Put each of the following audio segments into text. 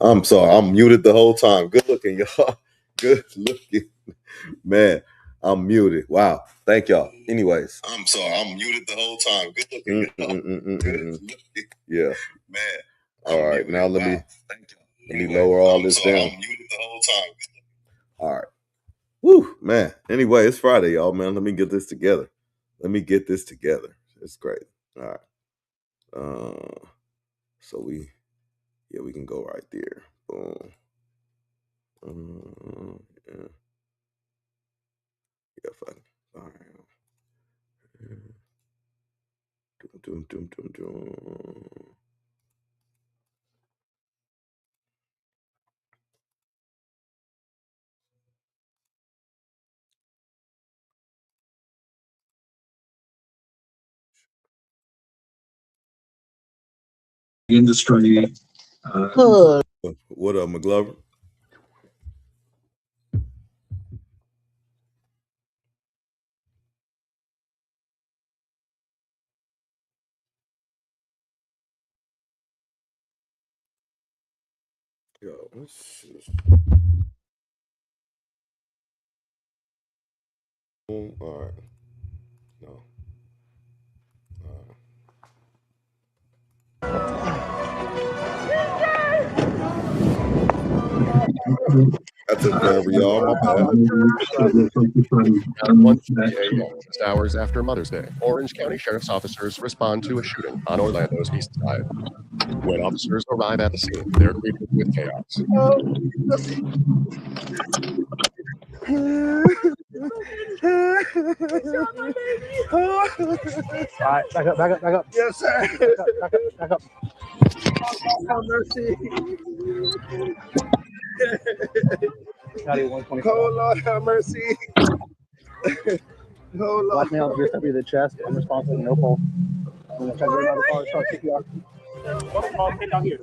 I'm sorry, I'm muted the whole time. Good looking, y'all. Good looking. Man, I'm muted. Wow. Thank y'all. Anyways. I'm sorry, I'm muted the whole time. Good looking, y'all. Good looking. Yeah. Man. All right. Now let me lower all this down. I'm muted the whole time. All right. Woo, man. Anyway, it's Friday, y'all, man. Let me get this together. It's great. All right. So we can go right there. Boom. Yeah. Yeah, fuck. All right. Doom. Industry. What up, Mcglover? Yo, all right. No. That's it forever, y'all. My bad. 1:50 a.m., just hours after Mother's Day, Orange County Sheriff's officers respond to a shooting on Orlando's east side. When officers arrive at the scene, they're greeted with chaos. All right, back up. Yes, sir. Back up. Have mercy. Oh, Lord, have mercy. Oh, Lord. Blackmail, here's W to the chest. I'm responsible, no fault. I'm going to check everybody the car, start CPR.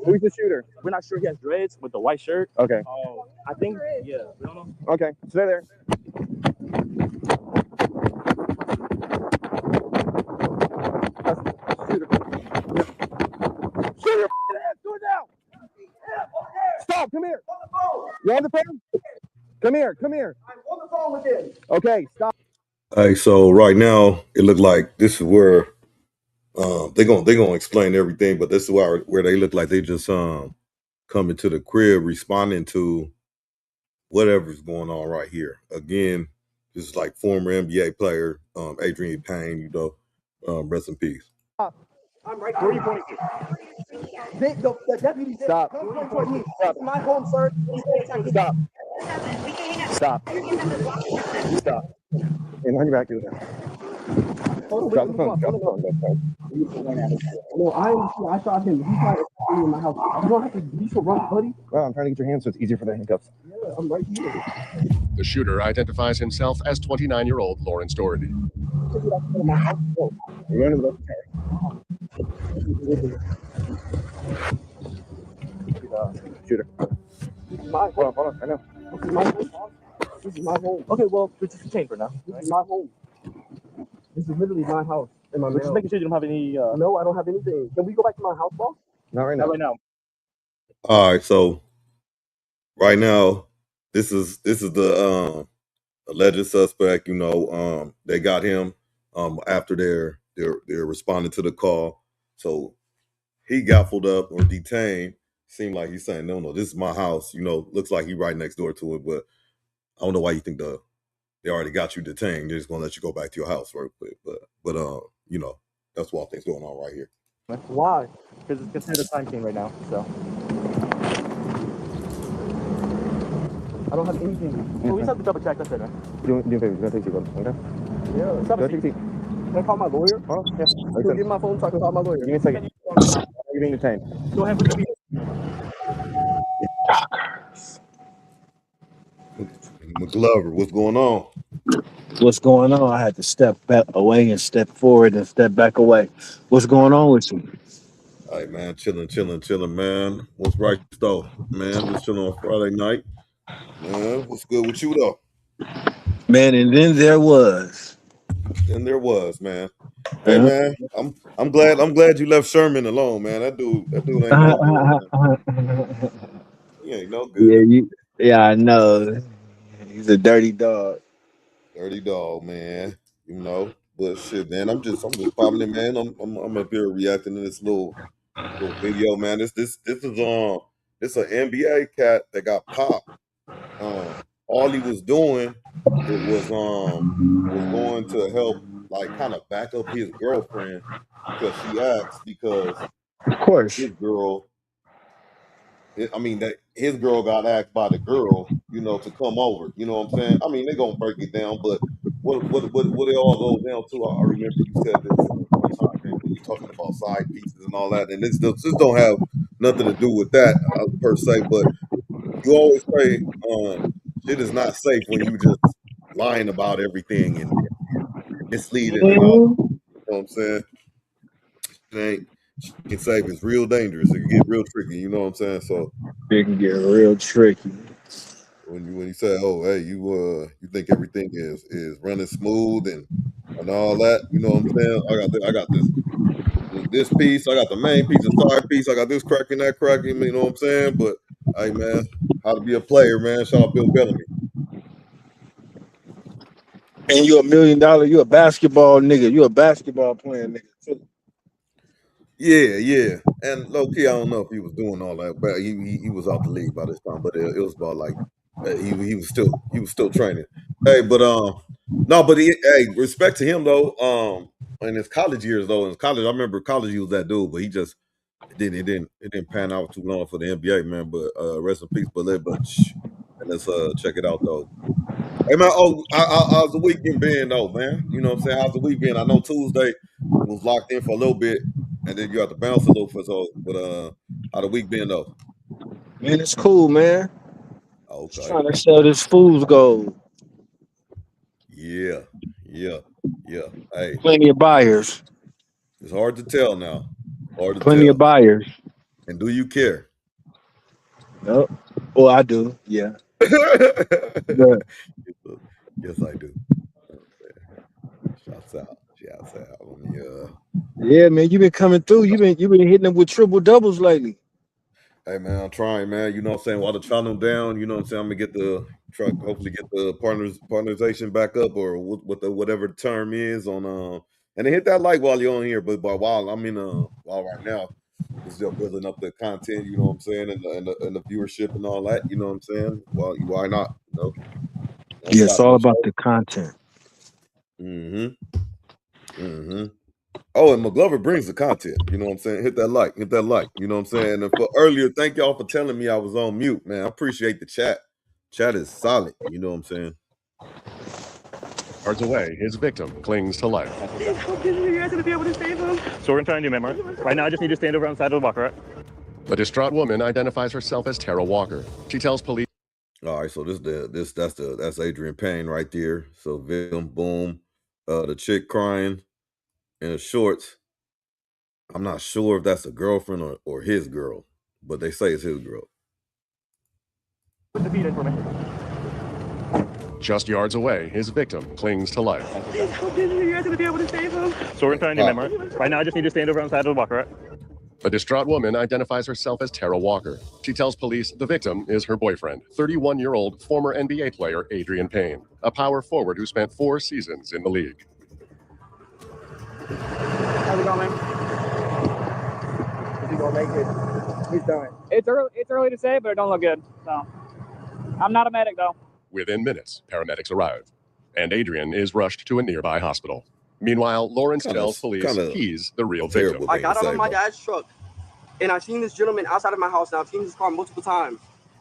Who's the shooter? We're not sure. He has dreads with the white shirt. Okay. I think, yeah, we don't know. Okay, stay there. Shooter, do it now. Stop, come here. You on the phone? Come here. I'm on the phone with him. Okay, stop. All right, so right now it looked like this is where they're gonna explain everything, but this is where they look like they just coming to the crib responding to whatever's going on right here. Again, this is like former NBA player ADRIEN PAYNE, rest in peace. I'm right here. Where are you pointing to? The deputy said, Stop. come point toward me. This is my home, sir. Stop. And on your back, do it now. Drop the phone. No, I shot him. He tried to attack me in my house. You don't have to be so rough, buddy. Well, I'm trying to get your hands so it's easier for the handcuffs. Yeah, I'm right here. The shooter identifies himself as 29-year-old Lawrence Doherty. You're going to the shooter. My home. Hold on, I know. This is my home. Okay, well, we're just detained for now. This is my home. This is literally my house. And We're just making sure you don't have any. No, I don't have anything. Can we go back to my house, boss? Not right now. Not right now. All right, so right now this is the alleged suspect. They got him after they're responding to the call. So he gaffeled up or detained. Seemed like he's saying, no, this is my house. Looks like he right next door to it, but I don't know why you think they already got you detained. They're just gonna let you go back to your house real quick. But that's one thing's going on right here. Why? Because it's considered a crime scene right now. So I don't have anything. well, we just have to double check. That's it, man. Do me a favor. Go take a seat. Okay? Yeah. Let's have Go a take a seat. seat. Can I call my lawyer? Oh, yeah. Can you give my phone so I can call my lawyer? Give me a second. You're being detained. Go ahead with the Mcglover, what's going on? What's going on? I had to step back away and step forward and step back away. What's going on with you? All right, man, chilling, man. What's right though, man? Just chilling on Friday night, man. What's good with you though? Man, and then there was. And there was, man. Hey, man, I'm glad you left Sherman alone, man. That dude ain't no good, man. He ain't no Yeah, good. yeah, I know. He's a dirty dog. Dirty dog, man. You know. But shit, man, I'm just popping it, man. I'm up here reacting to this little video, man. This is this an NBA cat that got popped. All he was doing it was going to help like kind of back up his girlfriend because she asked because Of course. his girl I mean that his girl got asked by the girl, to come over. You know what I'm saying? I mean, they're gonna break it down, but what it all goes down to, I remember you said this one time, man, when you talking about side pieces and all that, and this don't have nothing to do with that per se, but you always say shit is not safe when you just lying about everything and misleading and all. Mhm. You know what I'm saying? It ain't shit ain't safe. It's real dangerous. It can get real tricky. You know what I'm saying? So It can get real tricky. when you say, "Oh, hey, you think everything is running smooth and all that," you know what I'm saying? I got this piece, I got the main piece, the side piece, I got this cracking, that cracking. You know what I'm saying? But hey, man, how to be a player, man? Shout out Bill Bellamy. And you $1 million, you a basketball nigga. You a basketball playing nigga too. Yeah, yeah. And low key, I don't know if he was doing all that, but he was out the league by this time. But it was about like he was still training. Hey, but no, but hey, respect to him though. In his college years though, in college, I remember college he was that dude, but he just it didn't pan out too long for the NBA, man. But rest in peace, but shh. And let's check it out though. Hey man, how's the weekend been though, man? You know what I'm saying? How's the week been? I know Tuesday was locked in for a little bit, and then you have to bounce a little for so. But how the week been though? Man, it's cool, man. Just Okay, trying to sell this fool's gold. yeah, yeah, yeah. Hey, Plenty of buyers. it's hard to tell now. Hard to Plenty of tell. buyers. And do you care? Yep. Well, I do. Yeah. But Yes, I do. Shouts out. Shouts out. Let me yeah, man, you been coming through. You been hitting them with triple doubles lately. Hey man, I'm trying, man. You know what I'm saying? While the channel down, you know what I'm saying? I'm gonna get the truck, hopefully get the partnerization back up or what the whatever the term is on and then hit that like while you're on here. But while I'm in while right now, we're still building up the content, you know what I'm saying, and the viewership and all that, you know what I'm saying? Well, why not? Don't Yeah, it's stop, all no about show. the content. Mm-hmm. Mm-hmm. Oh, and Mcglover brings the content. You know what I'm saying? Hit that like, hit that like. You know what I'm saying? And for earlier, thank y'all for telling me I was on mute, man. I appreciate the chat. Chat is solid. You know what I'm saying? Yards away, his victim clings to life. He's so busy. You guys gonna be able to save him? So we're gonna try and do, man. Right now, I just need to stand over on the side of the walker, right? A distraught woman identifies herself as Tara Walker. She tells police All right, so that's Adrian Payne right there. So victim, boom. The chick crying in the shorts. I'm not sure if that's a girlfriend or his girl, but they say it's his girl. Put the feet in for me. just yards away, his victim clings to life. He's so busy. You guys gonna be able to save him? So we're gonna try and do, man. Right now, I just need to stand over on the side of the walker, right? A distraught woman identifies herself as Tara Walker. She tells police the victim is her boyfriend, 31-year-old former NBA player Adrian Payne, a power forward who spent 4 seasons in the league. How's it going, man? Is he gonna make it? He's done. It's early to say, but it don't look good. So I'm not a medic though. Within minutes, paramedics arrive, and Adrian is rushed to a nearby hospital. Meanwhile, Lawrence tells police he's the real victim. I got out of my dad's truck, and I seen this gentleman outside of my house, and I've seen his car multiple times.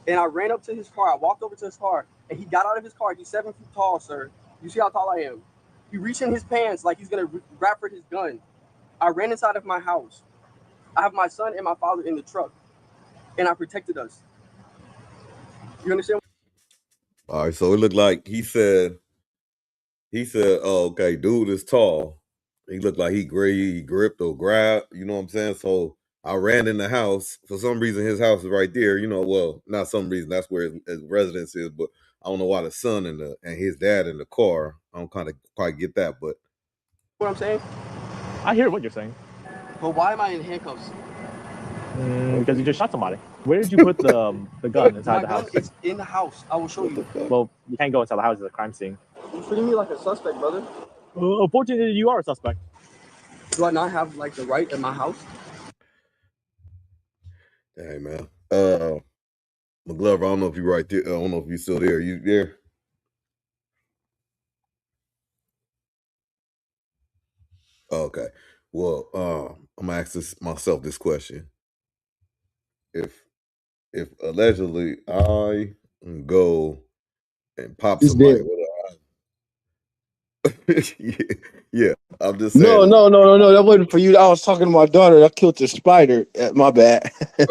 And I ran up to his car. I walked over to his car, and he got out of his car. He's 7 feet tall, sir. You see how tall I am? He reached in his pants like he's gonna grab for his gun. I ran inside of my house. I have my son and my father in the truck, and I protected us. You understand? All right, so it looked like he said, "Oh, okay, dude is tall. He looked like he gripped or grabbed. You know what I'm saying?" So I ran in the house. For some reason, his house is right there. Well, not some reason. That's where his residence is. But I don't know why the son and his dad in the car. I don't kind of quite get that, but What I'm saying? I hear what you're saying. But why am I in handcuffs? Because you just shot somebody. Where did you put the gun inside My the gun house? is in the house. I will show you. Well, you can't go inside the house. It's a crime scene. You're treating me like a suspect, brother. Unfortunately, you are a suspect. Do I not have like the right in my house? Hey man. Mcglover, I don't know if you're right there. I don't know if you're still there. You there? Okay. Well, I'm gonna ask myself this question. If allegedly I go and pop He's somebody dead. with yeah, yeah, I'm just No, saying. no, no, no, no. That wasn't for you. I was talking to my daughter. I killed the spider. My bad. Yeah.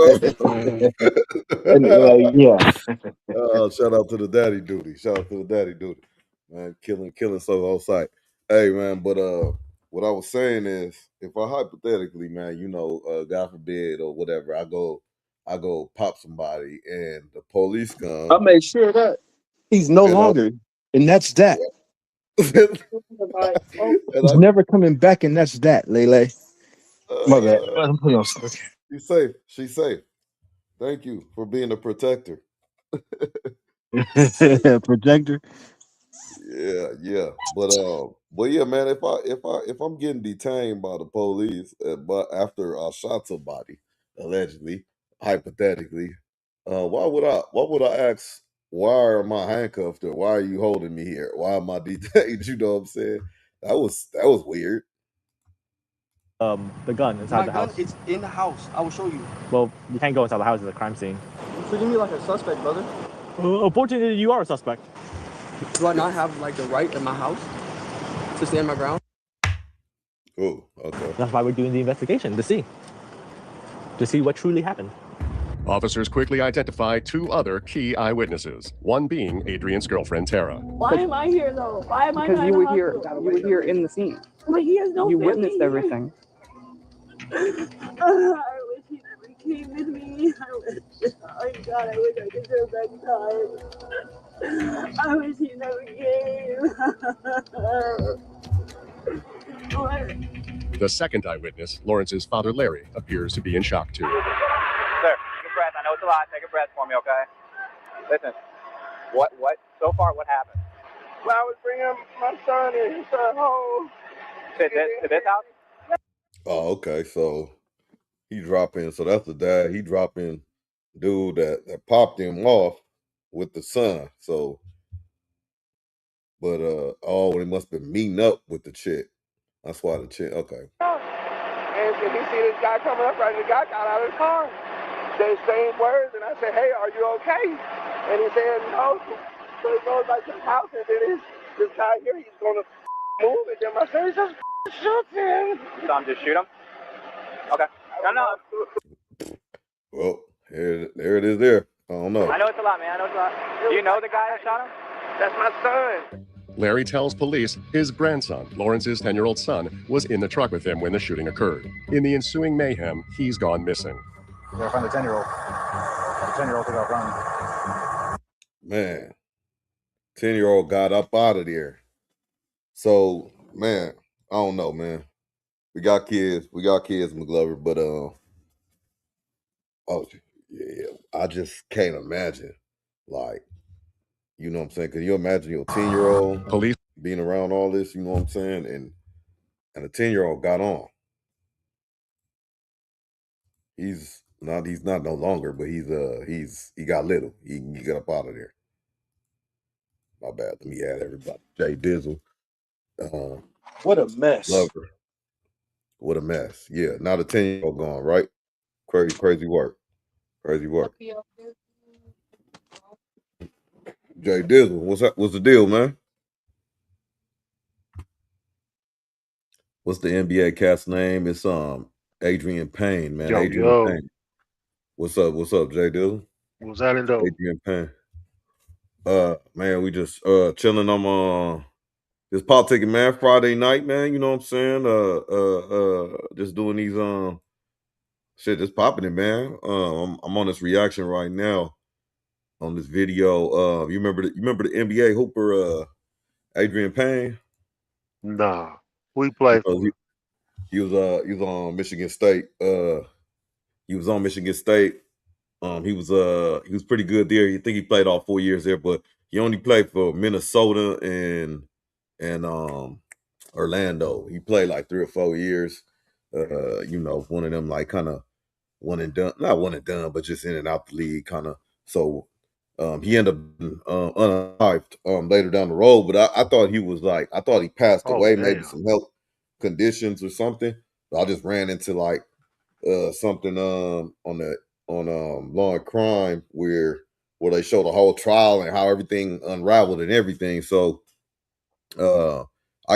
Shout out to the daddy duty. Shout out to the daddy duty. Man, killing stuff on sight. Hey man, but what I was saying is if I hypothetically, man, God forbid or whatever, I go pop somebody and the police I come made sure that he's no and I longer, and that's that. and He's I never coming back, and that's that, Lele. My bad. Let him put you on speaker. she's safe. She's safe. Thank you for being a protector. Projector. But yeah, man. If I'm getting detained by the police, but after I shot somebody, allegedly, hypothetically, why would I ask? Why am I handcuffed? Or why are you holding me here? Why am I detained? You know what I'm saying? That was weird. The gun inside the house. My gun is in the house. I will show you. Well, you can't go inside the house. It's a crime scene. You're treating me like a suspect, brother. Unfortunately, you are a suspect. Do I not have like the right in my house to stand my ground? Oh, okay. That's why we're doing the investigation, to see what truly happened. Officers quickly identify two other key eyewitnesses, one being Adriene's girlfriend, Tara. Why am I here though? Why am I Because not you in the were here. hospital? You were here in the scene. But he has no You family witnessed here. everything. I wish he never came with me. Oh God, I wish I could go back time. I wish he never came. The second eyewitness, Lawrence's father, Larry, appears to be in shock too. Sir, take a breath. I know it's a lot. Take a breath for me, okay? Listen, what, so far, what happened? Well, I was bringing my son and his son home. To this house? Oh, okay. So he dropping. So that's the dad. He dropping dude that popped him off with the son. So, but he must have been meeting up with the chick. That's why the chick. Okay. And he see this guy coming up, right? And the guy got out of the car. They same words, and I said, "Hey, are you okay?" And he said, "No." So he goes back to the house, and then this guy here, he's gonna move it. Then my son says, "Shoot him." So I'm just shoot him? Okay. No. Well, there it is. There. I don't know. I know it's a lot, man. I know it's a lot. Do you know the guy that shot him? That's my son. Larry tells police his grandson, Lawrence's 10-year-old son, was in the truck with him when the shooting occurred. In the ensuing mayhem, he's gone missing. We're gonna find the 10-year-old. The 10-year-old took off running. Man, 10-year-old got up out of there. So, man, I don't know, man. We got kids, Mcglover, but I just can't imagine, like, you know what I'm saying? Can you imagine your 10-year-old Police being around all this? You know what I'm saying? And a 10-year-old got on. He's not no longer, but he got little. He got up out of there. My bad. Let me add everybody. Jay Dizzle. What a mess. Lover. What a mess. Yeah. Now the 10-year-old gone, right? Crazy work. Jay Dizzle, what's the deal, man? What's the NBA cast name? It's Adrien Payne, man. Adrien Payne. What's up, Jay Dizzle? What's happening though? Adrien Payne. Man, we just chilling on this politicking, man. Friday night, man. You know what I'm saying? Just doing these shit, just popping it, man. I'm on this reaction right now on this video. You remember the NBA hooper Adrien Payne? Nah. Who he played for? He was on Michigan State. He was on Michigan State. He was pretty good there. You think he played all 4 years there, but he only played for Minnesota and Orlando. He played like 3 or 4 years. One of them like kind of one and done, not one and done, but just in and out the league kind of. So he ended up unalived later down the road. But I thought I thought he passed Oh away, maybe damn. some health conditions or something. But I just ran into like something on Law and Crime where they show the whole trial and how everything unraveled and everything. So I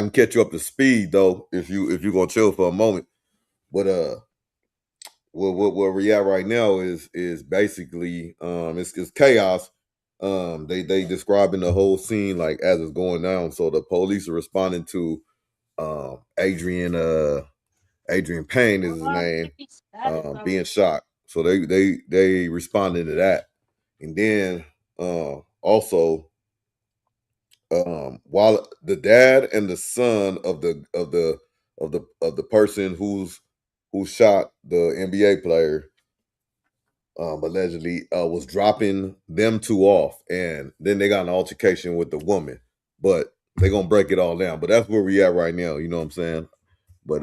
can catch you up to speed though if you're gonna chill for a moment. But where we at right now is basically it's chaos. They describing the whole scene like as it's going down. So the police are responding to Adrian Payne is his name, being shot. So they responded to that. And then also while the dad and the son of the person who shot the NBA player allegedly was dropping them two off, and then they got an altercation with the woman. But they're gonna break it all down. But that's where we at right now, you know what I'm saying? But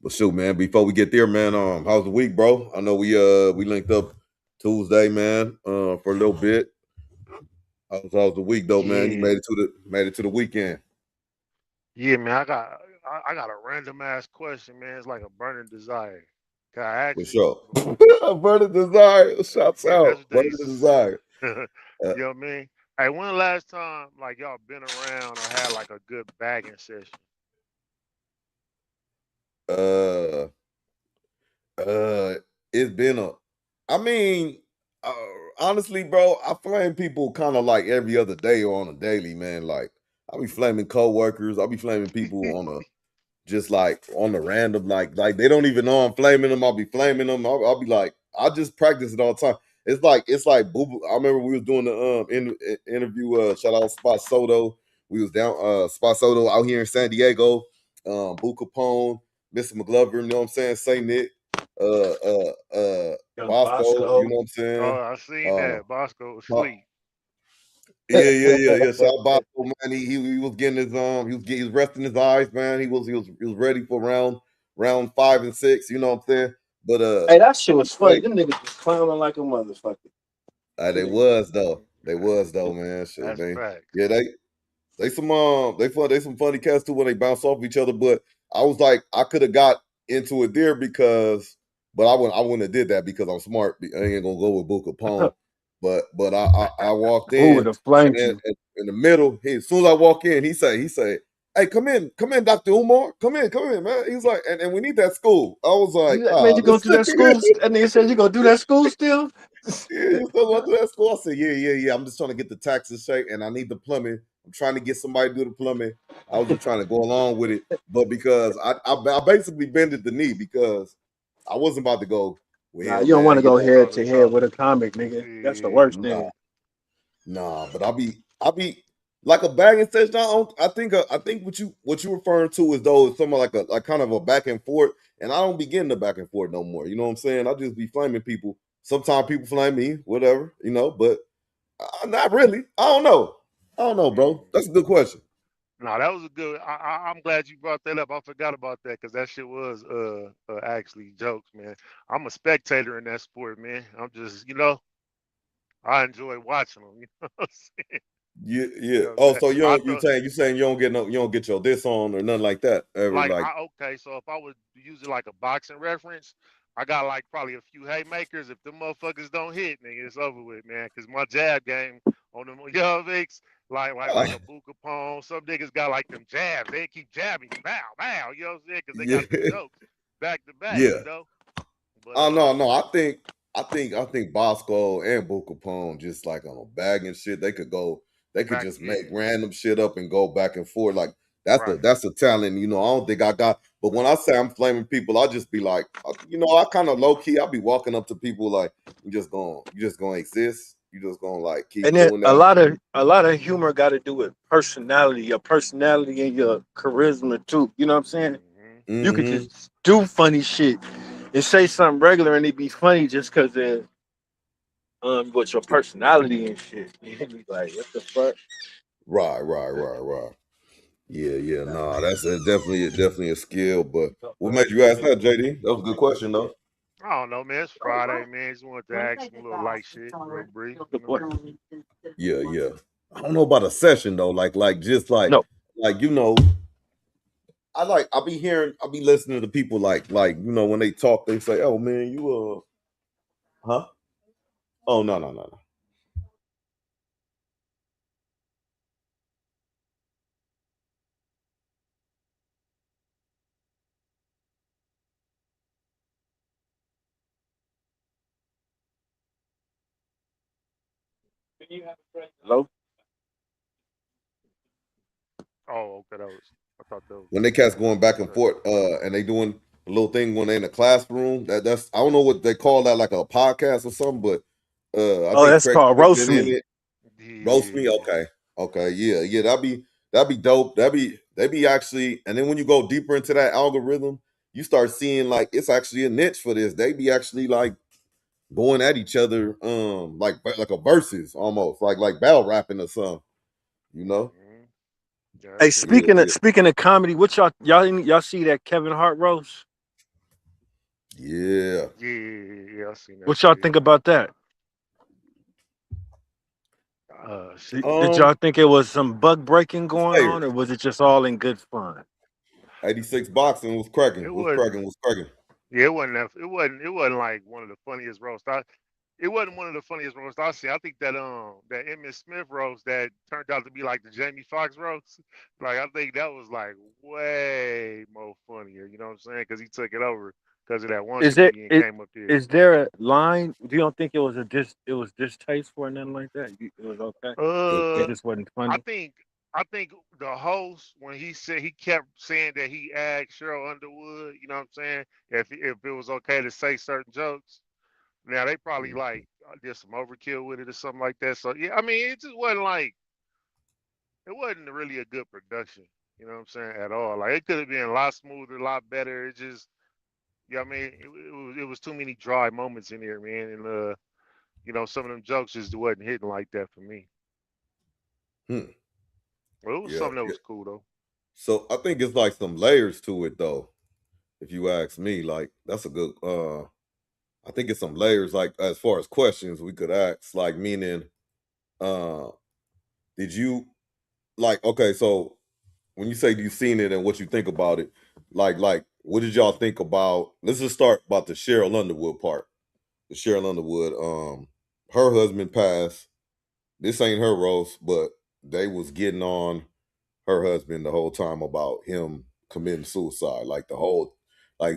shoot, man, before we get there, man, how's the week, bro? I know we linked up Tuesday, man, for a little bit. How's the week though, man? You Yeah. made it to the weekend. Yeah, man. I got a random ass question, man. It's like a burning desire. Can I For ask it? sure. Burning desire. Shouts Yeah, that's out. what they Burning desire. you Uh, know what I mean? Hey, when the last time like y'all been around or had like a good bagging session? uh, it's been I mean, uh, honestly, bro, I flame people kind of like every other day or on a daily, man. Like, I be flaming coworkers. I be flaming people on a just like on the random, like they don't even know I'm flaming them. I'll be flaming them. I'll be like, I just practice it all the time. It's like boo boo. I remember we was doing the interview. Shout out Spot Soto. We was down Spot Soto out here in San Diego. Boo Capone, Mr. Mcglover. You know what I'm saying? Say Nick. Young Bosco. You Bosco. know what I'm saying? Oh, I seen Uh, that. Bosco was Pop- asleep. yeah. Shout out Bosco, man. He was getting his he was resting his eyes, man. He was ready for round 5 and 6. You know what I'm saying? But Hey, that shit was funny. like Them niggas was clowning like a motherfucker. they was though. They was though, man. Shit, That's man. facts. Yeah, they some funny cats too when they bounce off each other. But I was like, I could have got into it there but I wouldn't have did that because I'm smart. I ain't gonna go with Boo Capone. But I walked Who would in, have and flamed then you? in the middle, as soon as I walk in, he say, "Hey, come in, Dr. Umar, come in, man." He's like, and we need that school. I was like, Man, you gonna this do that school? That nigga said you gonna do that school still? yeah, you still want to do that school? I said, yeah. I'm just trying to get the taxes straight, and I need the plumbing. I'm trying to get somebody to do the plumbing. I was just trying to go along with it, but because I basically bended the knee because I wasn't about to go with Nah, him, you don't want man. to You go know, head No, to head no. with a comic, nigga. That's the worst Yeah. nah, thing. but I be like a back and session. I think what you referring to is though is something like kind of a back and forth, and I don't be getting the back and forth no more. You know what I'm saying? I just be flaming people. Sometimes people flame me, whatever, but not really. I don't know, bro. Mm. That's a good question. No, that was a good. I'm glad you brought that up. I forgot about that because that shit was actually jokes, man. I'm a spectator in that sport, man. I'm just I enjoy watching them. You know what I'm saying? Yeah, You yeah. know what I'm Oh, saying? so I you thought saying you don't get your this on or nothing like that ever like like. okay, so if I would use it like a boxing reference, I got like probably a few haymakers. If them motherfuckers don't hit, nigga, it's over with, man. Cause my jab game on them young Vicks, like a Boo Capone, some niggas got like them jabs. They keep jabbing you, bow, bow. You know what I'm saying? Cause they Yeah, got them jokes back to back, yeah. you know. But Oh no. I think Bosco and Boo Capone just like on a bag and shit. They could back, just make yeah, random shit up and go back and forth. Like right. that's a talent. I don't think I got. But when I say I'm flaming people, I just be like, I kind of low key. I be walking up to people like, you just gonna exist. You just gonna like And keep then doing a that. lot of a lot of humor got to do with personality, your personality and your charisma too. You know what I'm saying? Hmm. You could Hmm. just do funny shit, It say something regular and it be funny just cause it with your personality and shit. You be like, what the fuck? Right. Yeah. Nah, that's definitely a skill. But what made you ask that, JD? That was a good question, though. I don't know, man. It's Friday, man. Just wanted to ask some little light shit, real brief, you know. Yeah. I don't know about a session though. Just No. like I be listening to people when they talk, they say, "Oh man, you huh? Oh no. Hello? Oh, okay, that was. I thought that was When they cats going back and okay. forth, and they doing a little thing when they in the classroom. That's I don't know what they call that, like a podcast or something, but I Oh, think that's Craig called roast been in me. it. Roast me, Yeah. okay, yeah. That'd be dope. They be actually, and then when you go deeper into that algorithm, you start seeing like it's actually a niche for this. They be actually like going at each other, like a versus almost like battle rapping or something, you know? Mm-hmm. Yeah, Hey, that's Yeah, speaking of interesting. yeah, speaking of comedy, what y'all see that Kevin Hart roast? yeah. Yeah, I seen that What y'all shit. think about that? Shit. Did y'all think it was some bug breaking It's going on, or layers. was it just all in good fun? 86 boxing was cracking, It was wasn't. cracking, was cracking. Yeah, it wasn't. That, it wasn't. It wasn't like one of the funniest roasts. It wasn't one of the funniest roasts I see. I think that Emmitt Smith roast that turned out to be like the Jamie Foxx roast. Like I think that was like way more funnier. You know what I'm saying? Because he took it over because of that one Is it comedian is, came up there. is there a line? Do you don't think it was it was distasteful or nothing like that? It was okay. It Uh, just wasn't I funny. think I think the host when he said he kept saying that he asked Cheryl Underwood. You know what I'm saying? If it was okay to say certain jokes. Now they probably like did some overkill with it or something like that. So yeah, I mean it just wasn't like it wasn't really a good production. You know what I'm saying at all. Like it could have been a lot smoother, a lot better. It just yeah, I mean it was too many dry moments in here, man. And some of them jokes just wasn't hitting like that for me. Hmm. Well, it was Yeah, something that yeah. was cool though. So I think it's like some layers to it though. If you ask me, like that's a good I think it's some layers like as far as questions we could ask, like meaning uh did you like okay, so when you say you've seen it and what you think about it, like what did y'all think about let's just start about the Cheryl Underwood part. The Cheryl Underwood, her husband passed. This ain't her roast, but they was getting on her husband the whole time about him committing suicide, like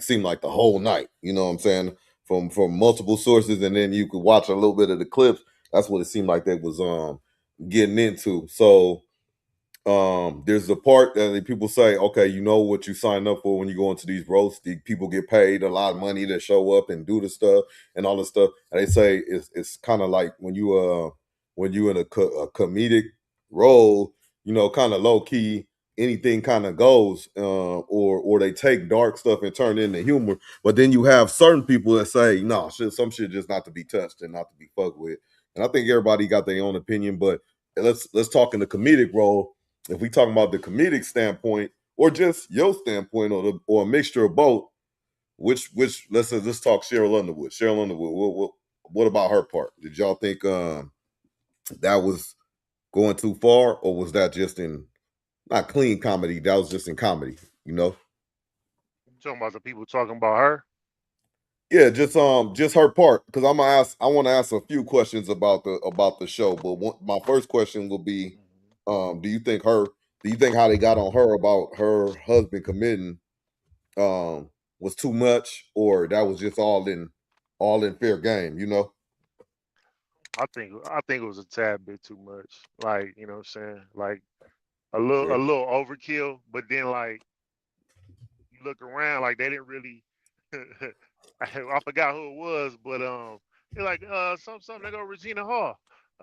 seemed like the whole night. You know what I'm saying? From multiple sources, and then you could watch a little bit of the clips. That's what it seemed like they was getting into. So there's a part that the people say, okay, you know what you sign up for when you go into these roasts. The people get paid a lot of money to show up and do the stuff and all the stuff. And they say it's kind of like when you in a comedic role, kind of low key, anything kind of goes, or they take dark stuff and turn it into humor. But then you have certain people that say, no, some shit just not to be touched and not to be fucked with. And I think everybody got their own opinion, but let's talk in the comedic role. If we talking about the comedic standpoint or just your standpoint or a mixture of both, which let's talk Cheryl Underwood. Cheryl Underwood, what about her part? Did y'all think that was going too far, or was that just in not clean comedy? That was just in comedy, you know? You talking about the people talking about her? Yeah, just her part because I want to ask a few questions about the show, but my first question will be, Mhm. do you think how they got on her about her husband committing was too much, or that was just all in fair game, you know? I think it was a tad bit too much. Like, you know what I'm saying? Like a Fair. little overkill, but then like you look around like they didn't really I forgot who it was, but they're like, some nigga Regina Hall.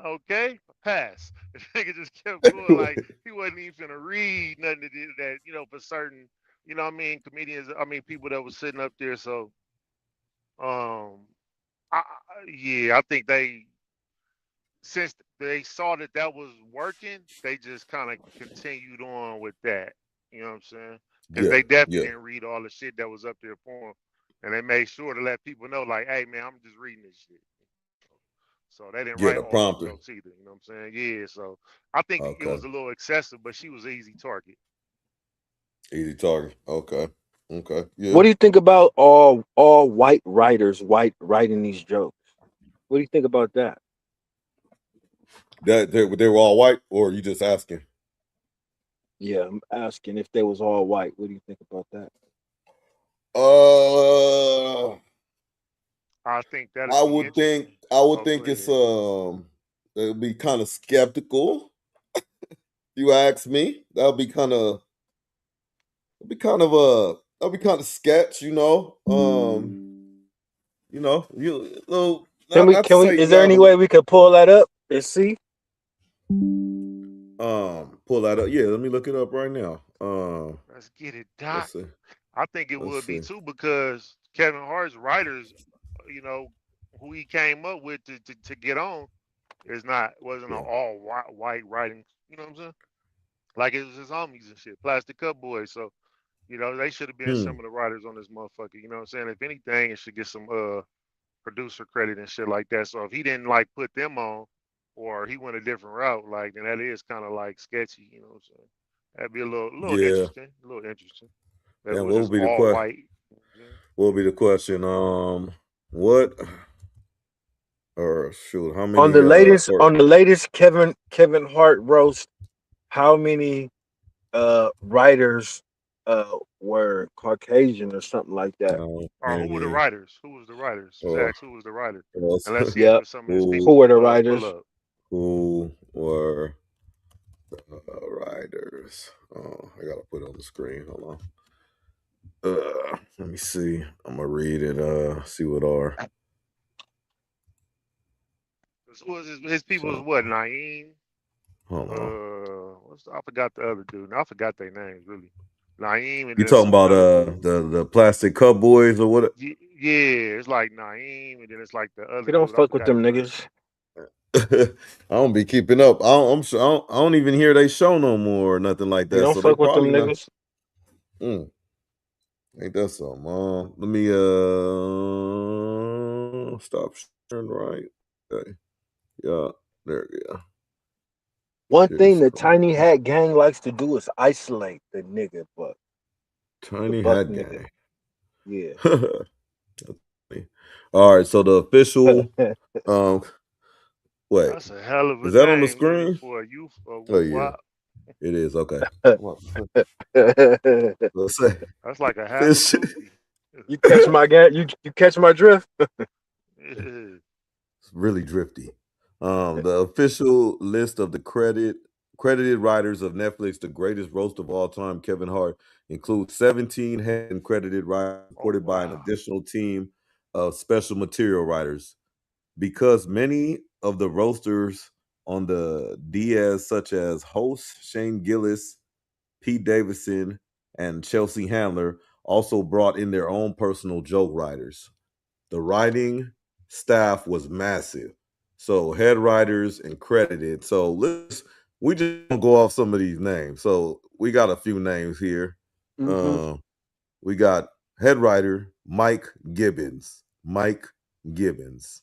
Okay, pass. The nigga just kept going like he wasn't even finna read nothing that, for certain, you know what I mean, comedians, I mean people that was sitting up there, so Yeah, I think since they saw that was working, they just kind of continued on with that. You know what I'm saying? Because Yeah, they definitely yeah, didn't read all the shit that was up there for them, and they made sure to let people know, like, "Hey, man, I'm just reading this shit." So they didn't yeah. write The all them prompter. jokes either. You know what I'm saying? Yeah. So I think it Okay, was a little excessive, but she was an easy target. easy target. Okay, okay. Yeah, What do you think about all white writers writing these jokes? What do you think about that? that they were all white, or you just asking? Yeah, I'm asking if they was all white. What do you think about that? Uh, I think that'd I be would think interesting. I would Oh, go think it's ahead. it'd be kind of skeptical. You ask me, that'd be kind of that'd be kind of sketch, you little Can we not to can we? say Is there any love. way we could pull that up and see? Pull that up. Yeah, let me look it up right now. Let's get it, Doc. Let's see. I think it Let's would be see. too because Kevin Hart's writers, you know, who he came up with to get on wasn't an Yeah. all white writing. You know what I'm saying? Like it was his homies and shit, Plastic Cup Boys. So they should have been some Hmm. of the writers on this motherfucker. You know what I'm saying? If anything, it should get some producer credit and shit like that. So if he didn't like put them on, or he went a different route, like then that is kind of like sketchy. You know what I'm saying? That'd be a little Yeah. interesting, a little interesting. That And was what would just be the all question? white. You know what I'm saying? What would be the question? What or shoot? How On many? the latest Or on the latest Kevin Hart roast, how many writers were Caucasian or something like that? Or who were the maybe writers? Who was the writers? Just or ask who was the writer, else? and let's see if Yep. it's some of his who Who people were the pull writers? up. who were writers? Oh, I gotta put it on the screen. Hold on. Let me see. I'm gonna read it. See what are. 'Cause who was his people? Was So what? Naeem. hold on. I forgot the other dude. I forgot their names really. Naeem, and You then it's talking about another dude. the plastic cup boys or what? Yeah, it's like Naeem, and then it's like the other We don't dude. I fuck with forgot them his name. niggas. I don't be keeping up. I'm sure I don't even hear they show no more or nothing like We that. don't So they fuck with them probably not. niggas. Ain't that something? Let me stop sharing. Right. Okay. Yeah. There we go. One Share thing the screen. Tiny Hat Gang likes to do is isolate the nigga, but the Tiny buck Hat nigga. Gang. Yeah. All right. So the official. Wait. That's a hell of a Is that on the name, even screen? for a youth or Oh woo yeah. wop. It is. Okay. You Let's say That's like a half a official. goofy. catch my you catch my drift? It's really drifty. The official list of the credited writers of Netflix, the greatest roast of all time, Kevin Hart, includes 17 head credited writers, Oh supported by an wow. additional team of special material writers. Because many of the roasters on the Diaz, such as host Shane Gillis, Pete Davidson, and Chelsea Handler, also brought in their own personal joke writers. The writing staff was massive. So head writers and credited. So we just gonna go off some of these names. So we got a few names here. Mm-hmm. Uh, we got head writer Mike Gibbons. Mike Gibbons.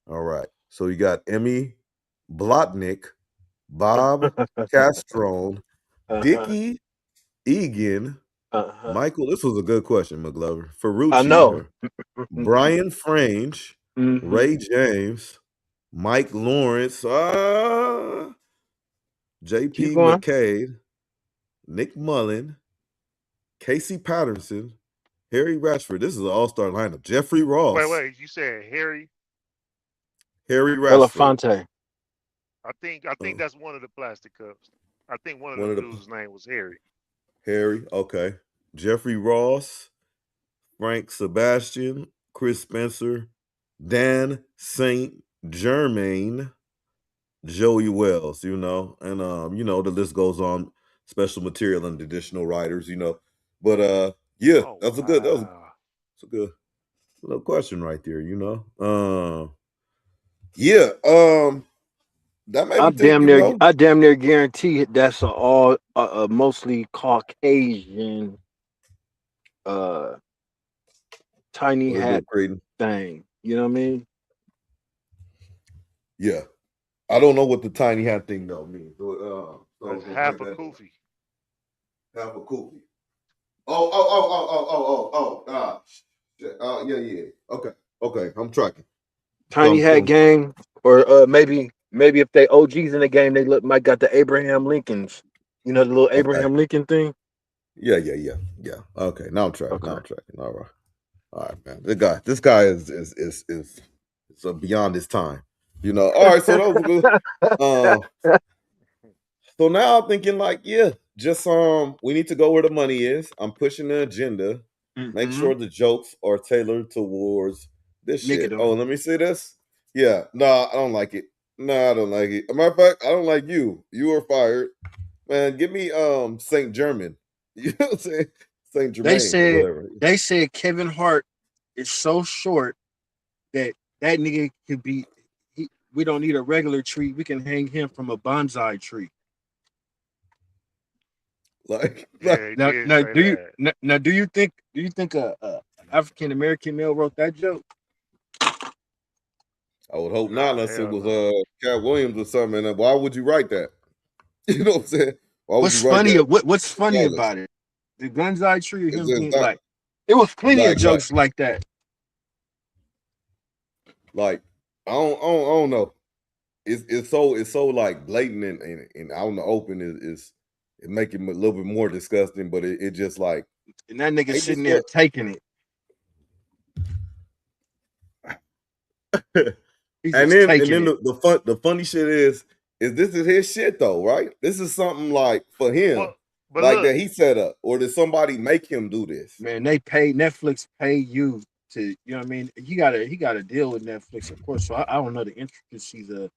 All right. So you got Emmy Blotnick, Bob Castrone, Uh-huh. Dickie Egan, Uh-huh. Michael. This was a good question, Mcglover. I Ferrucci, know. Brian Frange, Mm-hmm. Ray James, Mike Lawrence, Keep JP going. McCade, Nick Mullen, Casey Patterson, Harry Rashford. This is an all-star lineup. Jeffrey Ross, Wait. You said Harry? Harry Rashford, Belafonte. I think that's one of the plastic cups. I think one of one of them the dudes' name was Harry. Harry. Okay, Jeffrey Ross, Frank Sebastian, Chris Spencer, Dan Saint Germain, Joey Wells, and the list goes on. Special material and additional writers. But yeah, Oh that was a wow. good. little question right there, you know. Yeah, that made me think, you know. I damn near guarantee that's a mostly Caucasian uh tiny What they do, hat Creighton? thing. You know what I mean? Yeah, I don't know what the tiny hat thing though means. That's So break half a that down. kufi. Half a cookie. Oh. Shit. Yeah. Okay. I'm tracking. Tiny hat So gang, or maybe if they OGs in the game, they might got the Abraham Lincolns. You know the little okay. Abraham Lincoln thing. Yeah. Okay. Now I'm tracking. Okay. All right, man. This guy is beyond his time. You know. All right. So that was good. Uh, so now I'm thinking like, yeah, just we need to go where the money is. I'm pushing the agenda. Make Mm-hmm. sure the jokes are tailored towards this shit. Negative. Oh, let me see this. Yeah, no, I don't like it. No, I don't like it. As a matter of fact, I don't like you. You are fired. Man, give me Saint German. You know what I'm saying? Saint They Germain or said whatever. they said Kevin Hart is so short that that nigga could be. We don't need a regular tree. We can hang him from a bonsai tree. Like, Yeah, like they Now, did now, say do you that. now do you think an African American male wrote that joke? I would hope not Nah, unless it hell was no. Cat Williams or something. And why would you write that? You know what I'm saying? Why would you What's write funny? that What's funny regardless? about it? The bonsai tree or It's him just being not like? It was plenty of like jokes like that. like I don't know. It's so like blatant and out in the open is it make it a little bit more disgusting, but it just like And that nigga they sitting just there look. taking it. He's and just then taking it. the funny shit is this is his shit though, right? This is something like for him, Well, but like look, that he set up, or did somebody make him do this? Man, they pay Netflix pay you to, you know what I mean? He gotta deal with Netflix, of course. So I don't know the intricacies of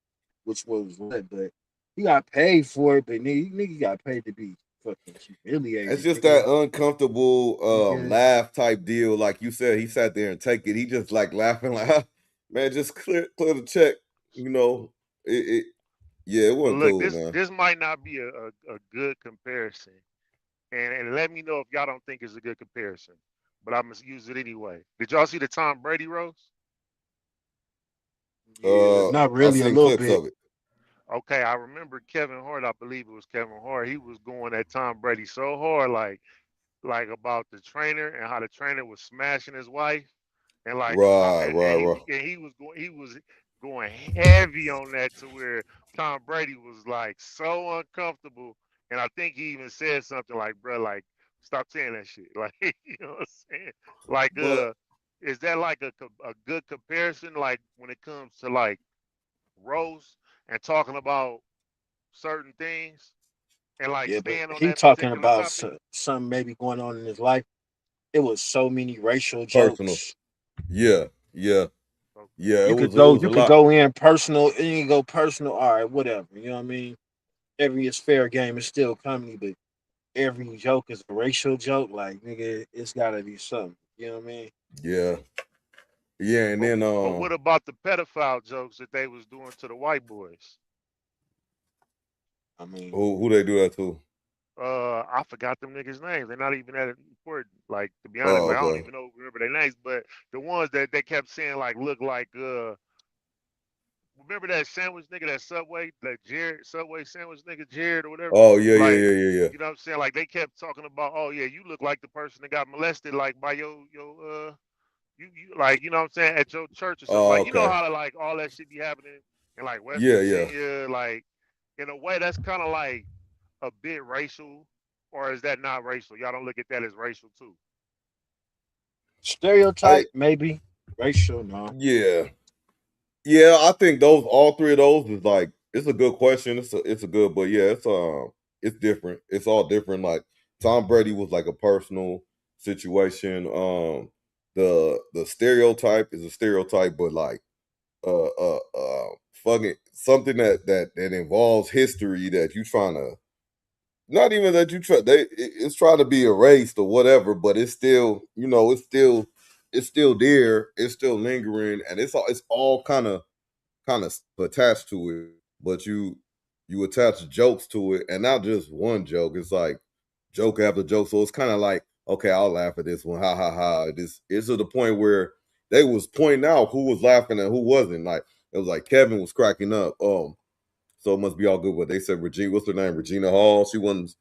which was what, but he got paid for it, but nigga got paid to be fucking It's humiliated, just that nigga. uncomfortable Nigga. laugh type deal. Like you said, he sat there and take it. He just like laughing like, man, just clear the check. You know, it yeah, it but wasn't look, cool, this man. this might not be a good comparison, and let me know if y'all don't think it's a good comparison. But I'm gonna use it anyway. Did y'all see the Tom Brady roast? Yeah, not I really, a seen little clips bit. of it. Okay, I remember Kevin Hart. I believe it was Kevin Hart. He was going at Tom Brady so hard, like about the trainer and how the trainer was smashing his wife, and like the Tom Right. and he was going heavy on that to where Tom Brady was like so uncomfortable, and I think he even said something like, "Bro, like stop saying that shit." Like you know what I'm saying? Like But is that like a good comparison? Like when it comes to like roast and talking about certain things and like Yeah, but staying on he that talking particular about topic. something maybe going on in his life. It was so many racial personal, jokes. yeah, yeah, Okay. yeah. You could It go was a you could lot go in personal and you go personal, all right, whatever. You know what I mean? Every is fair game is still comedy, but every joke is a racial joke. Like nigga, it's gotta be something. You know what I mean? yeah, yeah. And But then but what about the pedophile jokes that they was doing to the white boys? I mean, who they do that to? I forgot them niggas' names. They're not even that important. Like to be honest, Oh, like I don't okay. even know remember their names. But the ones that they kept saying like look like remember that sandwich nigga, that Subway, that Jared Subway sandwich nigga, Jared or whatever. Oh, yeah, Like, yeah. you know what I'm saying? Like they kept talking about, oh yeah, you look like the person that got molested, like by you like you know what I'm saying at your church or something. Oh, Like you know okay. how to like all that shit be happening in like West Yeah. Virginia, like in a way that's kind of like a bit racial, or is that not racial? Y'all don't look at that as racial too. I stereotype, maybe. Racial, no. yeah. Yeah, I think all three of those is like it's a good question. It's a good, but yeah, it's different. It's all different. Like Tom Brady was like a personal situation. The stereotype is a stereotype, but like fucking something that involves history that you trying to not even that you try it's trying to be erased or whatever, but it's still, it's still it's still there, it's still lingering, and it's all kind of attached to it, but you attach jokes to it, and not just one joke. It's like joke after joke. So it's kind of like, okay, I'll laugh at this one, ha ha ha. It's to the point where they was pointing out who was laughing and who wasn't. Like it was like Kevin was cracking up. So it must be all good. But they said Regina, what's her name? Regina Hall. She wasn't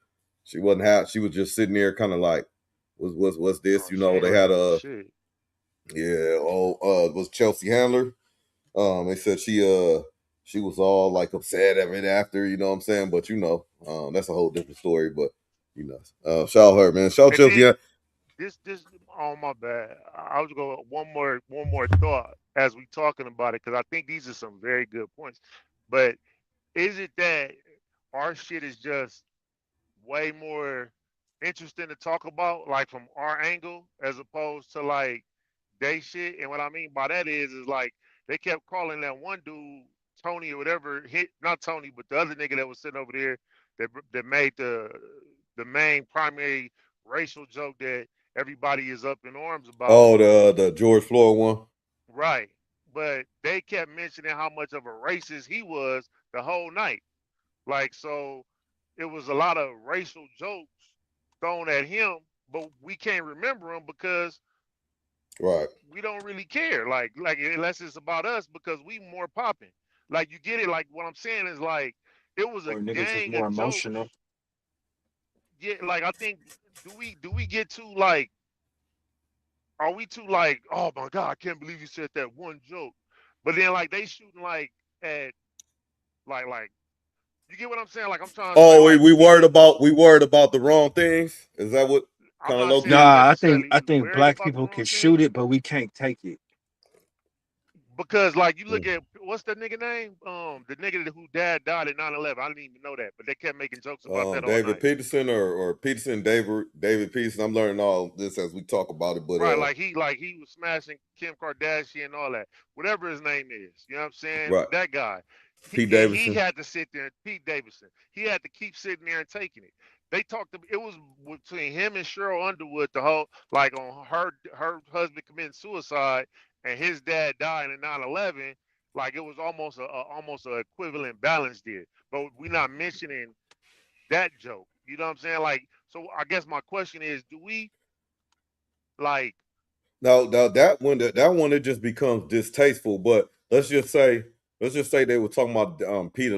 she was just sitting there kind of like, what's this? Oh, she ain't They had laughing at shit. was Chelsea Handler. They said she was all like upset right after, you know what I'm saying? But that's a whole different story. But shout out her, man. Shout out And Chelsea. then this oh my bad. I was going one more thought as we talking about it because I think these are some very good points. But is it that our shit is just way more interesting to talk about, like from our angle, as opposed to like they shit? And what I mean by that is like they kept calling that one dude Tony or whatever, hit not Tony, but the other nigga that was sitting over there that made the main primary racial joke that everybody is up in arms about. Oh, the George Floyd one. Right. But they kept mentioning how much of a racist he was the whole night. Like, so it was a lot of racial jokes thrown at him, but we can't remember them because Right. we don't really care. Like unless it's about us because we more popping. Like you get it. Like what I'm saying is like it was a Or niggas is gang more of jokes. emotional. Yeah, like I think do we get too like are we too like, oh my God, I can't believe you said that one joke. But then like they shooting like at like you get what I'm saying? Like I'm trying to say Oh, like we worried about the wrong things. Is that what I'm kind of not low saying key? Nah, necessarily I we think worried black about the people wrong can shoot things it, but we can't take it. because like you look at what's that nigga name? The nigga who dad died at 9/11. I didn't even know that, but they kept making jokes about that all David night. Peterson or Peterson David Peterson. I'm learning all this as we talk about it, but Right, like he was smashing Kim Kardashian and all that, whatever his name is. You know what I'm saying? right, That guy. Pete He Davidson. had to sit there. Pete Davidson. He had to keep sitting there and taking it. They talked. It was between him and Cheryl Underwood. The whole like on her husband committing suicide and his dad dying in 9/11. Like it was almost a equivalent balance there. But we're not mentioning that joke. You know what I'm saying? Like so. I guess my question is, do we like? Now that one it just becomes distasteful. But let's just say they were talking about Pete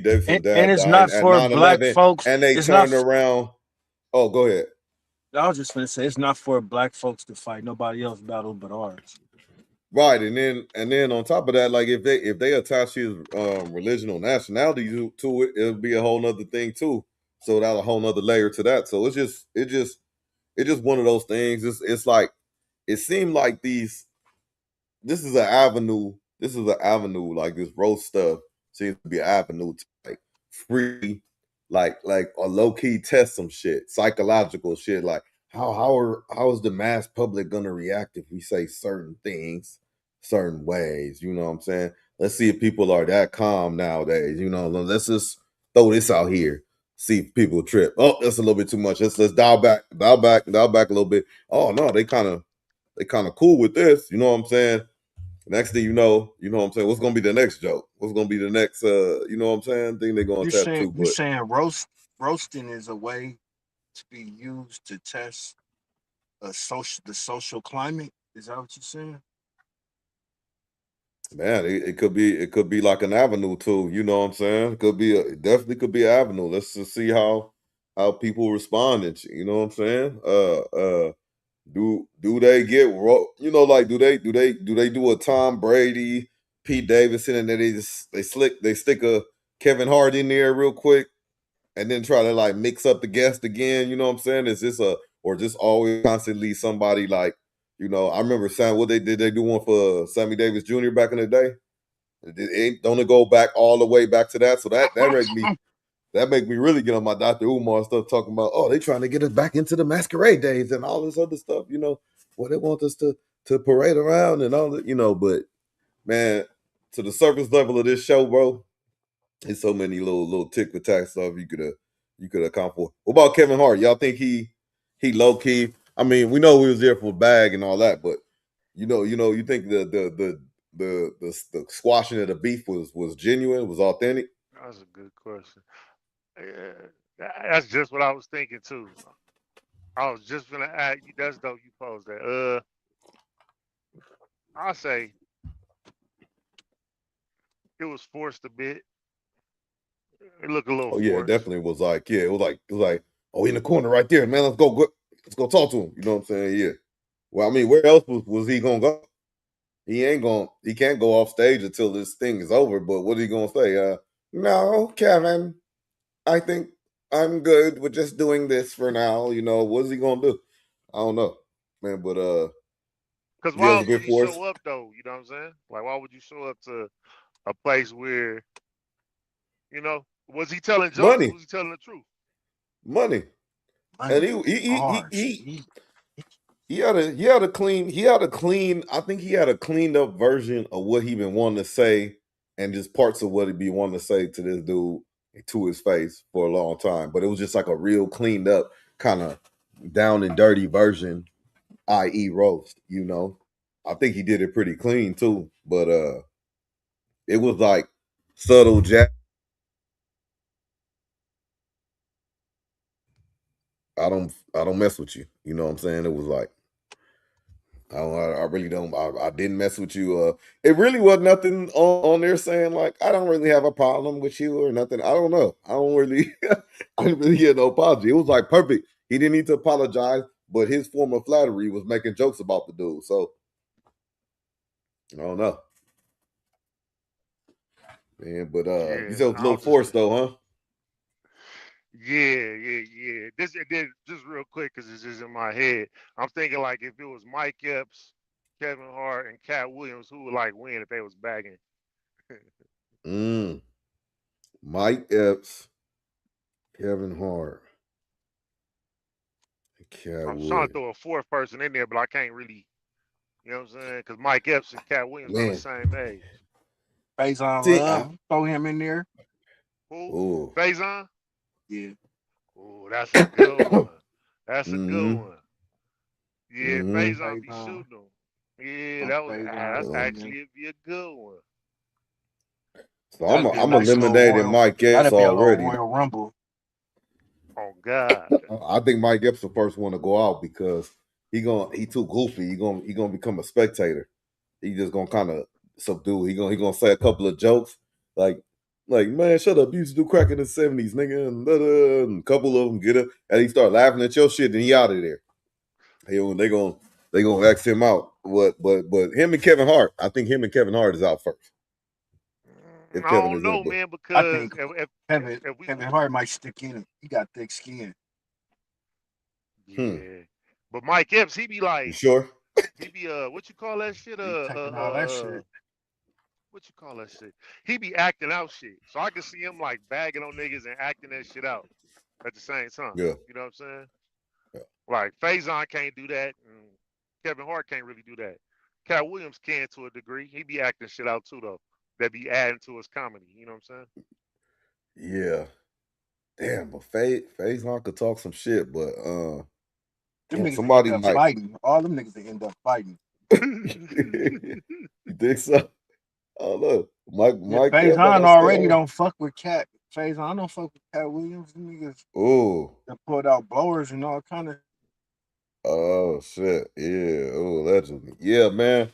Davidson's And dad it's dying not at for black 9/11, folks. and they It's not. turned around. Oh, go ahead. I was just gonna say it's not for black folks to fight nobody else's battle but ours. Right, and then on top of that, like if they attach his religion or nationality to it, it'll be a whole nother thing too. So that's a whole nother layer to that. So it's just one of those things. It's like it seemed like this is an avenue. This is an avenue like this roast stuff seems to be an avenue to like free, like a low key test some shit, psychological shit. Like how is the mass public gonna react if we say certain things, certain ways? You know what I'm saying? Let's see if people are that calm nowadays. Let's just throw this out here. See if people trip. Oh, that's a little bit too much. Let's dial back a little bit. Oh no, they kind of cool with this. You know what I'm saying? Next thing you know what I'm saying, what's gonna be the next joke? What's gonna be the next you know what I'm saying, thing they're gonna tap to. You But saying roasting is a way to be used to test the social climate? Is that what you're saying? man, it could be like an avenue too, you know what I'm saying? It definitely could be an avenue. Let's just see how people respond, you know what I'm saying? Do they get like do they do a Tom Brady, Pete Davidson, and then they stick a Kevin Hart in there real quick and then try to like mix up the guest again? You know what I'm saying? Is this or just always constantly somebody like, I remember saying what they do one for Sammy Davis Jr. back in the day. Don't it go back all the way back to that? So that make me really get on my Dr. Umar stuff talking about, oh, they trying to get us back into the masquerade days and all this other stuff, they want us to parade around and all that, but man, to the surface level of this show, bro, there's so many little tick for tack stuff you could account for. What about Kevin Hart? Y'all think he low key? I mean, we know he was there for a bag and all that, but You think the squashing of the beef was genuine, was authentic? That's a good question. Yeah, that's just what I was thinking too. I was just gonna ask you. That's dope. You posed that. I say it was forced a bit. It looked a little Oh yeah, it forced. definitely was like, yeah, it was like, oh, in the corner right there, man. Let's go talk to him. You know what I'm saying? Yeah. Well, I mean, where else was he gonna go? He can't go off stage until this thing is over. But what are he gonna say? No, Kevin, I think I'm good with just doing this for now. What is he gonna do? I don't know, man. But Because yeah, why it's a else would bit he show forced. up though? You know what I'm saying? Like, why would you show up to a place where was he telling jokes or Money, was he telling the truth? money, and Money, he cars. he he had a clean. I think he had a cleaned up version of what he been wanting to say, and just parts of what he be wanting to say to this dude to his face for a long time. But it was just like a real cleaned up kind of down and dirty version, i.e. roast. I think he did it pretty clean too. But it was like subtle jack. I don't mess with you. You know what I'm saying? It was like I really don't. I didn't mess with you. It really was nothing on there saying like I don't really have a problem with you or nothing. I don't know. I don't really. I didn't really hear no apology. It was like perfect. He didn't need to apologize, but his form of flattery was making jokes about the dude. So I don't know, man. But you Yeah, said it was a I little was just forced though, huh? yeah. This and then just real quick because it's just in my head. I'm thinking like if it was Mike Epps, Kevin Hart, and Cat Williams, who would like win if they was bagging? Mm. Mike Epps, Kevin Hart, and Cat I'm trying to Williams. throw a fourth person in there, but I can't really. You know what I'm saying? Because Mike Epps and Cat Williams around the Man, same age. Faison see, Love, throw him in there. Who? oh, Faison? Yeah, Oh, that's a good one. That's a good mm-hmm, one. Yeah, mm-hmm. Faison be Faison. shooting them. Yeah, Throw that's Faison in there. actually be a good one. So I'm That'd be a I'm nice little eliminating royal. Mike Epps That'd be a little already. Royal Rumble. Oh God. I think Mike Epps the first one to go out because he too goofy. He gonna become a spectator. He just gonna kind of subdue. He gonna say a couple of jokes like man, shut up. You used to do crack in the '70s, nigga, and a couple of them get up and he start laughing at your shit and he out of there. They gonna X him out. But him and Kevin Hart, I think him and Kevin Hart is out first if I Kevin don't is in know, it. But man, I because think if if we Kevin Hart might stick in him. He got thick skin. yeah, but Mike Epps, he be You like, sure? he be what you call that shit? He taking all that shit. What you call that shit? He be acting out shit. So I can see him like bagging on niggas and acting that shit out at the same time. Yeah. You know what I'm saying? Yeah. Like Faison can't do that, and Kevin Hart can't really do that. Cat Williams can to a degree. He be acting shit out too though. That be adding to his comedy. You know what I'm saying? Yeah. Damn, but Faison could talk some shit, but Them damn, niggas that end somebody up might. fighting. All them niggas that end up fighting. You think so? I don't know. Yeah, Mike Epps, like Faison I already said. don't fuck with Cat. Faison don't fuck with Cat Williams. Them niggas Oh, that pulled out blowers and all kind of. oh shit. Yeah. Oh, allegedly. Yeah, man.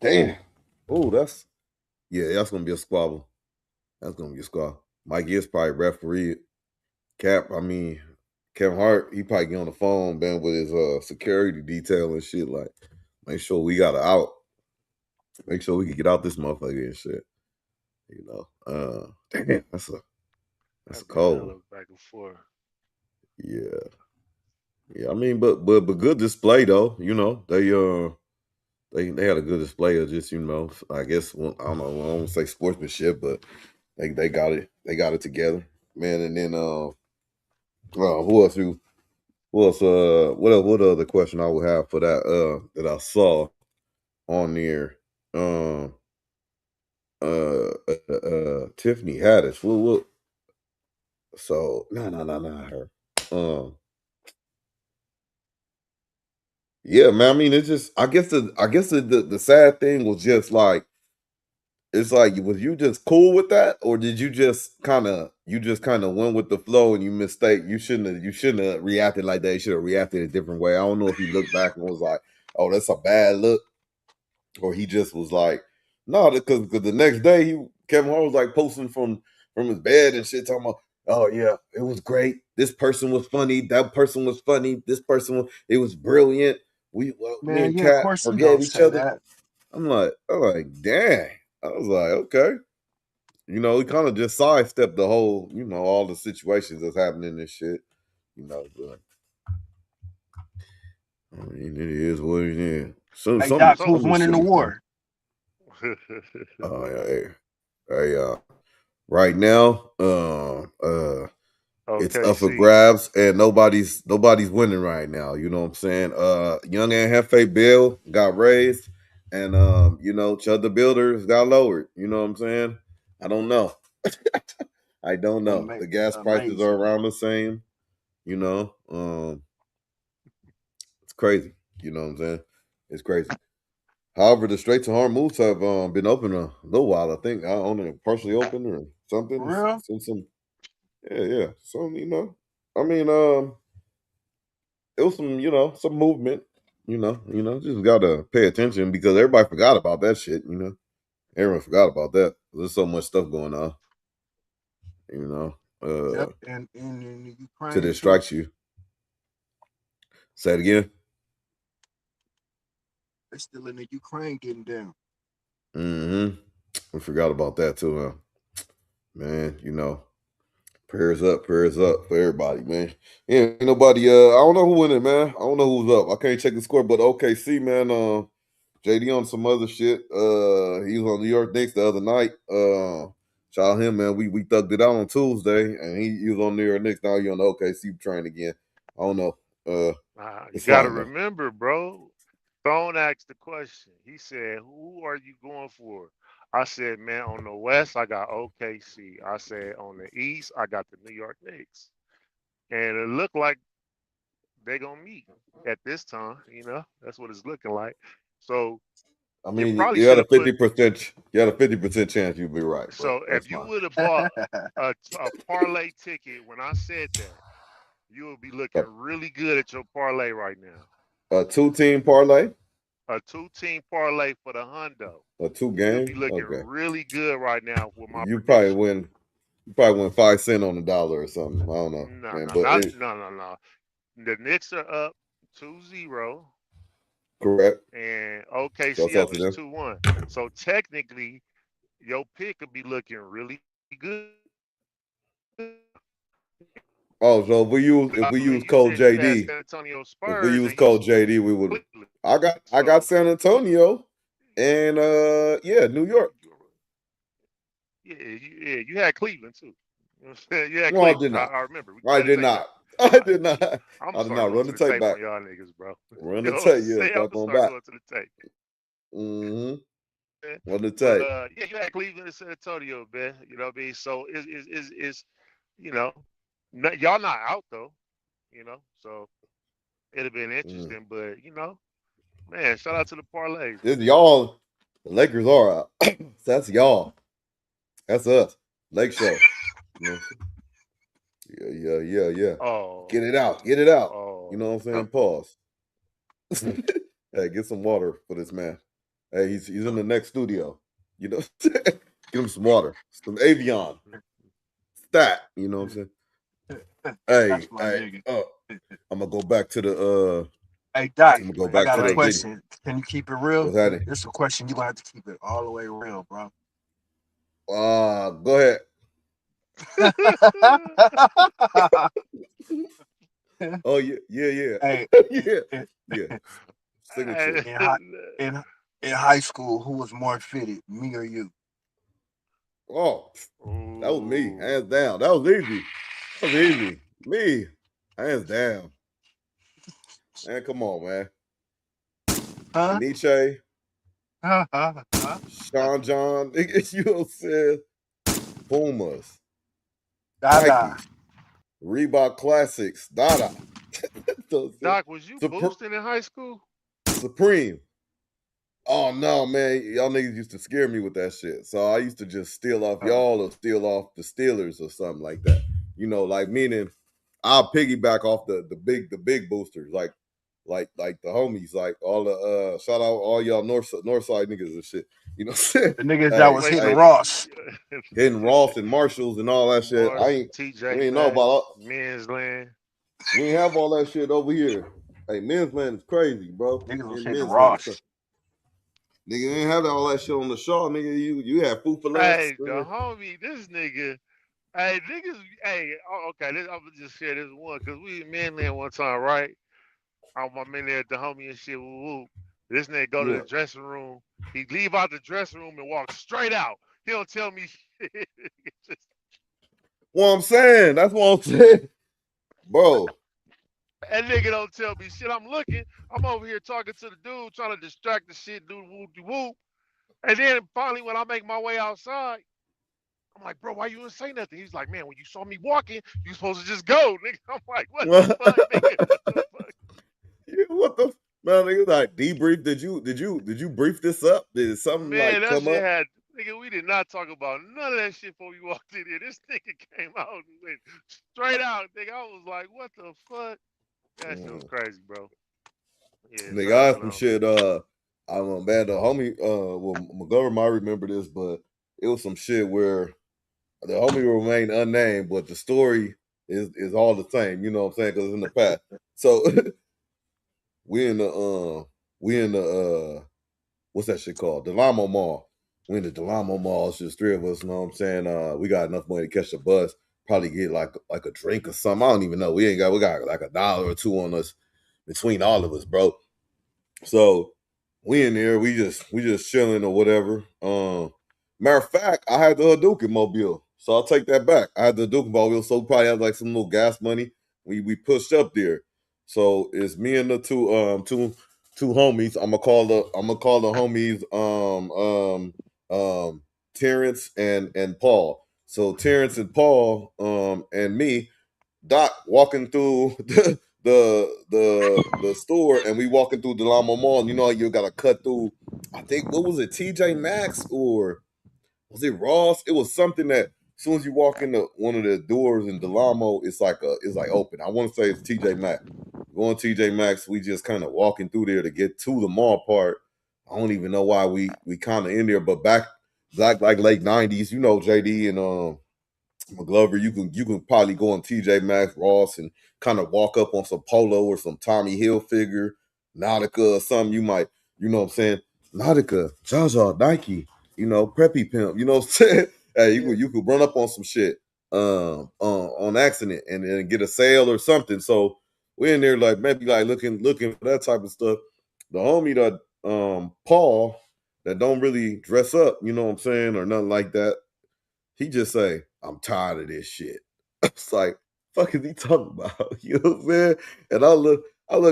Damn. Oh, that's gonna be a squabble. That's gonna be a squabble. Mike is probably referee. Kevin Hart, he probably get on the phone, man, with his security detail and shit. Like, make sure we got her out. Make sure we can get out this motherfucker and shit. Damn, that's a That'd be a cold hell one. of back and forth. Yeah. Yeah, I mean, but good display though. They had a good display of just I guess I don't know, I don't want to say sportsmanship, but they got it together, man. And then who else what other question I would have for that I saw on there, Tiffany Haddish. What so no her. Yeah, man. I mean, it's just I guess the sad thing was just like it's like was you just cool with that, or did you just kind of went with the flow and you shouldn't have reacted like that. You should have reacted a different way. I don't know if he looked back and was like, oh, that's a bad look, or he just was like, no, because the next day Kevin Hart was like posting from his bed and shit talking about, oh yeah, it was great. This person was funny. That person was funny. It was brilliant. Me Man, and yeah, of Kat course he forgave gonna each say other. that. I'm like, dang. I was like, okay. You know, he kind of just sidestepped the whole, all the situations that's happening and shit. But I mean, it is what it is. Hey Doc, So who's Some winning shit the be funny. war? Hey, right now, it's okay, up for see. grabs and nobody's winning right now. You know what I'm saying? Young and Hefe Bill got raised, and Chud the Builders got lowered. You know what I'm saying? I don't know. I don't know. The gas prices are Amazing. around the same. It's crazy. You know what I'm saying? It's crazy. However, the straight to harm moves have been open a little while. I think I only partially open or something. For real? Since some, yeah. So I mean, it was some movement. Just gotta pay attention because everybody forgot about that shit. Everyone forgot about that. There's so much stuff going on. You know, Yep, and in the to Ukraine too. distract you. Say it again. They're still in the Ukraine getting down. We forgot about that too, huh? Man, prayers up for everybody, man. Yeah, ain't nobody. I don't know who in it, man. I don't know who's up. I can't check the score, but OKC, man. JD on some other shit. He was on New York Knicks the other night. Shout out him, man. We thugged it out on Tuesday, and he was on New York Knicks. Now he on the OKC train again. I don't know. You It's got to fine though. remember, bro. Stone asked the question. He said, "Who are you going for?" I said, "Man, on the West, I got OKC. I said, on the East, I got the New York Knicks." And it looked like they're gonna meet at this time. That's what it's looking like. So I you mean, probably you had should a have put. 50%. You had a 50% chance you'd be right, but So that's if you fine. would have bought a parlay ticket when I said that, you would be looking A, really good at your parlay right now. a 2-team parlay, A two-team parlay for the hundo. a two You'll be game. looking Okay, really good right now with my you probably prediction. win. You probably win 5 cents on the dollar or something. I don't know, No, man. no, But not no, no, no. The Knicks are up 2-0, correct. and Shouts OKC out up to is them. 2-1. So technically, your pick could be looking really good. Oh, so if I we use believe you code said you had JD, San Antonio if we Spurs use and you code JD, we would. Cleveland. I got So San Antonio and New York. you had Cleveland too. You know what I'm saying? You had No, I Cleveland. did I, not. I remember. We can I run the did tape back. not. I I, did not. I'm I gonna did start not going run to the the tape tape back. on y'all niggas, bro. Run You the know what I'm tape. Yeah, saying? I'm start gonna going start back. going to the tape. Mm-hmm. Man. Run the But tape. yeah, you had Cleveland and San Antonio, man. You know what I mean? So is you know, y'all not out though. So it'd have been Mm. interesting. But man, shout out to the parlays, It's man. y'all. The Lakers are out. That's y'all. That's us. Lake Show. You know? Yeah. Get Oh, it out. Get it out. You oh. know what I'm saying? Pause. Hey, get some water for this man. Hey, he's in the next studio. You know, get him some water, some Avion, stat. You know what I'm saying? That's Hey, my hey. nigga. I'm gonna go back to the. Hey Doc, Hey, I'm gonna go I back got to a the video. question. Can you keep it real? What's happening? This is a question you gonna have to keep it all the way real, bro. Go ahead. Oh yeah, Hey, yeah, in, yeah. Signature. hey, in high in in high school, who was more fitted, me or you? Oh, that was me, hands ooh. down. That was easy. That was easy. Me, hands down. Man, come on, man. Huh? Nietzsche, Huh? Sean John, you know what I'm saying? Pumas, Dada. Nikes, Reebok Classics, Dada. So, Doc, was you Super, boosting in high school? Supreme. Oh no, man, y'all niggas used to scare me with that shit. So I used to just steal off y'all or steal off the Steelers or something like that. You know, like meaning I'll piggyback off the big boosters, like the homies, like all the shout out all y'all north side niggas and shit. You know what I'm saying? The niggas that was hitting Ross. Hitting Ross and Marshalls and all that shit. TJ We ain't know about Men's Land. We ain't have all that shit over here. Hey, Men's Land is crazy, bro. Niggas was hitting Men's Ross. Nigga ain't have all that shit on the Shaw, nigga. You had food for less. Hey, the homie, this nigga. Hey, niggas. Hey, okay. I'm gonna just share this one because we in Manland one time, right? I'm in there at the homie and shit. Woo woo. This nigga go to the dressing room. He leave out the dressing room and walk straight out. He don't tell me shit. Well, I'm saying that's what I'm saying, bro. That nigga don't tell me shit. I'm looking. I'm over here talking to the dude, trying to distract the shit, dude, whoop de whoop. And then finally, when I make my way outside, I'm like, bro, why you didn't say nothing? He's like, man, when you saw me walking, you supposed to just go, nigga. I'm like, what the fuck, nigga? What the fuck? What the man? Nigga, like debrief. Did you brief this up? Did something Man, like that come shit up? had, nigga, we did not talk about none of that shit before we walked in here. This nigga came out and went straight out, nigga. I was like, what the fuck? That shit was crazy, bro. Yeah, Nigga, I had some shit. I don't know, man. The homie, well, Mcglover might remember this, but it was some shit where the homie will remain unnamed, but the story is all the same. You know what I'm saying? Because it's in the past. So we in the what's that shit called? Delamo Mall. We in the Delamo Mall. It's just three of us. You know what I'm saying? We got enough money to catch the bus. Probably get like a drink or something. I don't even know. We got like $1 or $2 on us between all of us, bro. So we in there, we just chilling or whatever. Matter of fact, I had the Hadouken mobile, so I'll take that back. I had the Hadouken mobile, so we probably had like some little gas money. We pushed up there, so it's me and the two homies. I'm gonna call the homies Terrence and Paul. So Terrence and Paul and me, Doc walking through the store, and we walking through Delamo Mall, and you know you gotta cut through. I think what was it, TJ Maxx or was it Ross? It was something that as soon as you walk into one of the doors in Delamo, it's like open. I want to say it's TJ Maxx. Going TJ Maxx, we just kind of walking through there to get to the mall part. I don't even know why we kind of in there, but back like late 90s, you know, JD and Mcglover, you can probably go on TJ Maxx, Ross, and kind of walk up on some Polo or some Tommy Hilfiger, Nautica or something. You might, you know what I'm saying? Nautica, Jaja, Nike, you know, Preppy Pimp, you know what I'm saying? Hey, you could run up on some shit on accident and then get a sale or something. So we're in there like maybe like looking for that type of stuff. The homie that Paul that don't really dress up, you know what I'm saying, or nothing like that. He just say, I'm tired of this shit. It's like, fuck is he talking about? You know what I'm saying? And I look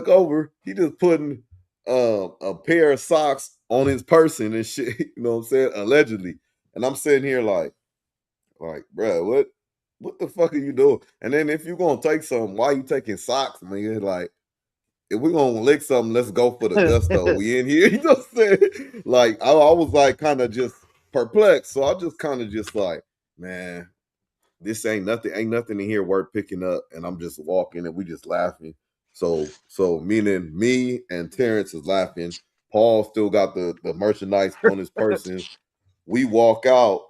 over, he just putting a pair of socks on his person and shit, you know what I'm saying? Allegedly. And I'm sitting here like, bro, what the fuck are you doing? And then if you're gonna take something, why you taking socks, nigga? Like, if we're gonna lick something, let's go for the gusto. We in here, you know what I'm saying? Like, I was like kind of just perplexed. So I just kind of just like, man, this ain't nothing in here worth picking up. And I'm just walking and we just laughing. So meaning me and Terrence is laughing. Paul still got the merchandise on his person. We walk out,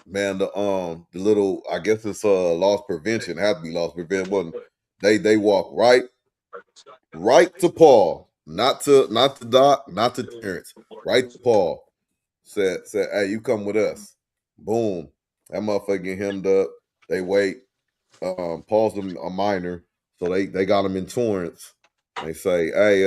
man, the little, I guess it's loss prevention, it had to be loss prevention, wasn't they walk right to Paul, not to Doc, not to Terrence, right to Paul. Said, hey, you come with us. Boom. That motherfucker get hemmed up. They wait. Paul's a minor, so they got him in Torrance. They say, hey,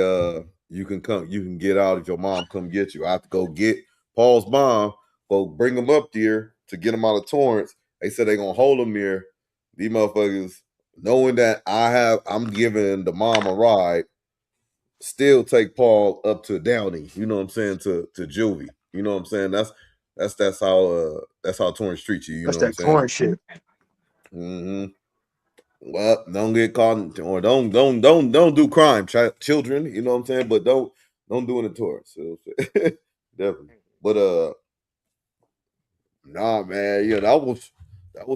you can come, you can get out if your mom come get you. I have to go get Paul's mom, go bring him up there to get him out of Torrance. They said they gonna hold him there. These motherfuckers, knowing that I'm giving the mom a ride, still take Paul up to Downey, you know what I'm saying, to Juvie. You know what I'm saying? That's how Torrance treats you, you That's know what I'm that saying? corn shit. Mm-hmm. Well, don't get caught or don't do crime, children. You know what I'm saying? But don't do it in tourists. You know what I'm saying? Definitely. But nah, man. Yeah, that was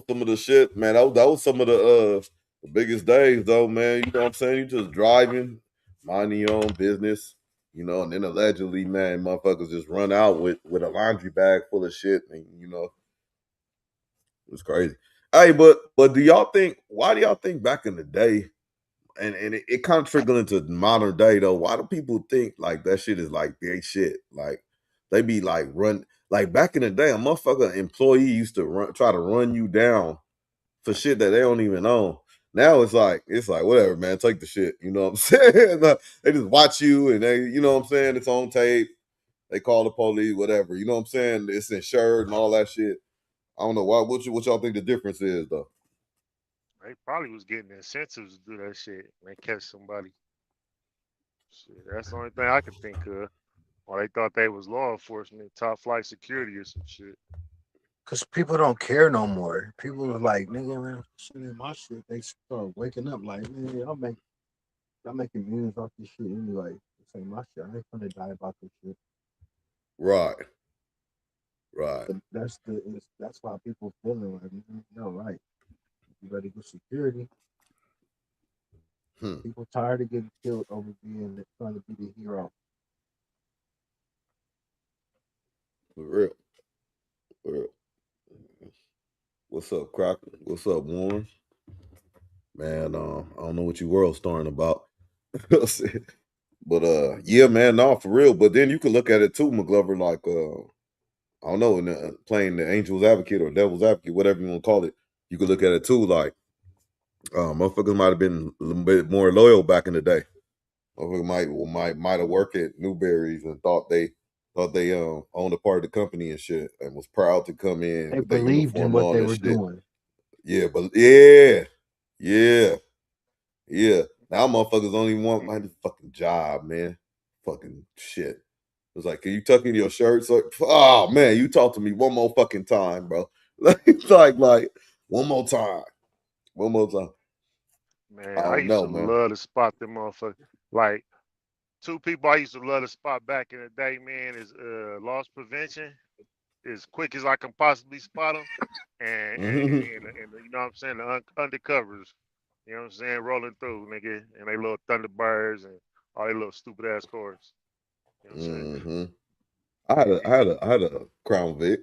some of the shit, man. That was some of the biggest days, though, man. You know what I'm saying? You just driving, minding your own business, you know, and then allegedly, man, motherfuckers just run out with a laundry bag full of shit, and you know, it was crazy. Hey, but do y'all think? Why do y'all think back in the day? And it kind of trickled into modern day though. Why do people think like that shit is like their shit? Like they be like like back in the day, a motherfucker employee used to try to run you down for shit that they don't even own. Now it's like whatever, man, take the shit. You know what I'm saying? They just watch you and they, you know what I'm saying? It's on tape. They call the police, whatever. You know what I'm saying? It's insured and all that shit. I don't know why. What y'all think the difference is though? They probably was getting incentives to do that shit. They catch somebody. Shit, that's the only thing I can think of. Or they thought they was law enforcement, top flight security or some shit. Cause people don't care no more. People are like, nigga, man, shit in my shit. They start waking up like, man, I'm making millions off this shit anyway. This ain't my shit. I ain't gonna die about this shit. Right. Right. But that's why people feeling like, no, right. You better go security. People tired of getting killed over being trying to be the hero. For real. For real. What's up, Crocker? What's up, Warren? Man, I don't know what you world starring about. But yeah, man, no, for real. But then you can look at it too, Mcglover, like I don't know, in playing the angel's advocate or devil's advocate, whatever you want to call it. You could look at it too, like motherfuckers might have been a little bit more loyal back in the day. Motherfuckers might have worked at Newberry's and thought they owned a part of the company and shit, and was proud to come in They with their believed in uniform and what all they that were shit. doing. Yeah, but yeah. Now motherfuckers don't even want my fucking job, man. Fucking shit. It's like, can you tuck in your shirt? So, oh man, you talk to me one more fucking time, bro. like one more time. One more time. I Man, I don't used know, to man. love to spot them motherfuckers. Like, two people I used to love to spot back in the day, man, is loss prevention. As quick as I can possibly spot them. And you know what I'm saying? The undercovers. You know what I'm saying? Rolling through, nigga. And they little Thunderbirds and all they little stupid ass cars. You know what I'm saying? I had a Crown Vic.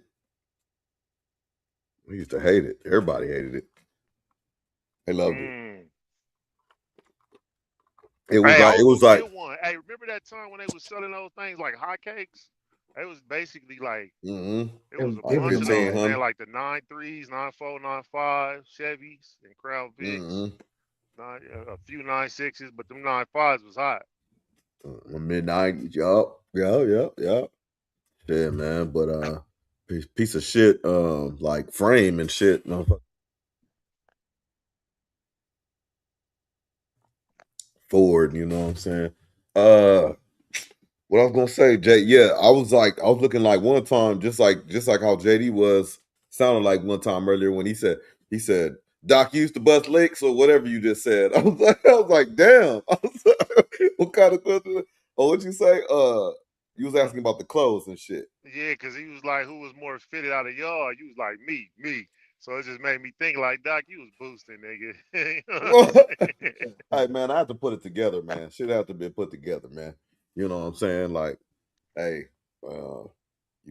We used to hate it. Everybody hated it. They loved it. It was Hey, I like was gonna get one. Hey, remember that time when they was selling those things like hotcakes? It was basically like it was a like bunch of those, 1500. man, like the 9.3s, 9.4, 9.5 Chevys and Crown Vics. A few 9.6s, but them 9.5s was hot. Mid-90s, yup. Yeah, man. But piece of shit, like frame and shit. Ford, you know what I'm saying? What I was gonna say, Jay, yeah, I was looking like one time, just like how JD was sounding like one time earlier when he said, Doc used to bust licks or whatever you just said. I was like, damn. What kind of question? Oh, what'd you say? You was asking about the clothes and shit. Yeah, because he was like, who was more fitted out of y'all? You was like, me. So it just made me think like, Doc, you was boosting, nigga. Hey, man, I have to put it together, man. Shit have to be put together, man. You know what I'm saying? Like, hey, you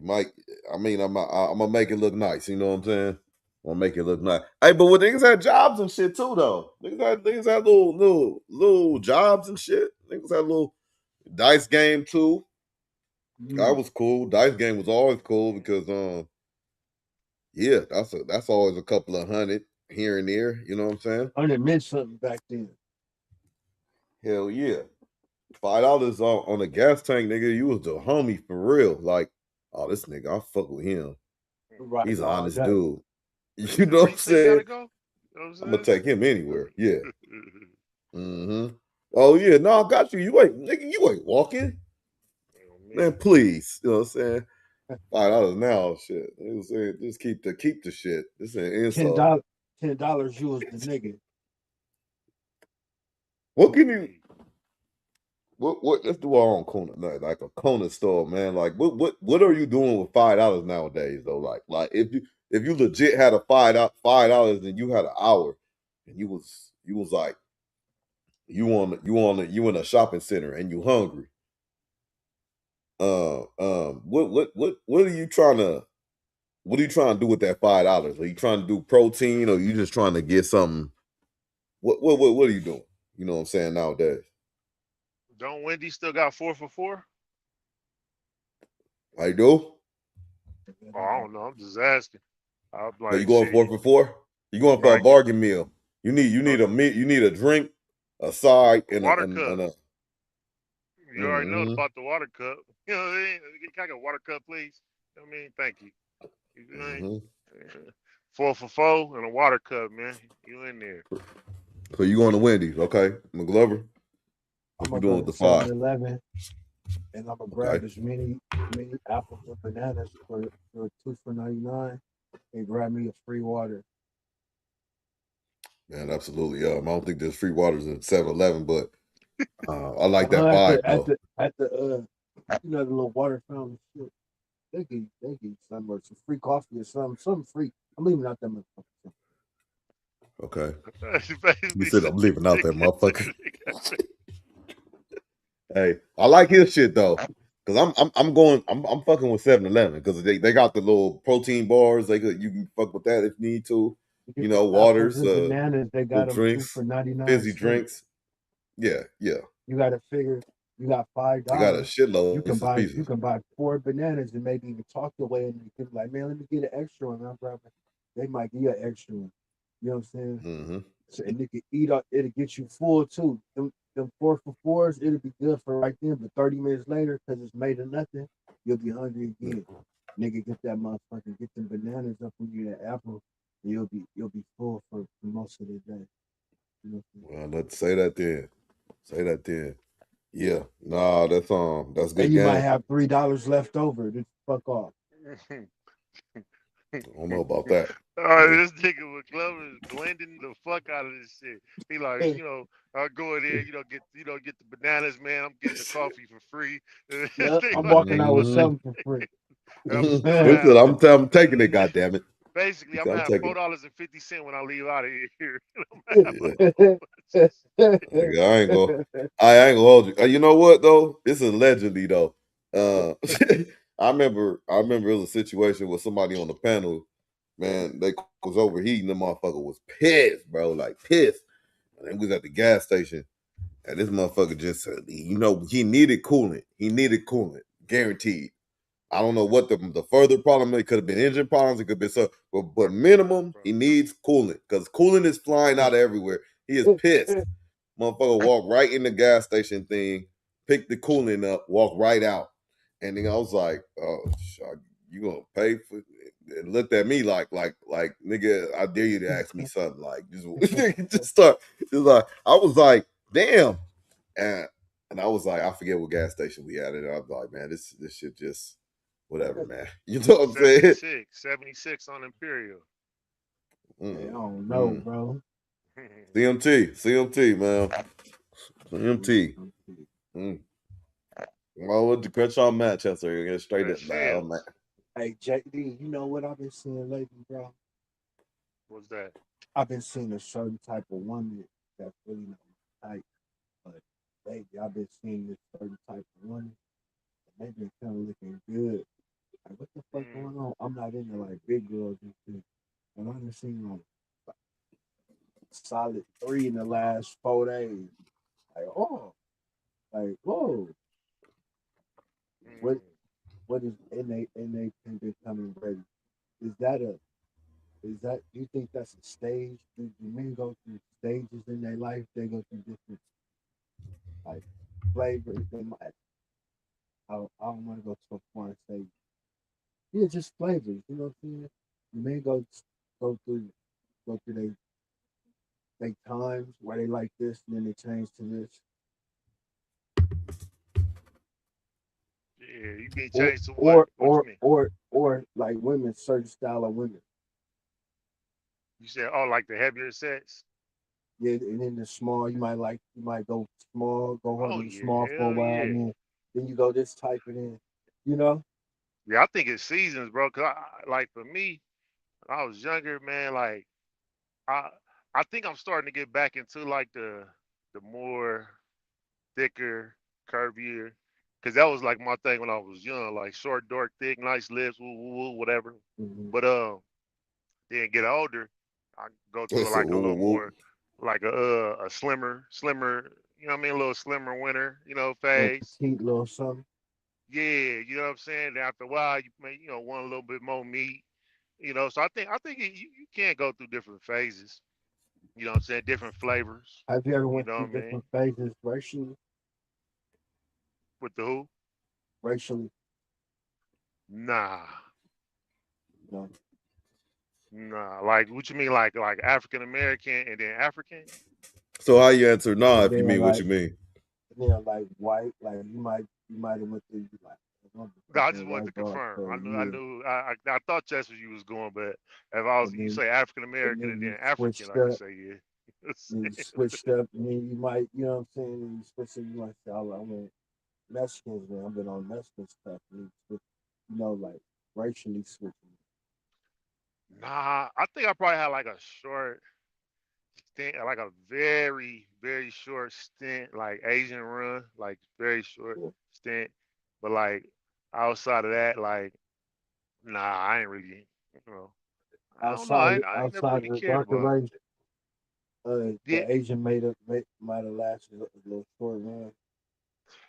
might. I mean, I'm gonna make it look nice. You know what I'm saying? I'm gonna make it look nice. Hey, but when niggas had jobs and shit too, though. Niggas had little jobs and shit. Niggas had a little dice game too. That was cool. Dice game was always cool because yeah, that's always a couple of hundred here and there. You know what I'm saying? 100 meant something back then. Hell yeah. $5 on a gas tank, nigga. You was the homie for real. Like, oh, this nigga, I fuck with him. Right. He's an honest that. dude. You know what I'm saying? Gotta go? You know I'm gonna take him anywhere. Yeah. Mm-hmm. Oh yeah, no, I got you. You ain't walking. Man, please. You know what I'm saying? $5 now, shit. It was saying just keep the shit. This is an insult. $10, you was the nigga. What can you? What? Let's do our own corner, like a corner store, man. Like, what are you doing with $5 nowadays, though? Like if you legit had a $5 and you had an hour, and you was like you in a shopping center and you hungry. What are you trying to? What are you trying to do with that $5? Are you trying to do protein, or are you just trying to get something? What are you doing? You know what I'm saying nowadays? Don't Wendy still got 4 for $4? I do. Oh, I don't know. I'm just asking. I'm So you like, going shit. 4 for 4? You going for a Right. bargain meal? You need a meat. You need a drink, a side, and Water cup. a. You already know about the water cup. You know what I mean? Can I get a water cup, please? You know what I mean? Thank you. You know what I mean? 4 for 4 and a water cup, man. You in there. So you going to Wendy's, okay, Mcglover? I'm You gonna doing go with to the 5? 7-Eleven and I'm gonna grab Okay. as many apples and bananas for 2 for $99 and grab me a free water. Man, absolutely. I don't think there's free waters in 7-Eleven, but I like that At vibe the though. you know, the little water fountain shit. They give you some or some free coffee or something free. I'm leaving out that motherfucker. Okay. You said I'm leaving out that motherfucker. Hey, I like his shit though, cause I'm fucking with 7-Eleven because they got the little protein bars. You can fuck with that if you need to. You You get know, the apples waters, and bananas. They little got them 2 drinks, for 99 fizzy cents. drinks. Yeah. You got to figure you got They got a $5. shitload You of can pieces buy pieces. 4 bananas and maybe even talk your way and you can be like, man, let me get an extra one. I'm grabbing. They might give you an extra one. You know what I'm saying? So, and you can eat up. It'll get you full too. Them 4 for 4s, it'll be good for right then. But 30 minutes later, because it's made of nothing, you'll be hungry again. Nigga, get that motherfucker, get them bananas up when you that apple, and you'll be full for most of the day. You know Well, let's say that then. Say that then. Yeah. Nah, that's good and you might game. have $3 left over. Just fuck off. I don't know about that. All right, this nigga Mcglover is blending the fuck out of this shit. He like, I go in there, get the bananas, man. I'm getting the coffee for free. Yep, I'm walking out with something for free. I'm still have. I'm taking it, goddammit. Basically, I'm I'm gonna have taking it. $4.50 when I leave out of here. Nigga, I ain't gonna hold you. You know what though? This is allegedly though. I remember it was a situation with somebody on the panel. Man, they was overheating. The motherfucker was pissed, bro. Like pissed. And we was at the gas station, and this motherfucker just said, he needed coolant. He needed coolant, guaranteed. I don't know what the further problem. It could have been engine problems. It could be so, but minimum he needs coolant because coolant is flying out everywhere. He is pissed. Motherfucker walk right in the gas station thing, pick the coolant up, walk right out, and then I was like, "Oh, you gonna pay for?" It looked at me like, nigga, I dare you to ask me something. Like, just start. Just like, I was like, damn, and I was like, I forget what gas station we had it. I was like, man, this shit just whatever, man. You know what I'm saying? 76 on Imperial. I don't know, bro. CMT, man. CMT. Well, what the Crenshaw Manchester? You're gonna straight it down, man. Hey, JD, you know what I've been seeing lately, bro? What's that? I've been seeing a certain type of woman that's really not my type, but lately I've been seeing this certain type of woman, and they've been kind of looking good. Like, what the fuck going on? I'm not into like big girls and shit, but I've been seeing like solid 3 in the last 4 days. Like, whoa. What is and they been coming ready? Is that do you think that's a stage? Do men go through stages in their life? They go through different like flavors. They might I don't want to go so far and say yeah, just flavors, you know what I'm saying? Men go through they times where they like this and then they change to this. Yeah, you can change to what? What you mean? Or like women, certain style of women. You said, like the heavier sets? Yeah, and then the small, you might go small, go hard Oh in the yeah, small for a hell while, yeah. and then you go this type, and then you know. Yeah, I think it's seasons, bro. Cause like for me, when I was younger, man, like I I think I'm starting to get back into like the more thicker, curvier, because that was like my thing when I was young, like short, dark, thick, nice lips, woo, woo, woo, whatever. Mm-hmm. But then get older, I go to Listen, like a woo, woo, little woo. more, like a slimmer, you know what I mean, a little slimmer winter, Little phase. petite, little something. Yeah, you know what I'm saying. Then after a while, you may want a little bit more meat, So I think you can go through different phases. You know what I'm saying, different flavors. Have you ever You went know through what I mean? different phases racially? With the who? Racially, Nah. you know. Nah, like what you mean, like African American and then African? So how you answer nah And if you then mean what like, you mean? like white, like you might have went through you like No, I just that wanted to white bar confirm. for I a knew, I year, knew, I thought that's where you was going, but if I was, and you then say African and American then and you then African, switched I could up. say yeah. And you switched up, and then you might, you know what I'm saying? And you switch up, you might say, "Oh, I went Mexicans, man. I've been on Mexican stuff." And you switch, like racially switching. Nah, I think I probably had like a short stint, like a very, very short stint, like Asian run, like very short Yeah. stint. But like outside of that, like nah, I ain't really, you know, I don't know. I ain't never Outside really of the cared darker about. race, Yeah, the Asian might have lasted a little short, man.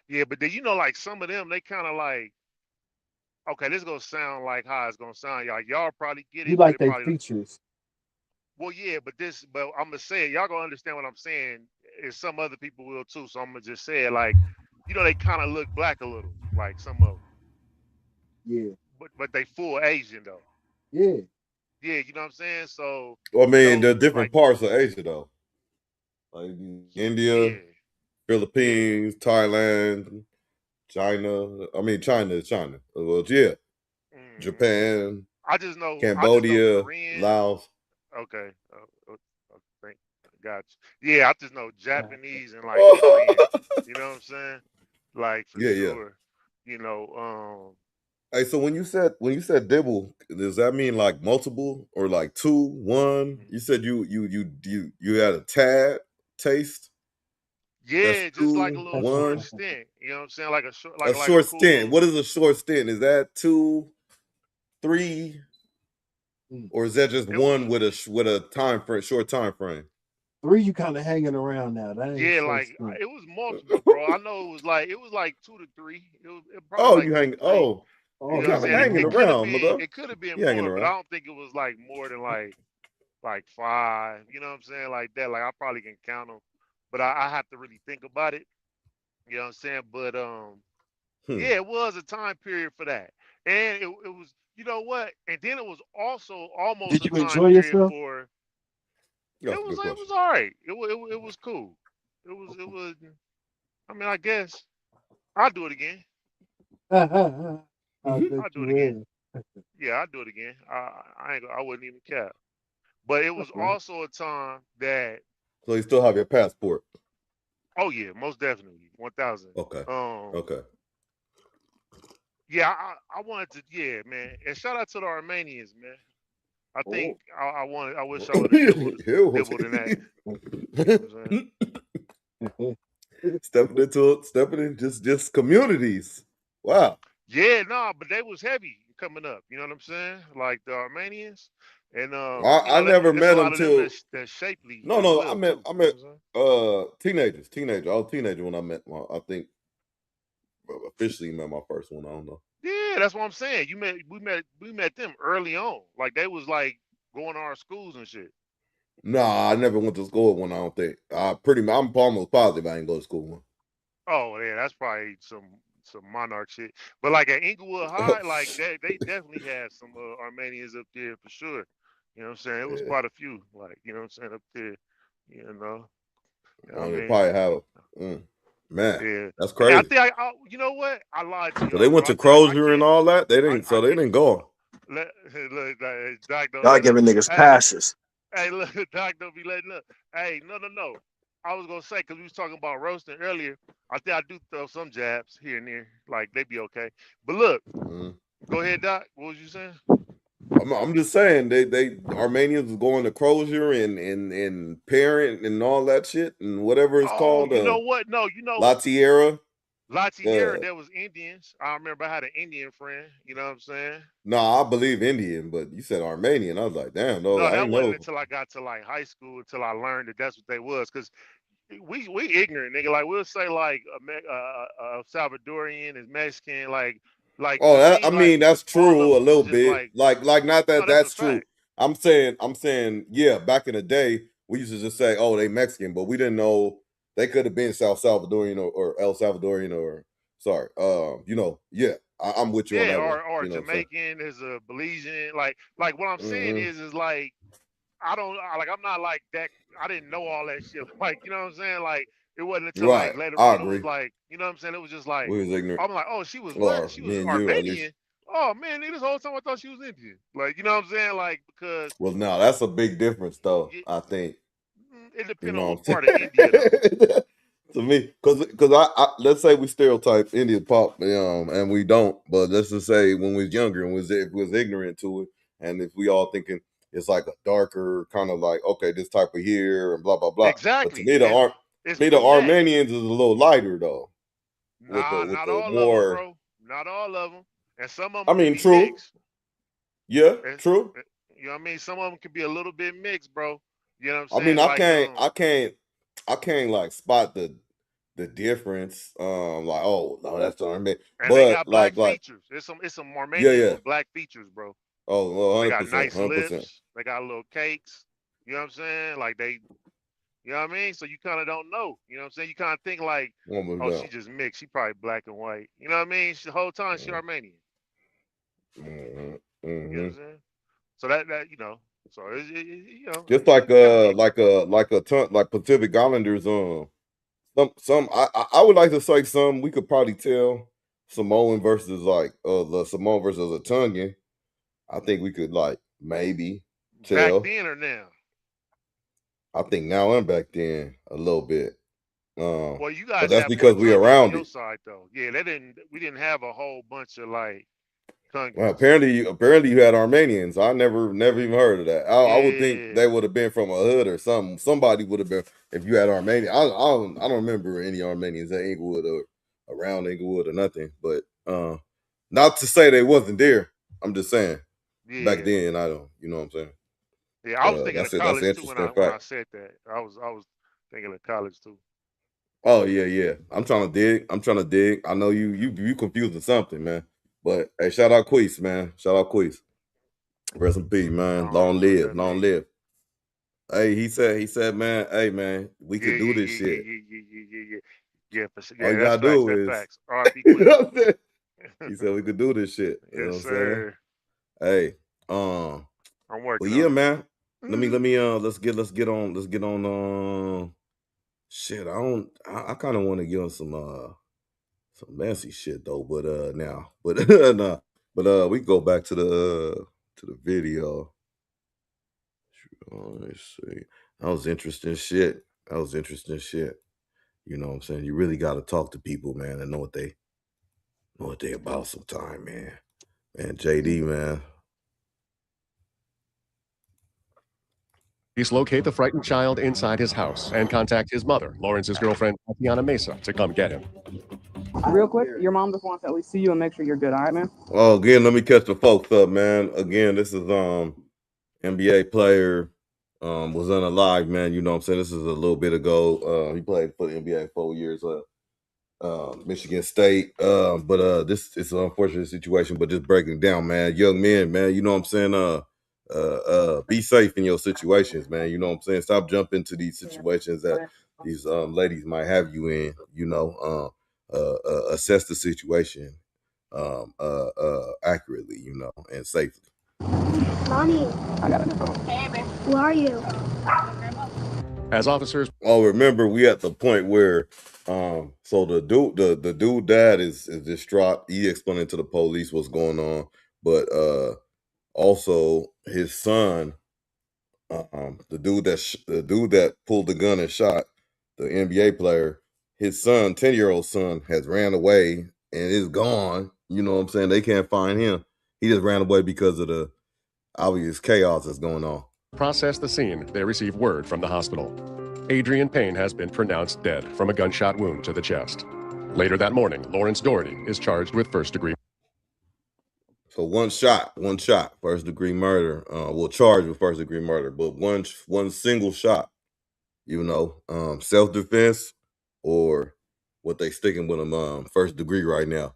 yeah, but then like some of them, they kind of like, okay, this gonna sound like how it's gonna sound, y'all. Y'all probably get You it, but like it they probably, features. well, yeah, but I'm gonna say it. Y'all gonna understand what I'm saying, and some other people will too. So I'm gonna just say it, like, they kind of look black a little, like some of them, Yeah, but they full Asian though. yeah. Yeah, you know what I'm saying. So Well, I mean, those there are different like, parts of Asia though, like India, yeah, yeah, Philippines, Thailand, China. I mean, China is China. Well, yeah, hmm Japan, I just know Cambodia, Korean. Laos. Okay, thank, got you. Yeah, I just know Japanese and like Korean. Oh, You know what I'm saying? Like for yeah, yeah. sure. You know, Hey, so when you said dibble, does that mean like multiple or like two, one? um, You said you had a tad taste. That's yeah, just like a two, little short one. stint. You know what I'm saying? Like a short, A like a short cool stint. little. What is a short stint? Is that two, three, Mm. or is that just It was one with a time frame, short time frame? 3, you kind of hanging around now. That ain't yeah, short like stint. it was multiple, bro. I know it was like 2 to 3. It probably Oh, like you two to hang. three. Oh, You Oh, you know what I'm kind of saying? It, yeah. hanging it could have around, been mother. it could have been You hanging more, but I around. don't think it was like more than like 5. You know what I'm saying? Like that. Like I probably can count them, but I have to really think about it. You know what I'm saying? But Hmm. yeah, it was a time period for that, and it was, you know what? And then it was also almost Did a you time enjoy period yourself? for That's a good it question. was all right. It was cool. It was. I mean, I guess I'll do it again. I Hmm. bet I'll do you it again. will. Yeah, I'll do it again. I wouldn't even care. But it was That's right. also a time that, So you still have your passport? oh yeah, most definitely, 1,000. Okay. Um, Okay. yeah, I wanted to, yeah, man, and shout out to the Armenians, man. I think Oh. I wish I would have dibbled in that. You know what I'm saying? stepping in just communities. Wow. Yeah, no, but they was heavy coming up. You know what I'm saying? Like the Armenians, and I never it's a met lot them of them till that's shapely no as no I well met too. I You know met what I'm saying? teenagers. I was a teenager when I met I think officially met my first one. I don't know. Yeah, that's what I'm saying. We met them early on. Like they was like going to our schools and shit. Nah, I never went to school with one. I don't think. I'm almost positive I didn't go to school Oh yeah, that's probably some monarch shit. But like at Inglewood with High, like they definitely had some Armenians up there for sure. You know what I'm saying? It was yeah. quite a few. Like, you know what I'm saying, up there. You know, I I don't even mean, probably have. Man, yeah. that's And I crazy. think you know what? I lied to So they y'all, went bro. to Crozier and Can't. all that. They I didn't. I So they can't. didn't go. Let, look, Doc, don't Y'all let him. giving niggas Hey, passes. Hey, look, Doc don't be letting up. Hey, no. I was gonna say because we was talking about roasting earlier. I think I do throw some jabs here and there, like they be okay. But look, go ahead, Doc. What was you saying? I'm just saying they Armenians was going to Crozier and Parent and all that shit and whatever it's Oh, called. you know what? No, La Tierra. La Tierra, there was Indians. I remember I had an Indian friend. You know what I'm saying? No, I believe Indian, but you said Armenian. I was like, damn, no, No, I that ain't wasn't know. until I got to like high school until I learned that that's what they was. Cause we ignorant, nigga. Like we'll say like a Salvadorian is Mexican. Like Oh, to me, I like mean that's all of true a them is little just bit. like Like not no, that that's a that's true. fact. I'm saying, yeah. Back in the day, we used to just say, oh, they Mexican, but we didn't know they could have been South Salvadorian or El Salvadorian or sorry, yeah. I'm with you on Yeah, that one. or You know what I'm Jamaican is a Belizean. Like what I'm saying saying? is like I'm not like that. I didn't know all that shit. Like you know what I'm saying? Like it wasn't until Right, like later I on it was agree. like you know what I'm saying. It was just like We was ignorant, I'm like, oh, she was what? or She was me and you at least. Armenian. Oh man, nigga, this whole time I thought she was Indian. Like you know what I'm saying? Like because Well, no, that's a big difference, though. I think. it You depends on know what what I'm part of India though. saying? To me, because I let's say we stereotype Indian pop, and we don't. But let's just say when we was younger and if we was ignorant to it, and if we all thinking it's like a darker kind of like okay, this type of here and blah blah blah. But to Exactly. me, It's the from that. Armenians is a little lighter though, with Nah, with not the all of them, more. bro. Not all of them. And some of I them can mean, be true, mixed. yeah, And, true. you know what I mean? Some of them can be a little bit mixed, bro. You know what I'm I mean, saying? Like I can't like spot the difference. Like, oh no, that's Armenian. and they But got black like, features. It's some yeah, Armenians yeah. with black features, bro. Oh, well, They 100%, nice 100%. lips. They got little cakes. You know what I'm saying? Like you know what I mean? So you kind of don't know. You know what I'm saying? You kind of think like, oh, she just mixed. She probably black and white. You know what I mean? The whole time she Armenian. Mm-hmm. You know what I'm saying? So that you know, so you know, Just you got to get it. like Pacific Islanders. Some I would like to say some we could probably tell Samoan versus like the Samoan versus a Tongan. I think we could like maybe Back tell. then or now? I think now and back then a little bit. Well, you But guys that's had more because we Tongans on around your it. side though. Yeah, we didn't have a whole bunch of like Well, Tongans. apparently you had Armenians. I never even heard of that. I would think Yeah, they would have been from a hood or something. Somebody would have been if you had Armenian. I don't remember any Armenians at Inglewood or around Inglewood or nothing. But not to say they wasn't there. I'm just saying back yeah, then I don't. You know what I'm saying? yeah. I was thinking of That's it. That's an college too interesting when I fact. said that. I was thinking of college too. Oh yeah. I'm trying to dig. I know you confusing something, man. But hey, shout out Queese, man. Shout out Queese. Rest in peace, I man. don't know Long what live, that long means. live. Hey, he said, man, hey man, we Yeah, could do yeah, this yeah, yeah, shit. yeah, yeah, yeah, yeah, yeah. Yeah, for sure. All Yeah, you that's gotta facts. do That's is facts. R.I.P. you know Queese. what I'm saying? He said we could do this shit. You know what Yes, I'm saying? sir. Hey, I'm but working yeah, on it. man. Let me let's get on shit. I kinda wanna get on some messy shit though, but now. But nah. But we go back to the video. Let's see. That was interesting shit. That was interesting shit. You know what I'm saying? You really got to talk to people, man, and know what they about sometime, man. And JD, man. Police locate the frightened child inside his house and contact his mother, Lawrence's girlfriend, Tatiana Mesa, to come get him. Real quick, your mom just wants to at least see you and make sure you're good, all right, man? Oh, again, let me catch the folks up, man. Again, this is NBA player was unalive, man. You know what I'm saying? This is a little bit ago. He played for the NBA 4 years. Michigan State. But this is an unfortunate situation, but just breaking it down, man. Young men, man, you know what I'm saying? Be safe in your situations, man. You know what I'm saying? Stop jumping to these situations that these ladies might have you in, you know. Assess the situation accurately, you know, and safely. Mommy, I got it. hey, babe. Where are you? As officers remember we at the point where so the dude dad is distraught. He explaining to the police what's going on, but also his son the dude that pulled the gun and shot the NBA player, his son, 10-year-old son, has ran away and is gone. You know what I'm saying? They can't find him. He just ran away because of the obvious chaos that's going on. Process the scene, they receive word from the hospital. Adrien Payne has been pronounced dead from a gunshot wound to the chest. Later that morning, Lawrence Doherty is charged with first-degree. So one shot, first-degree murder. Charged with first-degree murder, but one single shot. Self-defense or what they sticking with him, first degree right now.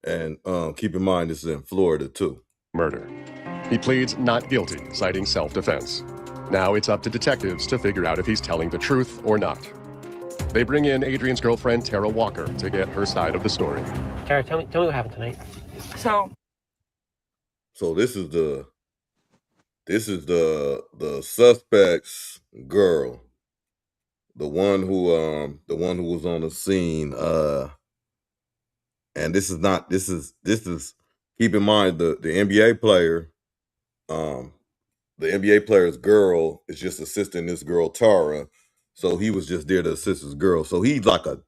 And keep in mind, this is in Florida too. Murder. He pleads not guilty, citing self-defense. Now it's up to detectives to figure out if he's telling the truth or not. They bring in Adrienne's girlfriend, Tara Walker, to get her side of the story. Tara, tell me what happened tonight. So this is the suspect's girl, the one who was on the scene. And this is keep in mind the NBA player, the NBA player's girl is just assisting this girl Tara. So he was just there to assist his girl. So he's like a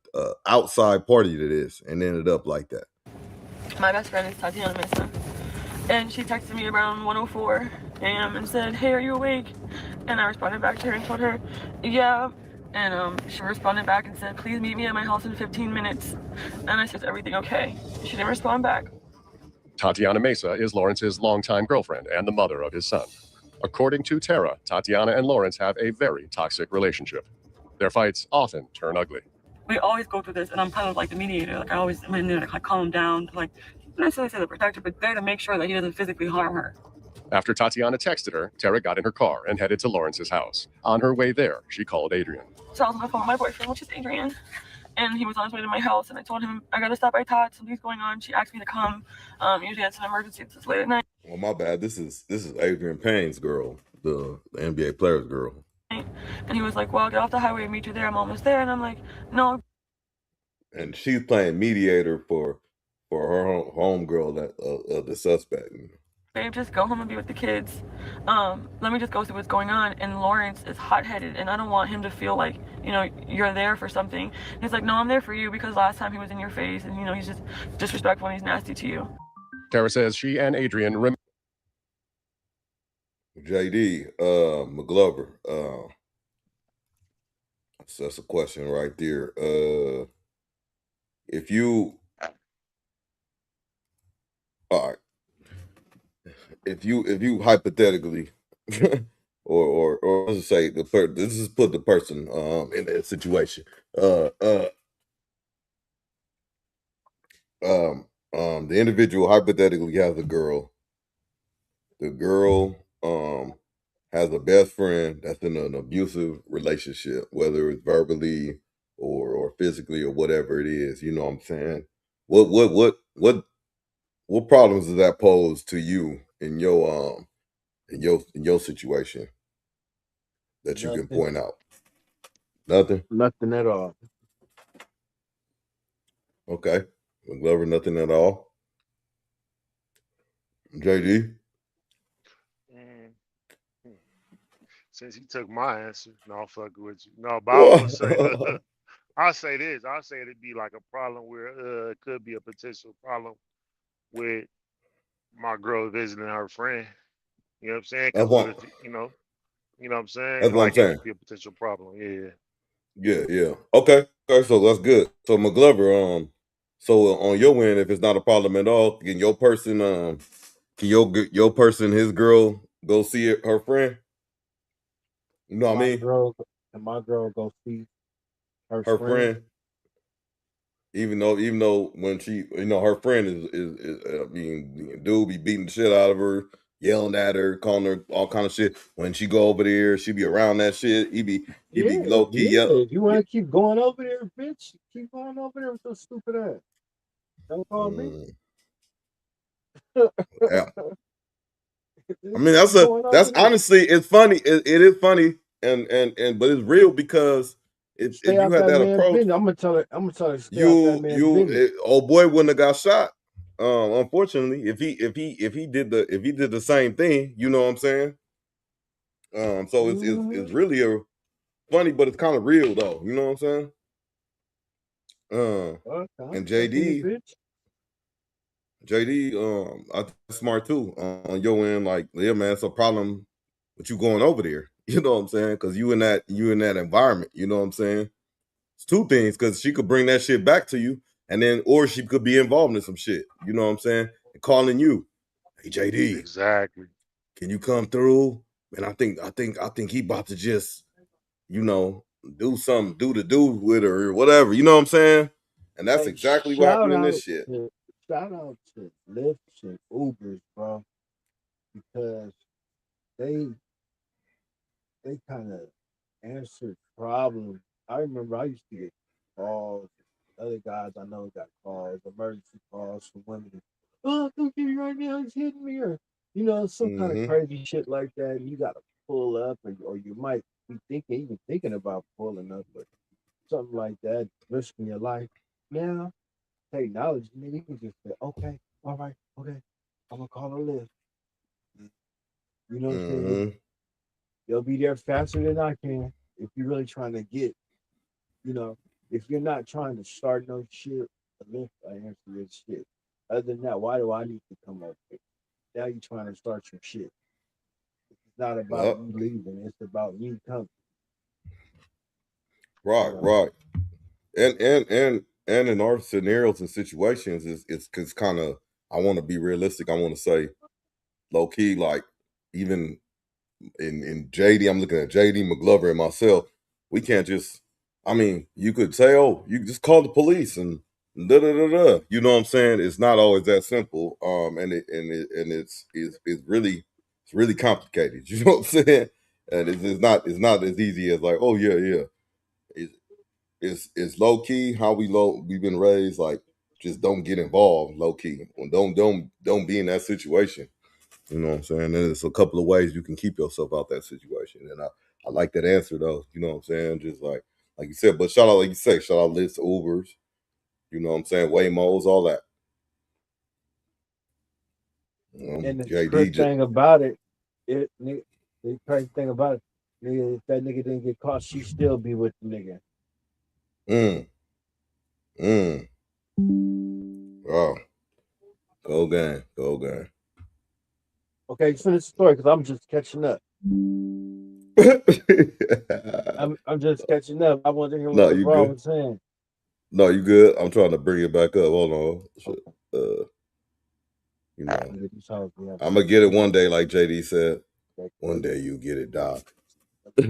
outside party to this and ended up like that. My best friend is Tatiana Mesa, and she texted me around 1:04 a.m. and said, "Hey, are you awake?" And I responded back to her and told her, "Yeah." And she responded back and said, "Please meet me at my house in 15 minutes. And I said, "Is everything okay?" She didn't respond back. Tatiana Mesa is Lawrence's longtime girlfriend and the mother of his son. According to Tara, Tatiana and Lawrence have a very toxic relationship. Their fights often turn ugly. We always go through this, and I'm kind of like the mediator. Like I always am in there to calm him down, like not necessarily say the protector, but there to make sure that he doesn't physically harm her. After Tatiana texted her, Tara got in her car and headed to Lawrence's house. On her way there, she called Adriene. So I was on the phone with my boyfriend, which is Adriene, and he was on his way to my house, and I told him, "I gotta stop by Todd, something's going on." She asked me to come. Usually it's an emergency, it's late at night. Well, my bad. This is Adrian Payne's girl, the NBA player's girl. And he was like, "Well, get off the highway and meet you there. I'm almost there." And I'm like, "No." And she's playing mediator for her homegirl, that the suspect. Babe, just go home and be with the kids. Let me just go see what's going on. And Lawrence is hot-headed, and I don't want him to feel like, you're there for something. And he's like, "No, I'm there for you because last time he was in your face, and he's just disrespectful and he's nasty to you." Tara says she and Adriene JD, Mcglover, that's a question right there. All right. If you hypothetically, or let's say this is put the person in that situation. The individual hypothetically has a girl. The girl has a best friend that's in an abusive relationship, whether it's verbally or physically or whatever it is. You know what I'm saying? What problems does that pose to you in your situation that you can point out? Nothing at all. Okay, Mcglover, nothing at all. JD. Since he took my answer, no, fuck with you. No, but I will say, I'll say this. I'll say it'd be like a problem where it could be a potential problem with my girl visiting her friend. You know what I'm saying? That's what, you know what I'm saying? That's what I'm saying. It could be a potential problem. Yeah. Yeah. Okay, so that's good. So Mcglover, so on your end, if it's not a problem at all, can your person, his girl, go see her friend? You know what I mean? My girl go see her friend. Even though when she, her friend is dude be beating the shit out of her, yelling at her, calling her all kind of shit. When she go over there, she be around that shit. He be low key yelling. You want to keep going over there, bitch? Keep going over there with your stupid ass. Don't call me. Yeah. I mean, that's honestly, it's funny. It is funny, and but it's real because if you had that approach, I'm gonna tell her. Old boy wouldn't have got shot. Unfortunately, if he did the same thing, you know what I'm saying? So it's really a funny, but it's kind of real though. You know what I'm saying? And JD, I think smart too on your end. Like, yeah, man, it's a problem with you going over there. You know what I'm saying? Because you in that environment. You know what I'm saying? It's two things, because she could bring that shit back to you, and then or she could be involved in some shit. You know what I'm saying? And calling you, hey JD, exactly. Can you come through? Man, I think he about to just, you know, do something, do with her or whatever. You know what I'm saying? And that's exactly what happened in this shit. Shout out to Lyft and Ubers, bro, because they kind of answered problems. I remember I used to get calls. Other guys I know got calls, emergency calls from women. Oh, come get me right now! He's hitting me, or you know, some kind of crazy shit like that. And you gotta pull up, or you might be thinking about pulling up, but something like that, risking your life. Now, technology, nigga, you can just say, okay, all right, okay, I'm gonna call a Lyft. You know what I'm saying? They'll be there faster than I can if you're really trying to get, you know, if you're not trying to start no shit, a Lyft, I answer this shit. Other than that, why do I need to come up here? Now you're trying to start some shit. It's not about you leaving, it's about you coming. Right. And in our scenarios and situations, it's kind of, I want to be realistic. I want to say low key, like even in JD, I'm looking at JD, Mcglover, and myself. We can't just, I mean, you could say, oh, you just call the police and da da da da. You know what I'm saying? It's not always that simple. And it's really complicated. You know what I'm saying? And it's not as easy as like, oh yeah. It's low key how we've been raised. Like, just don't get involved, low key. Don't be in that situation. You know what I'm saying? There's a couple of ways you can keep yourself out that situation. And I like that answer though. You know what I'm saying? Just like you said, but shout out, like you say, shout out Lyft, Ubers, you know what I'm saying, Waymos, all that. And the crazy thing about it, the crazy thing about it, nigga, if that nigga didn't get caught, she still be with the nigga. Wow. Go gang. Okay, finish the story because I'm just catching up. I'm just catching up. I want to hear what the bro was saying. No, you good. I'm trying to bring it back up. Hold on. You know, I'm gonna get it one day, like JD said. One day you get it, Doc. I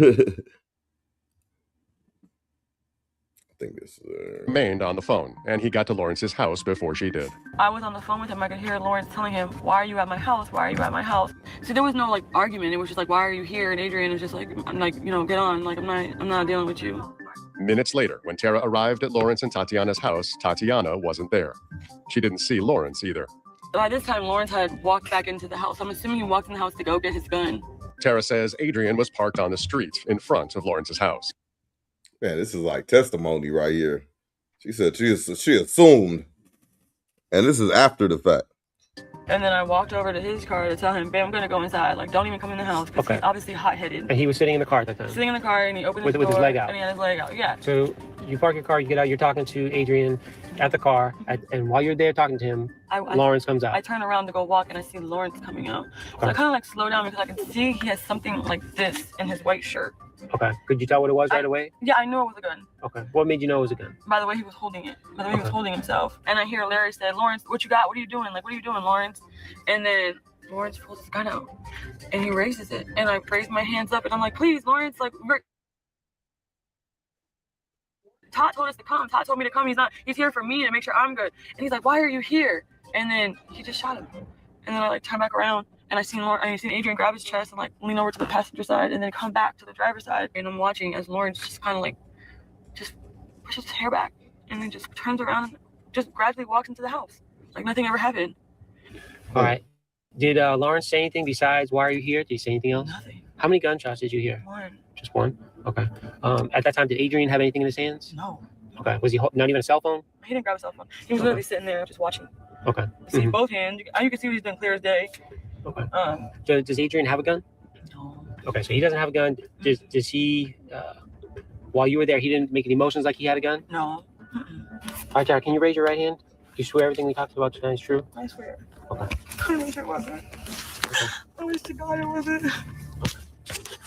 think this remained on the phone, and he got to Lawrence's house before she did. I was on the phone with him. I could hear Lawrence telling him, why are you at my house? Why are you at my house? So there was no like argument. It was just like, why are you here? And Adriene was just like, I'm like, you know, get on. Like, I'm not dealing with you. Minutes later, when Tara arrived at Lawrence and Tatiana's house, Tatiana wasn't there. She didn't see Lawrence either. By this time, Lawrence had walked back into the house. I'm assuming he walked in the house to go get his gun. Tara says Adriene was parked on the street in front of Lawrence's house. Man, this is like testimony right here. She said she assumed, and this is after the fact. And then I walked over to his car to tell him, babe, I'm going to go inside. Like, don't even come in the house. Because he's obviously hot-headed. And he was sitting in the car at that time? Sitting in the car, and he opened his door. With his leg out? And he had his leg out, yeah. So you park your car, you get out, you're talking to Adriene at the car, and while you're there talking to him, Lawrence comes out. I turn around to go walk, and I see Lawrence coming out. So I kind of like slow down because I can see he has something like this in his white shirt. Okay. Could you tell what it was right away? Yeah, I knew it was a gun. Okay. What made you know it was a gun? By the way he was holding it. By the way he was holding himself. And I hear Larry say, Lawrence, what you got? What are you doing? Like, what are you doing, Lawrence? And then Lawrence pulls his gun out and he raises it. And I raise my hands up and I'm like, please, Lawrence, like, Todd told us to come. Todd told me to come. He's here for me to make sure I'm good. And he's like, why are you here? And then he just shot him. And then I like turn back around. And I seen Adriene grab his chest and like lean over to the passenger side and then come back to the driver's side. And I'm watching as Lawrence just kind of like just pushes his hair back and then just turns around and just gradually walks into the house like nothing ever happened. All right. Did Lawrence say anything besides why are you here? Did he say anything else? Nothing. How many gunshots did you hear? One. Just one? Okay. At that time, did Adriene have anything in his hands? No. Okay. Was he not even a cell phone? He didn't grab a cell phone. He was literally sitting there just watching. Okay. See both hands. You can see what he's doing clear as day. Okay. Does Adriene have a gun? No. Okay, so he doesn't have a gun. Does he? While you were there, he didn't make any motions like he had a gun? No. All right, Jared, can you raise your right hand? You swear everything we talked about tonight is true? I swear. Okay. I wish it wasn't. I wish to God it wasn't.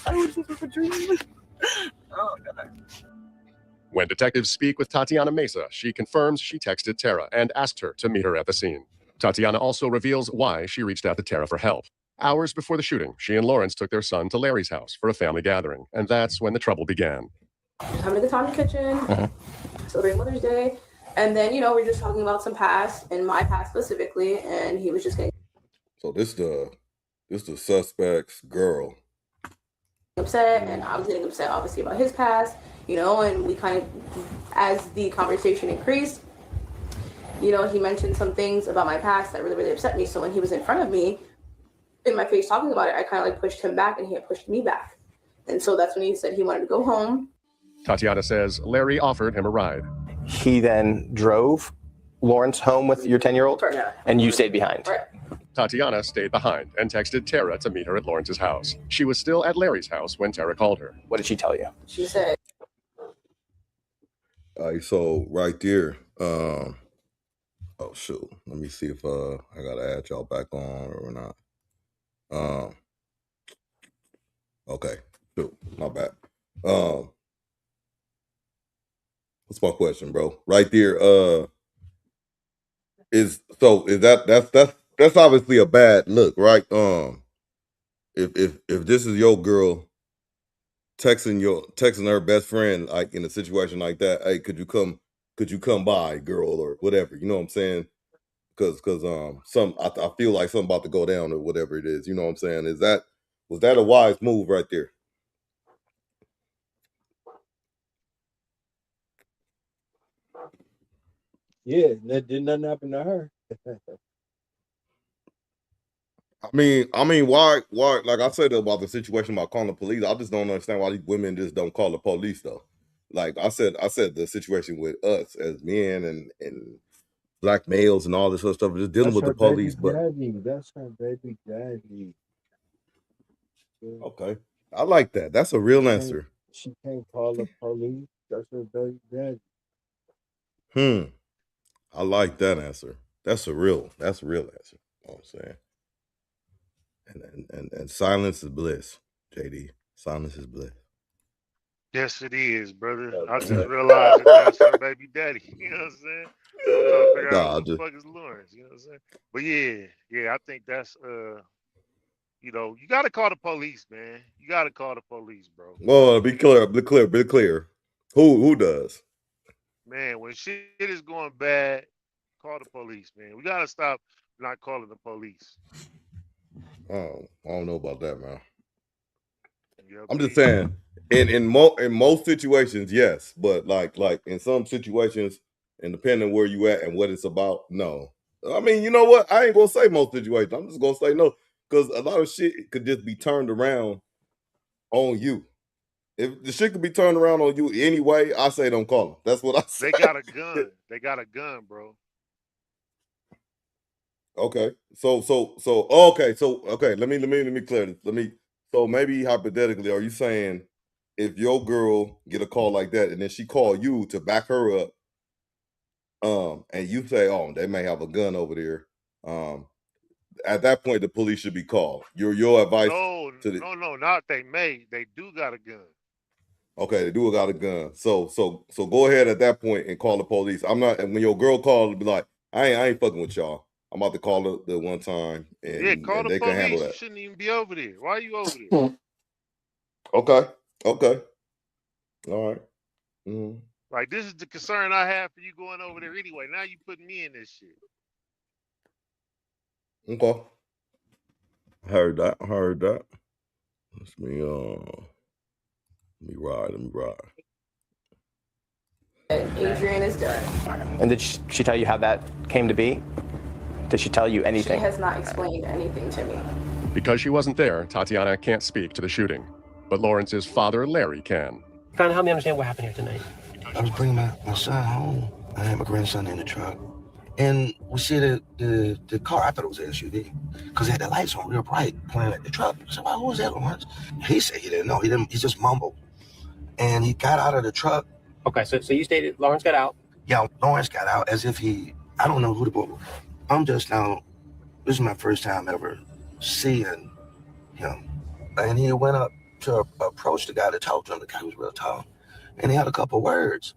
I wish it was a dream. Oh, God. When detectives speak with Tatiana Mesa, she confirms she texted Tara and asked her to meet her at the scene. Tatiana also reveals why she reached out to Tara for help. Hours before the shooting, she and Lawrence took their son to Larry's house for a family gathering, and that's when the trouble began. Having a good time in the kitchen, celebrating Mother's Day, and then, you know, we're just talking about some past, and my past specifically, and he was just getting So this the suspect's girl. upset, and I was getting upset, obviously, about his past, you know, and we kind of, as the conversation increased, you know, he mentioned some things about my past that really, really upset me. So when he was in front of me, in my face talking about it, I kind of like pushed him back, and he had pushed me back. And so that's when he said he wanted to go home. Tatiana says Larry offered him a ride. He then drove Lawrence home with your 10-year-old, and you stayed behind. Right. Tatiana stayed behind and texted Tara to meet her at Lawrence's house. She was still at Larry's house when Tara called her. What did she tell you? She said, So right there, oh shoot, let me see if I gotta add y'all back on or not. Okay, shoot, my bad. What's my question, bro? Right there, that's obviously a bad look, right? If this is your girl texting her best friend, like in a situation like that, hey, could you come by, girl, or whatever, you know what I'm saying? Because I feel like something about to go down or whatever it is, you know what I'm saying? Was that a wise move right there? Yeah, that did nothing happen to her. I mean, why? Like I said about the situation about calling the police, I just don't understand why these women just don't call the police though. Like I said the situation with us as men and black males and all this other stuff, just dealing with the police. But That's her baby daddy. Yeah. Okay, I like that. That's a real answer. She can't call the police. That's her baby daddy. I like that answer. That's a real answer. You know what I'm saying? And silence is bliss, JD. Silence is bliss. Yes, it is, brother. I just realized that that's her baby daddy. You know what I'm saying? I'm trying to figure out who the fuck is Lawrence. You know what I'm saying? But yeah, I think that's you know, you gotta call the police, man. You gotta call the police, bro. Well, be clear. Who does? Man, when shit is going bad, call the police, man. We gotta stop not calling the police. Oh, I don't know about that, man. I'm just saying, in most situations, yes, but like in some situations, and depending on where you at and what it's about, no. I mean, you know what? I ain't gonna say most situations. I'm just gonna say no, because a lot of shit could just be turned around on you. If the shit could be turned around on you anyway, I say don't call them. That's what I say. They got a gun. They got a gun, bro. Okay. So let me clear this. So maybe hypothetically, are you saying if your girl get a call like that and then she call you to back her up, and you say, oh, they may have a gun over there, at that point the police should be called. Your advice? No, not they may. They do got a gun. Okay, they do got a gun. So go ahead at that point and call the police. I'm not. And when your girl called, be like, I ain't fucking with y'all. I'm about to call the one time, and Call and the they can handle police. You that. shouldn't even be over there. Why are you over there? Okay. All right. Mm-hmm. Like, this is the concern I have for you going over there anyway. Now you putting me in this shit. Okay. Heard that. Let me ride. Adriene is done. And did she tell you how that came to be? Did she tell you anything? She has not explained anything to me. Because she wasn't there, Tatiana can't speak to the shooting. But Lawrence's father, Larry, can. Kind of help me understand what happened here tonight. I was bringing my son home. I had my grandson in the truck, And we see the car. I thought it was an SUV because it had the lights on real bright, playing at the truck. I said, "Well, who was that, Lawrence?" He said he didn't know. He didn't. He just mumbled. And he got out of the truck. Okay, so you stated Lawrence got out. Yeah, Lawrence got out as if I don't know who the boy was. I'm just now, this is my first time ever seeing him. And he went up to approach the guy to talk to him. The guy was real tall. And he had a couple words.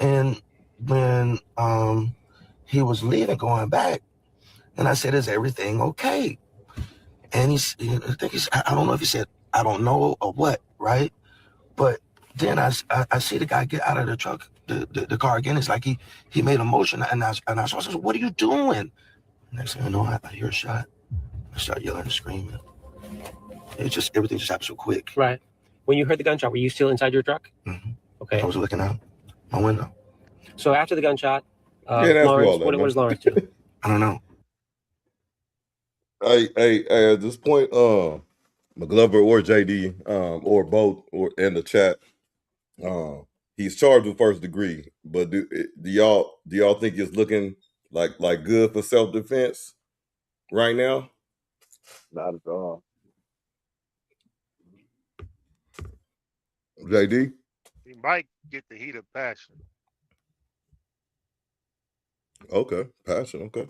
And when he was leaving, going back, and I said, "Is everything okay?" And I don't know if he said, "I don't know," or what, right? But then I see the guy get out of the truck, the car again. It's like he made a motion, and I said, "What are you doing?" Next thing I know, I hear a shot. I start yelling and screaming. Everything just happened so quick. Right. When you heard the gunshot, were you still inside your truck? Mm-hmm. Okay. I was looking out my window. So after the gunshot, Lawrence, what does Lawrence do? I don't know. Hey, at this point, Mcglover or JD, or both, or in the chat, he's charged with first degree. But do y'all think it's looking like good for self-defense right now? Not at all. JD? He might get the heat of passion. Okay, passion. Okay.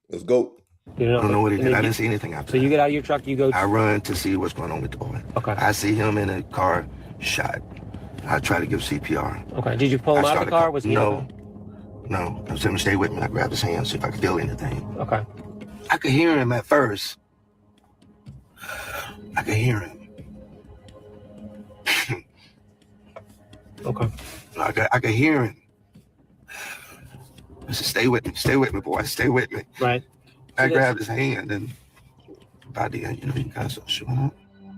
Let's go. I don't know what he did. I didn't see anything after that. So you get out of your truck, you go. I run to see what's going on with the boy. Okay. I see him in a car, shot. I try to give CPR. Okay. Did you pull him out of the car? Was he? No. I was telling him to stay with me. I grabbed his hand, see if I could feel anything. Okay. I could hear him at first. I could hear him. Okay. I could hear him. I said, stay with me, boy, stay with me. Right. I grabbed his hand, and by the end, you guys are shooting up.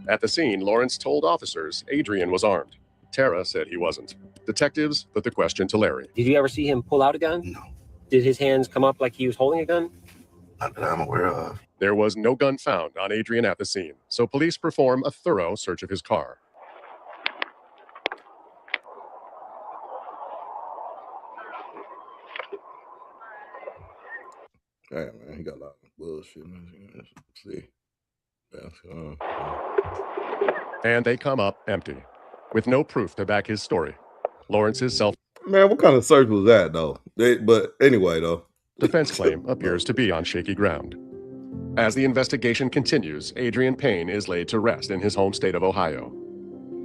At the scene, Lawrence told officers Adriene was armed. Tara said he wasn't. Detectives put the question to Larry. Did you ever see him pull out a gun? No. Did his hands come up like he was holding a gun? Not that I'm aware of. There was no gun found on Adriene at the scene, so police perform a thorough search of his car. Hey, man, he got a lot of bullshit. Let's see. And they come up empty, with no proof to back his story. Lawrence's Man, what kind of search was that, though? But anyway, though. Defense claim appears to be on shaky ground. As the investigation continues, Adrien Payne is laid to rest in his home state of Ohio.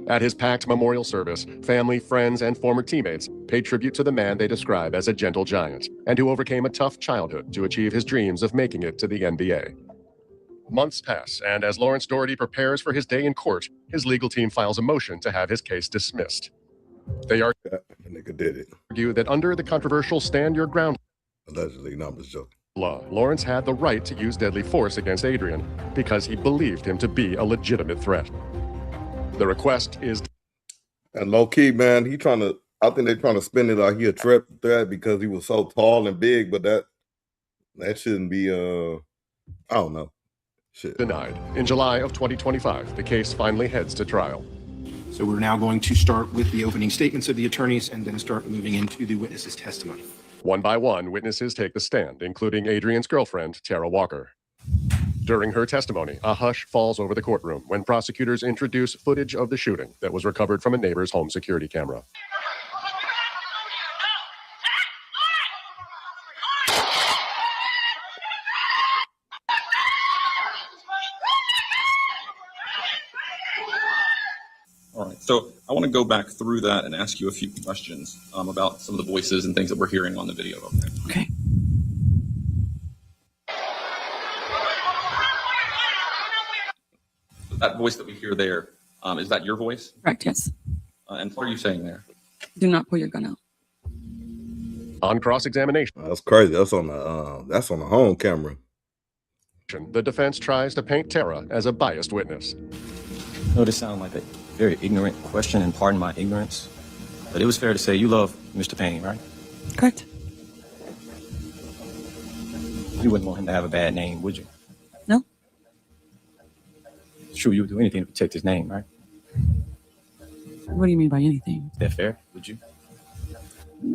At his packed memorial service, family, friends, and former teammates paid tribute to the man they describe as a gentle giant and who overcame a tough childhood to achieve his dreams of making it to the NBA. Months pass, and as Lawrence Doherty prepares for his day in court, his legal team files a motion to have his case dismissed. They argue that under the controversial Stand Your Ground allegedly, no, I'm just joking. Law, Lawrence had the right to use deadly force against Adriene because he believed him to be a legitimate threat. The request is... And low-key, man, I think they're trying to spin it like he a threat because he was so tall and big, but that shouldn't be, I don't know. Shit. Denied. In July of 2025, the case finally heads to trial. So we're now going to start with the opening statements of the attorneys and then start moving into the witnesses' testimony. One by one, witnesses take the stand, including Adriene's girlfriend, Tara Walker. During her testimony, a hush falls over the courtroom when prosecutors introduce footage of the shooting that was recovered from a neighbor's home security camera. All right, so I want to go back through that and ask you a few questions about some of the voices and things that we're hearing on the video. Okay. That voice that we hear there, is that your voice? Correct, yes. And what are you saying there? Do not pull your gun out. On cross-examination. That's crazy. That's on the home camera. The defense tries to paint Tara as a biased witness. No, this sounds like a very ignorant question, and pardon my ignorance, but it was fair to say you love Mr. Payne, right? Correct. You wouldn't want him to have a bad name, would you? No. It's true, you would do anything to protect his name, right? What do you mean by anything? Is that fair? Would you?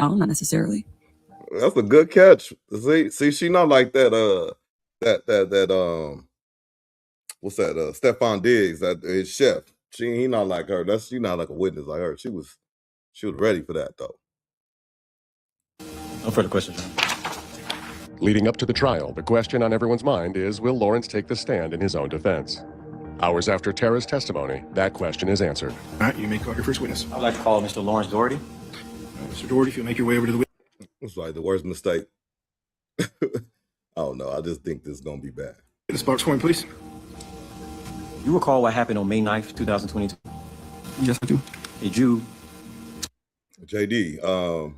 No, not necessarily. That's a good catch. See, she not like that. What's that? Stephon Diggs, that his chef. He not like her. She not like a witness like her. She was ready for that though. No further questions. Leading up to the trial, the question on everyone's mind is, will Lawrence take the stand in his own defense? Hours after Tara's testimony, that question is answered. All right, you may call your first witness. I'd like to call Mr. Lawrence Doherty. Mr. Doherty, if you'll make your way over to the witness. It's like the worst mistake. I don't know. I just think this is gonna be bad. Witness box for me, please. You recall what happened on May 9th, 2022? Yes, I do. Did you? JD, I'm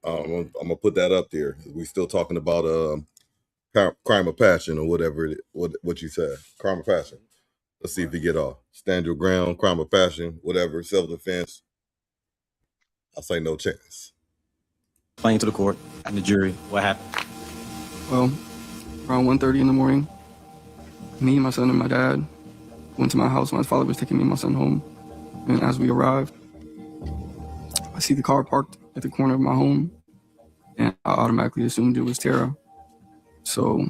gonna put that up there. We still talking about crime of passion or whatever what you said. Crime of passion. Let's see if we get off. Stand your ground, crime of passion, whatever, self-defense. I say no chance. Explain to the court and the jury what happened. Well, around 1:30 in the morning, me, my son, and my dad went to my house. My father was taking me and my son home. And as we arrived, I see the car parked at the corner of my home, and I automatically assumed it was Tara. So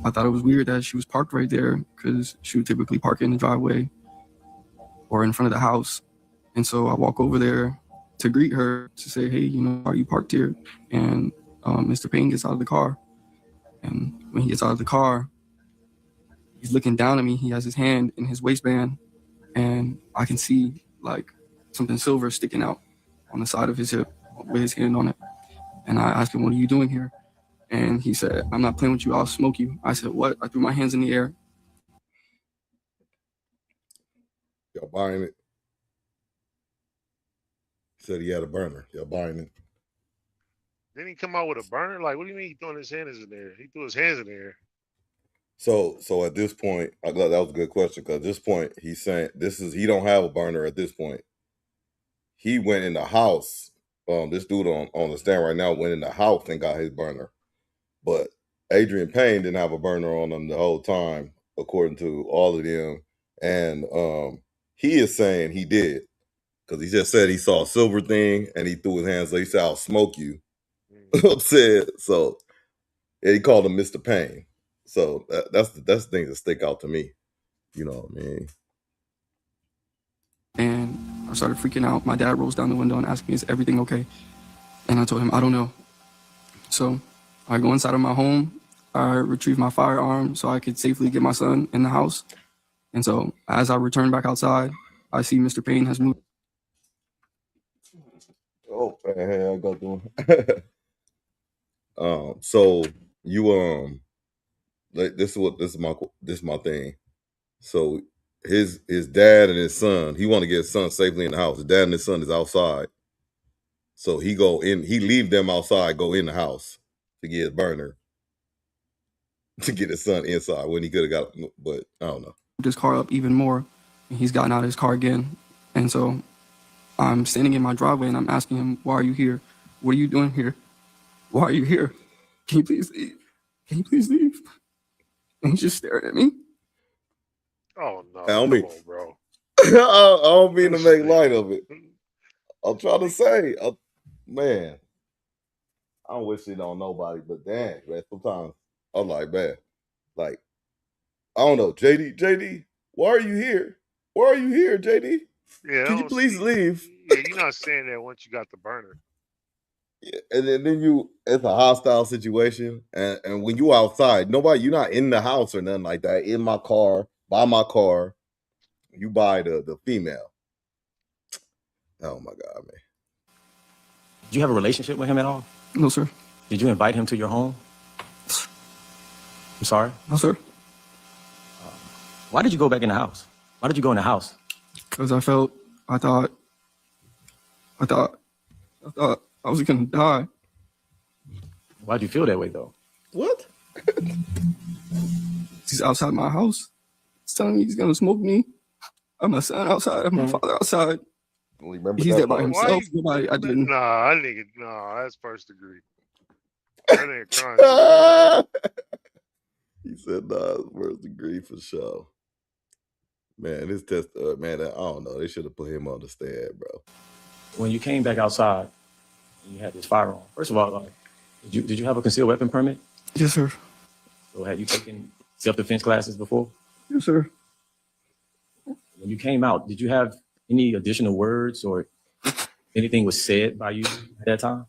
I thought it was weird that she was parked right there, because she would typically park in the driveway or in front of the house. And so I walk over there to greet her, to say, hey, why are you parked here? And Mr. Payne gets out of the car. And when he gets out of the car, he's looking down at me. He has his hand in his waistband, and I can see like something silver sticking out on the side of his hip with his hand on it. And I asked him, what are you doing here? And he said, I'm not playing with you, I'll smoke you. I said, what? I threw my hands in the air. Y'all buying it? He said he had a burner. Y'all buying it? Didn't he come out with a burner? Like, what do you mean he throwing his hands in there? He threw his hands in there. So at this point, that was a good question, because at this point, he's saying he don't have a burner at this point. He went in the house. This dude on the stand right now went in the house and got his burner. But Adrien Payne didn't have a burner on him the whole time, according to all of them. And he is saying he did, because he just said he saw a silver thing and he threw his hands. So he said, I'll smoke you. Said so. And he called him Mr. Payne. So that's the thing that stick out to me. You know what I mean? And I started freaking out. My dad rolls down the window and asks me, is everything okay? And I told him, I don't know. So I go inside of my home. I retrieve my firearm so I could safely get my son in the house. And so as I return back outside, I see Mr. Payne has moved. Oh, hey, I go through. So you like this is my thing. So his dad and his son, he want to get his son safely in the house. His dad and his son is outside. So he leave them outside, go in the house to get his burner, to get his son inside when he could have got, but I don't know. This car up even more, and he's gotten out of his car again. And so I'm standing in my driveway and I'm asking him, why are you here? What are you doing here? Why are you here? Can you please leave? Can you please leave? And he's just staring at me. Oh no, Come on, bro. I don't mean to make light of it. I'm trying to say, man, I don't wish it on nobody, but damn, man, sometimes I'm like, man, like, I don't know, JD, why are you here? Why are you here, JD? Yeah, Can you please leave? Yeah, you're not saying that once you got the burner. Yeah, and then it's a hostile situation, and when you outside, you're not in the house or nothing like that. In my car, by my car, you buy the female. Oh my God, man. Did you have a relationship with him at all? No, sir. Did you invite him to your home? I'm sorry? No, sir. Why did you go back in the house? Why did you go in the house? Because I thought I was gonna die. Why'd you feel that way though? What? He's outside my house. He's telling me he's gonna smoke me. I'm my son outside. I have my father outside. He's there by himself. Nobody. I didn't. Nah, that's first degree. That ain't crime. He said, nah, it's first degree for sure. Man, this test, man, I don't know. They should have put him on the stand, bro. When you came back outside, and you had this firearm. First of all, did you have a concealed weapon permit? Yes, sir. So had you taken self-defense classes before? Yes, sir. When you came out, did you have any additional words or anything was said by you at that time?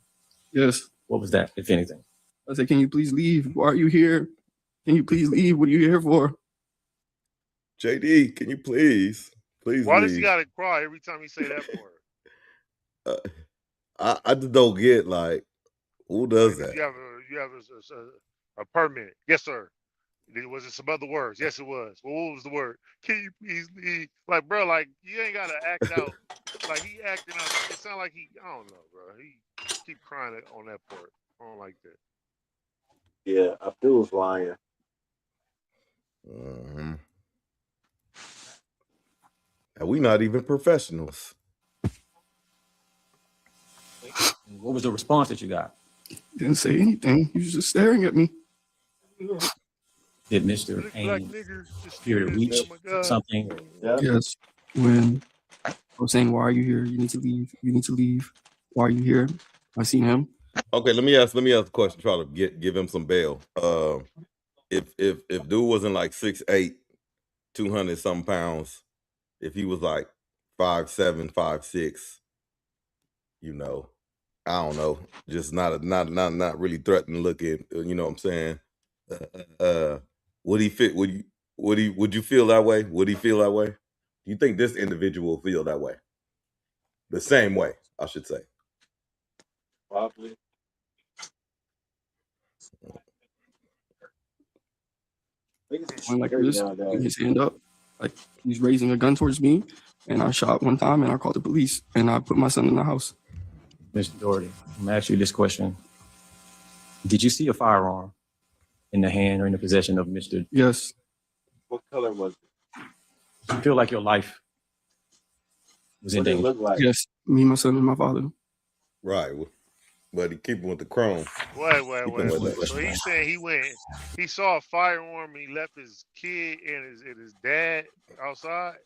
Yes. What was that, if anything? I said, can you please leave? Why are you here? Can you please leave? What are you here for? JD, can you please Why does he leave? gotta cry every time he say that word? I just don't get, like, who does Like, that? you have a permit? Yes, sir. Was it some other words? Yes, it was. Well, what was the word? Can you please leave? Like, bro, like you ain't gotta act out. Like he acting out. It sound like he. I don't know, bro. He keep crying on that part. I don't like that. Yeah, Abdul's lying. And we not even professionals. What was the response that you got? Didn't say anything. He was just staring at me. Did Mr. Payne appear to reach something? Yes. When I was saying, why are you here? You need to leave. You need to leave. Why are you here? I seen him. Okay, let me ask a question. Try to give him some bail. If dude wasn't like 6'8", 200 something pounds, if he was like 5'7", 5'6", you know, I don't know, just not really threatening looking. You know what I'm saying? Would he fit? Would you feel that way? Would he feel that way? Do you think this individual will feel that way? The same way, I should say. Probably. Went like this, putting his hand up, like he's raising a gun towards me, and I shot one time, and I called the police, and I put my son in the house. Mr. Doherty, I'm gonna ask you this question. Did you see a firearm in the hand or in the possession of Mr.? Yes. What color was it? Do you feel like your life was in danger? Like? Yes, me, my son, and my father. Right, but he keep him with the chrome. Wait. So he's saying he saw a firearm and he left his kid and his dad outside?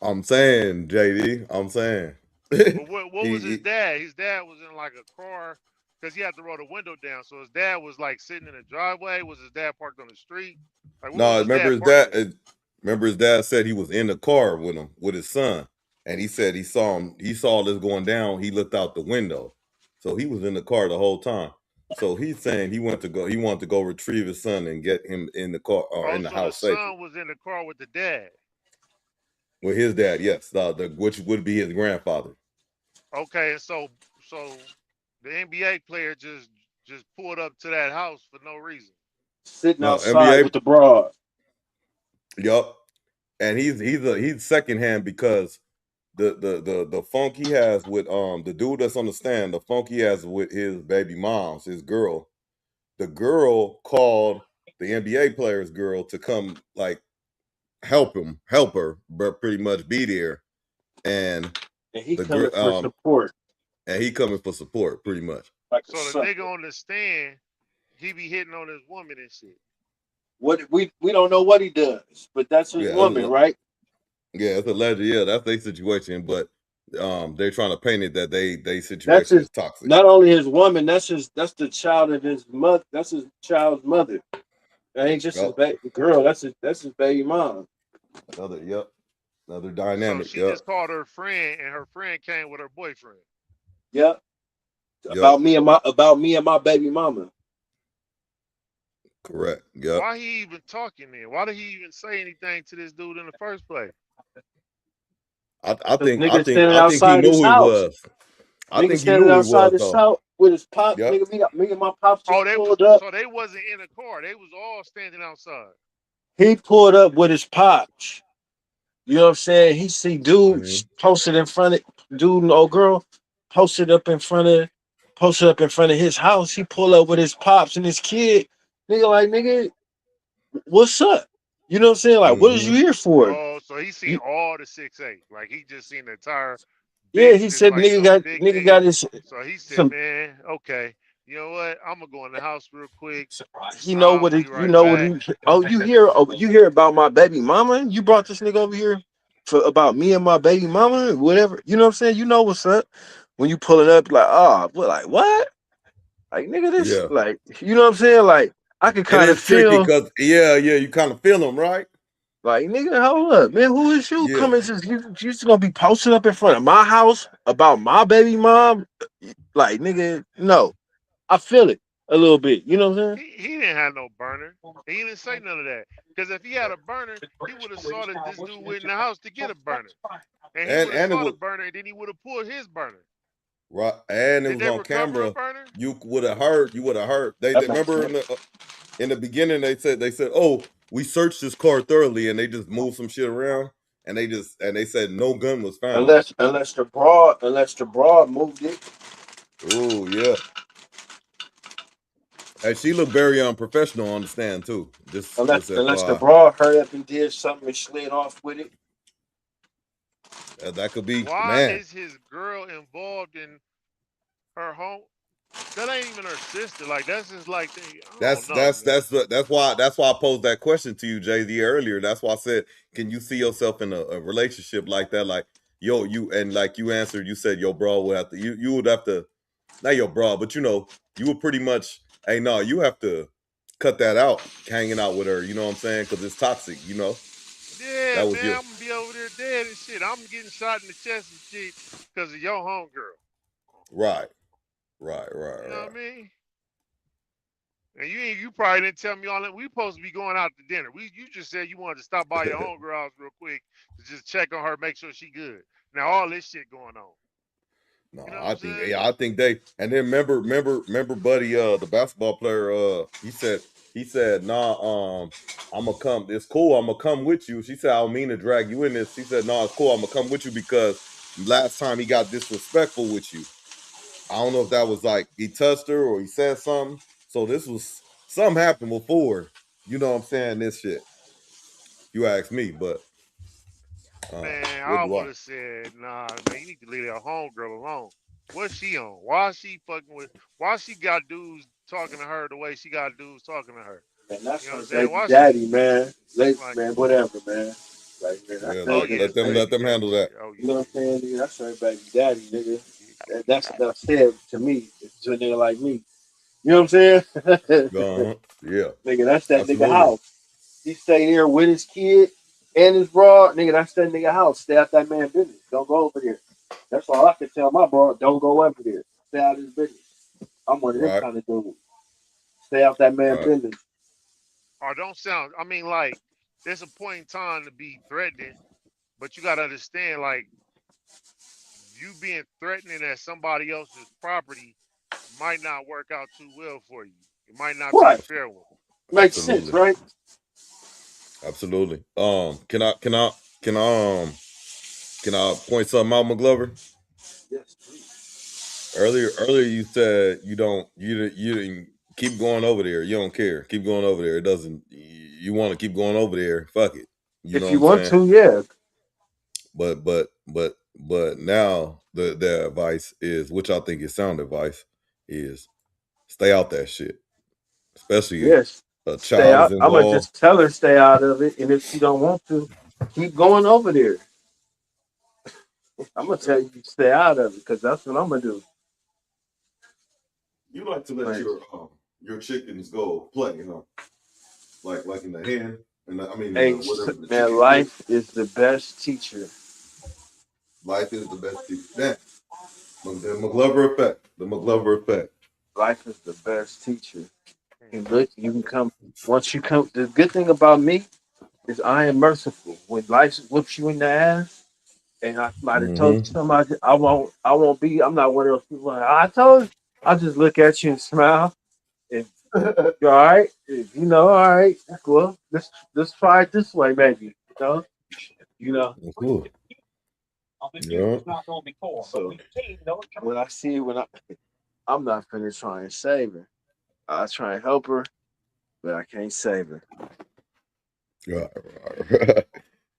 I'm saying, JD, I'm saying. But what was his dad? His dad was in like a car because he had to roll the window down. So his dad was like sitting in the driveway. Was his dad parked on the street? Like, No, remember his dad said he was in the car with him, with his son. And he said he saw this going down. He looked out the window. So he was in the car the whole time. So he's saying he wanted to go retrieve his son and get him in the car or in the house the safely. son was in the car with the dad. With his dad, yes, which would be his grandfather. Okay, so the NBA player just pulled up to that house for no reason. Sitting outside with the broad. Yup. And he's secondhand because the funk he has with the dude that's on the stand, the funk he has with his baby moms, his girl. The girl called the NBA player's girl to come like help her, but pretty much be there. And he coming for support. And he coming for support, pretty much. Like so the nigga on the stand, he be hitting on his woman and shit. What we don't know what he does, but that's his woman, right? Yeah, it's alleged. Yeah, that's their situation, but they're trying to paint it that they situation is toxic. Not only his woman, that's the child of his mother. That's his child's mother. That ain't just his baby girl. That's his baby mom. Another dynamic. So she just called her friend, and her friend came with her boyfriend. Yep. About me and my baby mama. Correct. Yep. Why he even talking then? Why did he even say anything to this dude in the first place? I think he knew who he was. I think he knew who he was though. With his pop, nigga, me and my pops just pulled up. So they wasn't in a car. They was all standing outside. He pulled up with his pops. You know what I'm saying? He see dudes posted in front of dude and old girl posted up in front of his house. He pulled up with his pops and his kid. Nigga, what's up? You know what I'm saying? Like, what is you here for? Oh, so he seen all the 6'8". Like he just seen the entire. Yeah, he said nigga got his. So he said, man, okay, you know what? I'm gonna go in the house real quick. You know what? You hear about my baby mama? You brought this nigga over here about me and my baby mama, whatever. You know what I'm saying? You know what's up. when you pulling up, like, oh, but like what? Like nigga, this like you know what I'm saying? Like I could kind of tricky feel. because you kind of feel them, right? Like nigga, hold up, man. Who is you Yeah. coming? You just gonna be posting up in front of my house about my baby mom? Like nigga, no. I feel it a little bit. You know what I'm saying? He didn't have no burner. He didn't say none of that. Because if he had a burner, he would have saw that this dude went in the house to get a burner. And he would have saw the burner, and then he would have pulled his burner. Right, and it Did was they on recover camera. a burner? You would have heard. They remember in the beginning they said, oh, we searched this car thoroughly, and they just moved some shit around, and they said no gun was found. Unless the broad moved it. Oh yeah. And she looked very unprofessional on the stand too. Unless the broad hurried up and did something and slid off with it. That could be. Why is his girl involved in her home? That ain't even her sister. Like that's just like that's why I posed that question to you, Jay-Z, earlier. That's why I said, can you see yourself in a relationship like that? Like, you answered, you said your bro would have to you would have to, not your bro, but you would pretty much, hey, no, you have to cut that out, hanging out with her, you know what I'm saying? Because it's toxic, Yeah, man, I'm gonna be over there dead and shit. I'm getting shot in the chest and shit because of your homegirl. Right. You know what I mean? And you probably didn't tell me all that. We supposed to be going out to dinner. You just said you wanted to stop by your homegirl house real quick to just check on her, make sure she good. Now all this shit going on. No, I think they, and then remember, Buddy, the basketball player, he said, nah, I'm gonna come. It's cool. I'm gonna come with you. She said, I don't mean to drag you in this. He said, no, it's cool. I'm gonna come with you because last time he got disrespectful with you. I don't know if that was like he touched her or he said something. So this was something happened before. You know what I'm saying? This shit. You asked me, but man, I would have said, nah, man, you need to leave that homegirl alone. What's she on? Why she fucking with? Why she got dudes talking to her the way she got dudes talking to her? And that's you know her baby daddy, man. Man, whatever, man. Like, man, let them handle that. You know what I'm saying, nigga? That's her baby daddy, nigga. That's enough said to me, to a nigga like me. You know what I'm saying? Yeah. Nigga, that's that nigga house. He stay there with his kid and his broad. Nigga, that's that nigga house. Stay out that man business. Don't go over there. That's all I can tell my bro. Don't go over there. Stay out his business. I'm one of them kind of dudes. Stay out that man business. Or don't sound. I mean, like, there's a point in time to be threatening, but you gotta understand, like, you being threatening at somebody else's property might not work out too well for you. It might not be a fair one. Makes sense, right? Absolutely. Can I point something out, Mcglover? Yes, please. Earlier you said you didn't keep going over there. You don't care. Keep going over there. It doesn't. You want to keep going over there? Fuck it. If you want to, yeah. But now the advice is, which I think is sound advice, is stay out that shit. Especially a child is involved. I'm gonna just tell her stay out of it, and if she don't want to, keep going over there. I'm gonna tell you stay out of it because that's what I'm gonna do. You like to let your chickens go play, huh? Like in the hen, and whatever. Man, life is the best teacher. Life is the best teacher. That the Mcglover effect. The Mcglover effect. Life is the best teacher. And look, you can come once you come. The good thing about me is I am merciful. When life whoops you in the ass, and I might have told somebody I won't be. I'm not one of those people. I told you. I just look at you and smile. And you're all right. If you know, all right. Well, let's try it this way, maybe. You know. Cool. Yeah. So when I see I'm not finna try and save her. I try and help her, but I can't save her.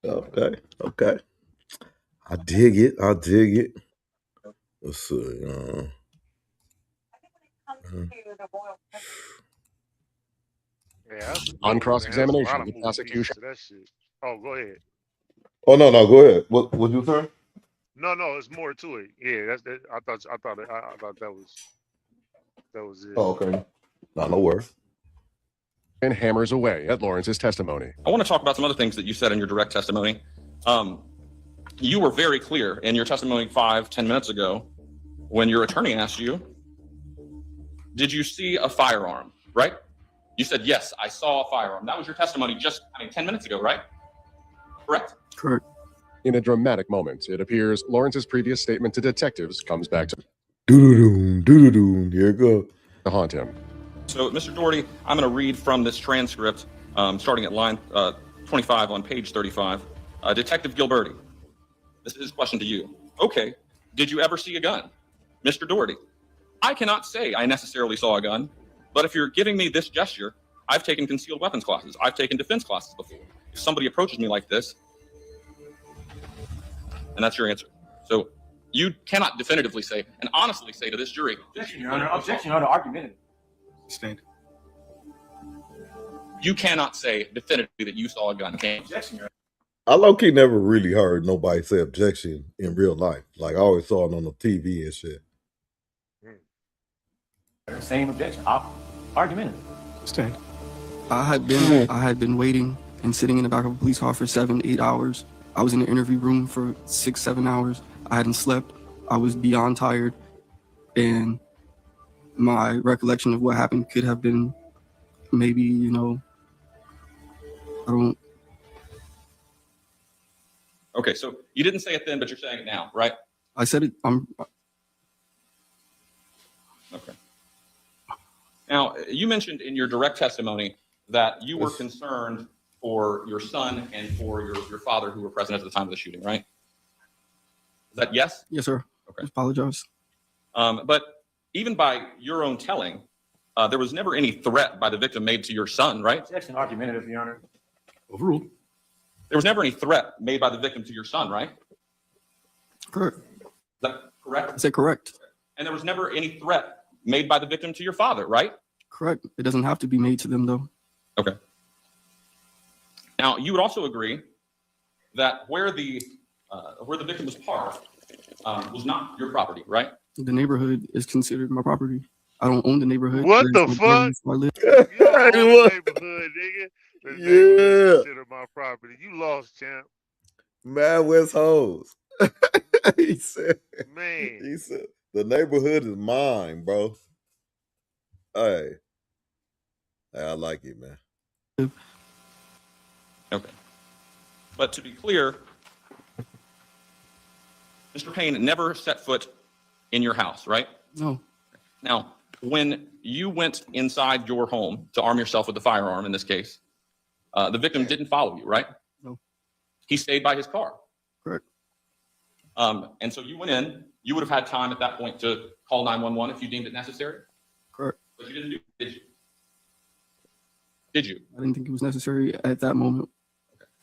Okay. I dig it. Let's see. On cross-examination, the prosecution. That shit. Oh, go ahead. Oh no, go ahead. What you say? No, it's more to it. Yeah, I thought that was it. Oh, okay. No worries. And hammers away at Lawrence's testimony. I want to talk about some other things that you said in your direct testimony. You were very clear in your testimony 5-10 minutes ago when your attorney asked you, did you see a firearm, right? You said, yes, I saw a firearm. That was your testimony just, 10 minutes ago, right? Correct? Correct. In a dramatic moment, it appears Lawrence's previous statement to detectives comes back to doo-doo-doo, here it goes. To haunt him. So, Mr. Doherty, I'm going to read from this transcript, starting at line 25 on page 35. Detective Gilberti, this is his question to you. Okay, did you ever see a gun? Mr. Doherty, I cannot say I necessarily saw a gun, but if you're giving me this gesture, I've taken concealed weapons classes. I've taken defense classes before. If somebody approaches me like this, and that's your answer. So you cannot definitively say and honestly say to this jury, Objection, Your Honor. Objection, Your Honor. Argumentative. Stand. You cannot say definitively that you saw a gun. Objection, Your Honor. I low-key never really heard nobody say objection in real life. Like, I always saw it on the TV and shit. Same objection. Argumentative. Stand. I had been waiting and sitting in the back of a police car for 7-8 hours. I was in the interview room for 6-7 hours. I hadn't slept. I was beyond tired. And my recollection of what happened could have been maybe, Okay, so you didn't say it then, but you're saying it now, right? I said it. Okay. Now, you mentioned in your direct testimony that you were concerned for your son and for your father who were present at the time of the shooting, right? Is that yes? Yes, sir. Okay. I apologize. But even by your own telling, there was never any threat by the victim made to your son, right? Objection, argumentative, Your Honor. Overruled. There was never any threat made by the victim to your son, right? Correct. Is that correct? I said correct. And there was never any threat made by the victim to your father, right? Correct. It doesn't have to be made to them, though. Okay. Now, you would also agree that where the victim was parked was not your property, right? The neighborhood is considered my property. I don't own the neighborhood. What the fuck? You don't own the neighborhood, nigga. The neighborhood consider my property. You lost, champ. Man, where's hoes? He said, Man. He said, the neighborhood is mine, bro. Hey, I like it, man. Okay. But to be clear, Mr. Payne never set foot in your house, right? No. Now, when you went inside your home to arm yourself with the firearm, in this case, the victim didn't follow you, right? No. He stayed by his car. Correct. And so you went in. You would have had time at that point to call 911 if you deemed it necessary. Correct. But you didn't do it, did you? Did you? I didn't think it was necessary at that moment.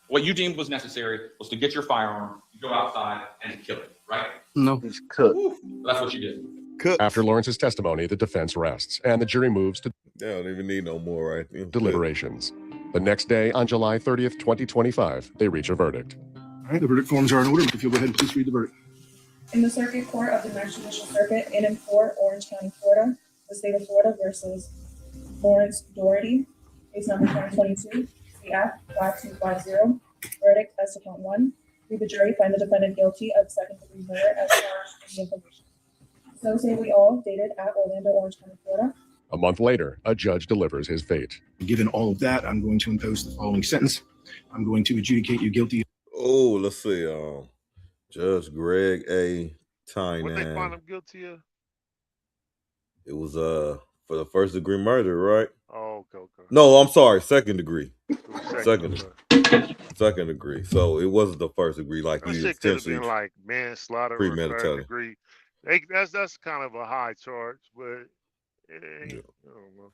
What you deemed was necessary was to get your firearm, go outside, and kill it, right? No. It's cooked. That's what you did. After Lawrence's testimony, the defense rests, and the jury moves to They don't even need no more, right? deliberations. The next day, on July 30th, 2025, they reach a verdict. All right, the verdict forms are in order. If you'll go ahead and please read the verdict. In the Circuit Court of the Ninth Judicial Circuit in and for Orange County, Florida, the state of Florida versus Lawrence Doherty, case number 2022, CF 5250, verdict as to count 1. We, the jury, find the defendant guilty of second-degree murder as charged in the information. So say we all, dated at Orlando, Orange County, Florida. A month later, a judge delivers his fate. Given all of that, I'm going to impose the following sentence. I'm going to adjudicate you guilty. Oh, let's see. Judge Greg A. What they find Tynan. him guilty of? It was for the first degree murder, right? Oh, okay. No, I'm sorry, second degree. Second Second degree. So it wasn't the first degree, like That he shit could have essentially been like manslaughter or third premeditated. degree. That's kind of a high charge, but it ain't, I don't know.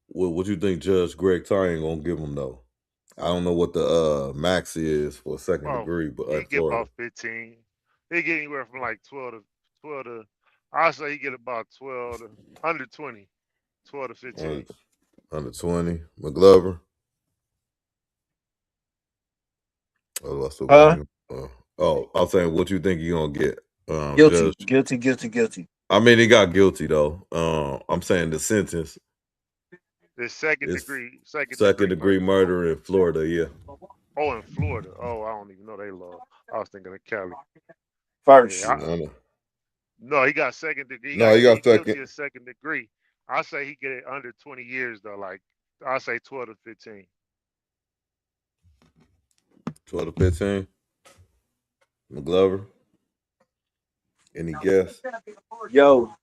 What you think Judge Greg Tynan gonna give him though? I don't know what the max is for second degree, but He get about 15. He get anywhere from like 12 to I say he get about 12 to under 20, 12 to 15. 120. Mcglover. Oh, I still Oh, I was saying, what you think you gonna get? Guilty, Judge. guilty. I mean, he got guilty though. I'm saying the sentence The second is degree degree murder in Florida. Yeah. Oh, in Florida. Oh, I don't even know they law. I was thinking of Cali. First. Yeah, no, he got second degree. No, he He got guilty second. of second degree. I say he get it under 20 years though. Like I say 12 to 15. 12 to 15. Mcglover. Any guess? Yo.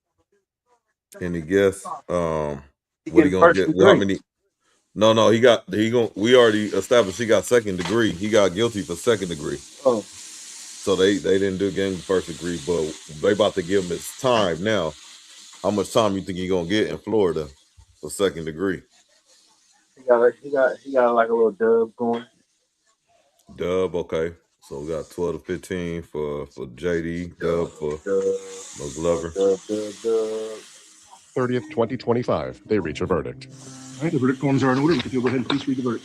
Any guess? What he getting gonna first get? degree. How many? No, we already established he got second degree. He got guilty for second degree. Oh. So they didn't do gang first degree, but they about to give him his time now. How much time you think he gonna get in Florida for second degree? He got like a little dub going. Dub, okay. So we got 12 to 15 for JD, dub for Mcglover. Dub. 30th, 2025, they reach a verdict. All right, the verdict forms are in order. If you'll go ahead and please read the verdict.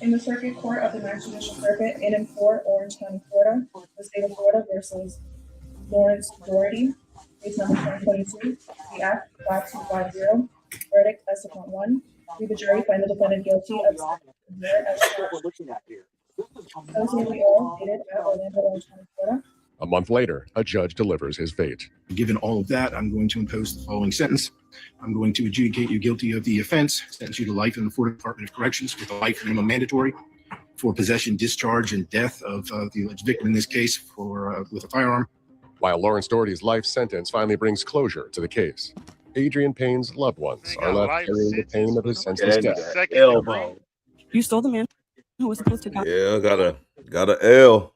In the Circuit Court of the Ninth Judicial Circuit in and for Orange County, Florida, the state of Florida versus Lawrence Doherty, case number 2022, the Act 5250, verdict as to count one. We, the jury, find the defendant guilty of Associated all dated at Orlando, Orange County, Florida. A month later, a judge delivers his fate. Given all of that, I'm going to impose the following sentence. I'm going to adjudicate you guilty of the offense, sentence you to life in the Florida Department of Corrections with a life minimum mandatory for possession, discharge, and death of the alleged victim in this case with a firearm. While Lawrence Doherty's life sentence finally brings closure to the case, Adrien Payne's loved ones are left carrying the pain of his senseless death. Elbow. You stole the man who was supposed to die. Yeah, got a L.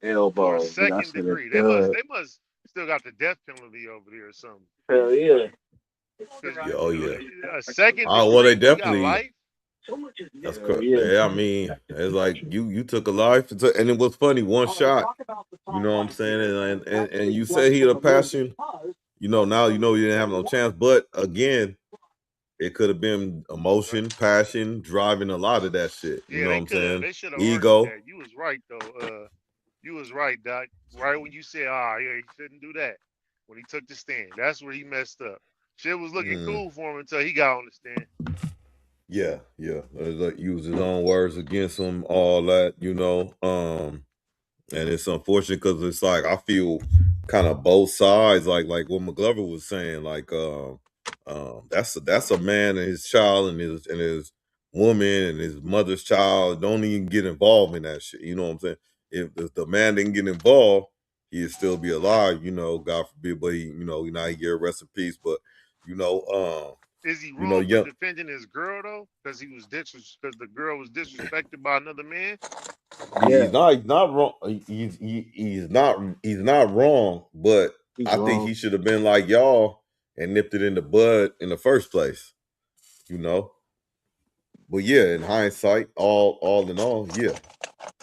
Elbow. Second degree. They must still got the death penalty over there or something. Hell yeah. Oh yeah. A second degree. Oh well, they definitely. Life? That's correct. Yeah, I mean, it's like you took a life, and it was funny, one shot. You know what I'm saying? And you say he had a passion. Now you didn't have no chance. But again, it could have been emotion, passion, driving a lot of that shit. You know what I'm saying? They should have ego. That. You was right though. You was right, Doc. Right when you said, yeah, he shouldn't do that. When he took the stand, that's where he messed up. Shit was looking cool for him until he got on the stand. Yeah. Like use his own words against him, all that, and it's unfortunate because it's like I feel kind of both sides, like what Mcglover was saying, like that's a man and his child and his woman and his mother's child don't even get involved in that shit. You know what I'm saying? If the man didn't get involved, he'd still be alive. God forbid, but he get rest in peace. But is he wrong for defending his girl though? Because because the girl was disrespected by another man. Yeah. He's not wrong. He's not wrong. But I think he should have been like y'all and nipped it in the bud in the first place. But yeah, in hindsight, all in all, yeah.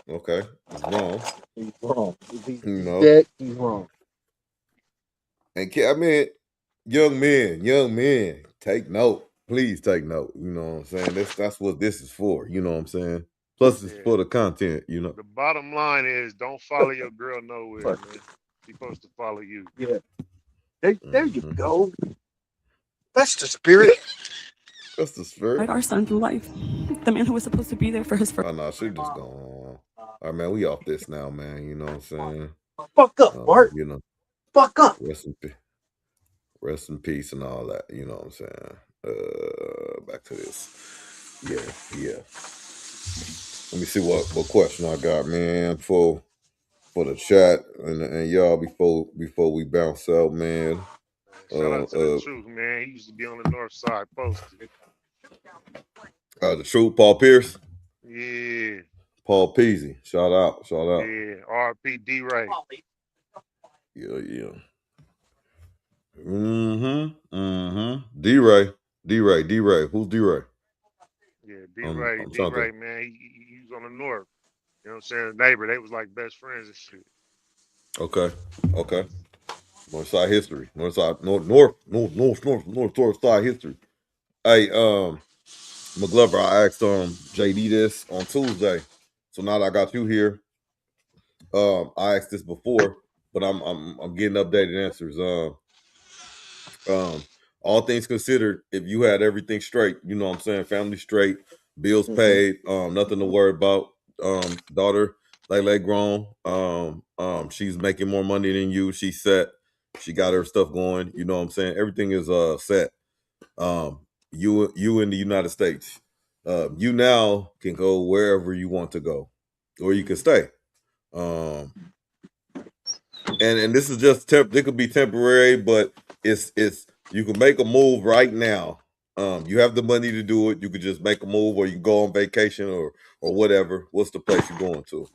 Okay, he's wrong. He's wrong. He's dead, he's wrong. And I mean, young men, take note. Please take note. You know what I'm saying? That's what this is for. You know what I'm saying? Plus, it's for the content. The bottom line is, don't follow your girl nowhere, man. She's supposed to follow you. Yeah. There you go. That's the spirit. That's the spirit. Like our son through life. The man who was supposed to be there for his first. Oh no, she just going on. All right, man, we off this now, man. You know what I'm saying? Fuck up, Hart. Fuck up. Rest in peace and all that. You know what I'm saying? Back to this. Yeah. Let me see what question I got, man, for the chat and y'all before we bounce out, man. Shout out to the truth, man. He used to be on the north side posted. The truth, Paul Pierce. Yeah. Paul Peasy. Shout out. Yeah. R.P. D-Ray. Yeah. D-Ray. Who's D-Ray? Yeah, D-Ray. D-Ray, man. He was on the north. You know what I'm saying? Neighbor. They was like best friends and shit. Okay. North side history. North side history. Hey, Mcglover, I asked JD this on Tuesday. So now that I got you here, I asked this before, but I'm getting updated answers. All things considered, if you had everything straight, you know what I'm saying, family straight, bills paid, nothing to worry about. Daughter, like grown. She's making more money than you. She's set. She got her stuff going. You know what I'm saying? Everything is set. You in the United States. You now can go wherever you want to go, or you can stay. And this is just it could be temporary, but it's you can make a move right now. You have the money to do it. You could just make a move, or you can go on vacation, or whatever. What's the place you're going to?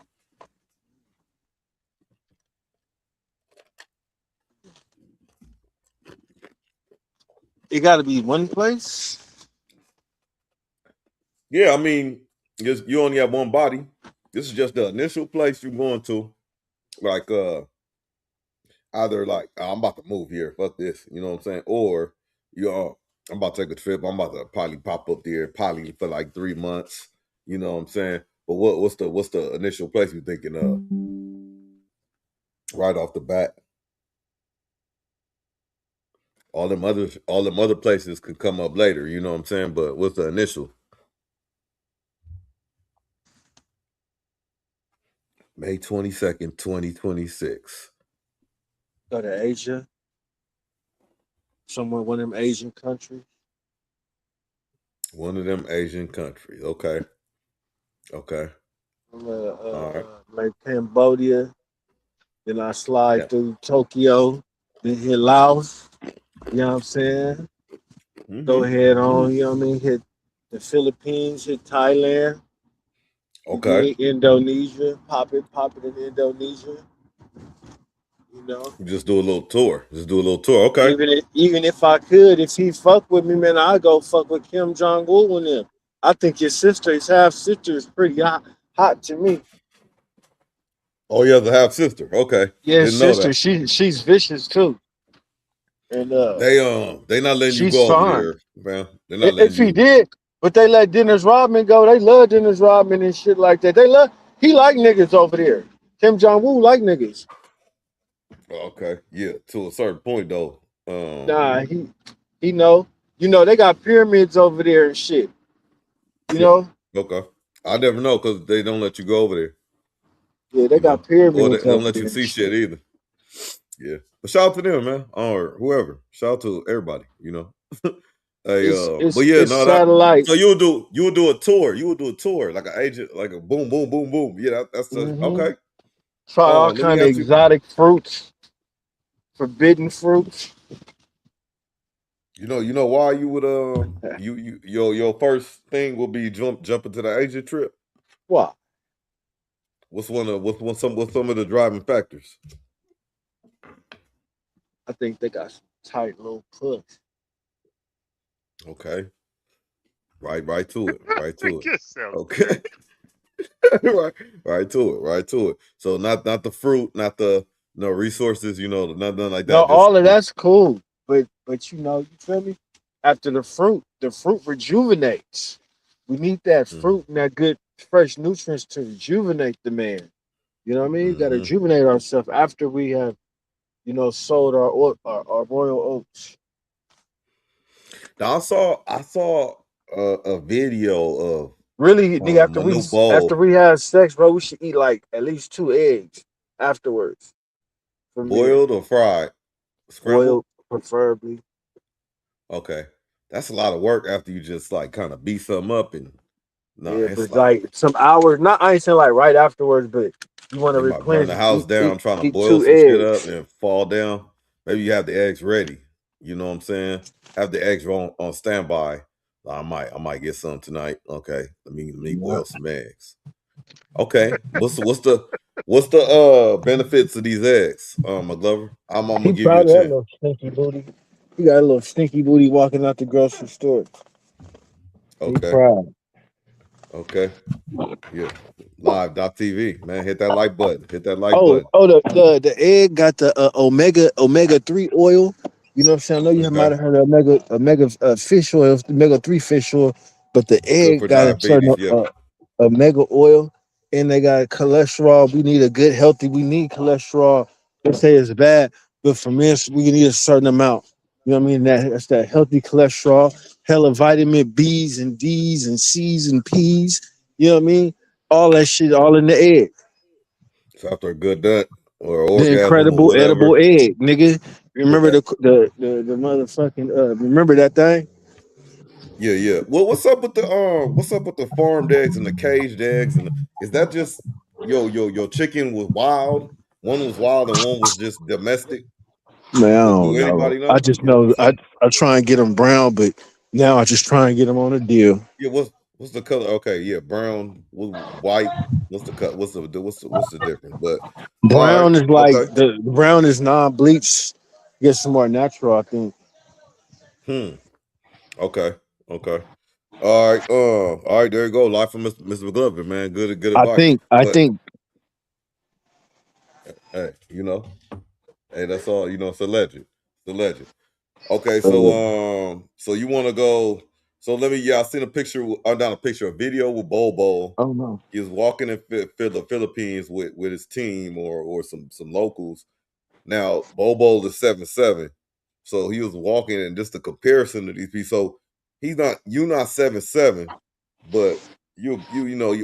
It got to be one place. Yeah, I mean, you only have one body. This is just the initial place you're going to. Like either like I'm about to move here, fuck this, you know what I'm saying, or I'm about to take a trip. I'm about to probably pop up there, probably for like 3 months. You know what I'm saying. But what's the initial place you're thinking of right off the bat? All them other places could come up later. You know what I'm saying. But what's the initial? May 22nd, 2026. Go to Asia. Somewhere, one of them Asian countries. One of them Asian countries. Okay. Okay. All right. Like Cambodia. Then I slide through Tokyo. Then hit Laos. You know what I'm saying? Go ahead on, you know what I mean? Hit the Philippines, hit Thailand. Okay. Indonesia. Pop it in Indonesia. You know? Just do a little tour. Okay. Even if I could, if he fuck with me, man, I go fuck with Kim Jong-un with him. I think his half sister is pretty hot to me. Oh, yeah, the half sister. Okay. Yeah, didn't know sister. that. She's vicious too. And they not letting you she's go fine. over there, man. They're not letting If he did, but they let Dennis Rodman go. They love Dennis Rodman and shit like that. He like niggas over there. Kim Jong-un like niggas. Okay, yeah, to a certain point though. Nah, he know. You know, they got pyramids over there and shit. You know? Okay. I never know because they don't let you go over there. Yeah, they got pyramids. Or they don't let over you there see shit either. Yeah. But shout out to them, man. Or whoever. Shout out to everybody, you know. Hey, but yeah, it's satellites. So you would do a tour. You would do a tour, like an agent, like a boom, boom, boom, boom. Yeah, that's okay. Try all kind of exotic fruits, forbidden fruits. You know why you would your first thing will be jumping to the Asia trip? What? What's some of the driving factors? I think they got some tight little puss. Okay. Right to it. Okay. right to it. So not the fruit, not the resources, nothing like that. No, all of that's cool. But you know, you feel me? After the fruit rejuvenates. We need that fruit and that good fresh nutrients to rejuvenate the man. You know what I mean? We gotta rejuvenate ourselves after we have, sold our royal oats. Now I saw a video of really nigga, after we have sex, bro, we should eat like at least 2 eggs afterwards. Boiled or fried? Scrambled? Boiled, preferably. Okay. That's a lot of work after you just like kind of beat something up and it's like some hours. I ain't saying like right afterwards, but you want to replenish. Burn the house down, trying to boil some shit up and fall down. Maybe you have the eggs ready. You know what I'm saying? Have the eggs on standby. I might get some tonight. Okay, let me boil some eggs. Okay, what's the benefits of these eggs, Mcglover? I'm gonna give you a chance. Little stinky booty. He got a little stinky booty walking out the grocery store. Okay. Okay. Yeah. Live.tv, man. Hit that like button. Button. Oh, the egg got the omega 3 oil. You know what I'm saying? I know you might have heard of omega fish oil, omega 3 fish oil, but the egg got a certain omega oil. and they got cholesterol. We need a good, healthy. We need cholesterol. They say it's bad, but for men, we need a certain amount. You know what I mean? That's that healthy cholesterol, hella vitamin B's and D's and C's and P's. You know what I mean? All that shit, all in the egg. So after a good nut or The orgasm or incredible whatever. edible egg, nigga. What Remember that? the motherfucking remember that thing? Yeah, yeah. Well, what's up with the farmed eggs and the caged eggs is that just your chicken was wild? One was wild and one was just domestic. Man, I Do don't know. anybody I know? just know I try and get them brown, but now I just try and get them on a deal. Yeah, what's the color? Okay, yeah, brown, white. What's the cut? What's the difference? But all right, Brown is like okay. the brown is non-bleach. Gets some more natural, I think. Okay, okay. All right, there you go. Life from Mr. Mcglover, man. Good I advice. think I But think hey, hey, that's all. It's a legend. It's a legend. Okay, uh, so you want to go? So let me. Yeah, I seen a picture. Not a picture, a video with Bobo. oh no. He was walking in the Philippines with his team or some locals. Now Bobo is 7'7", so he was walking, and just the comparison to these people. So you're not 7'7", but you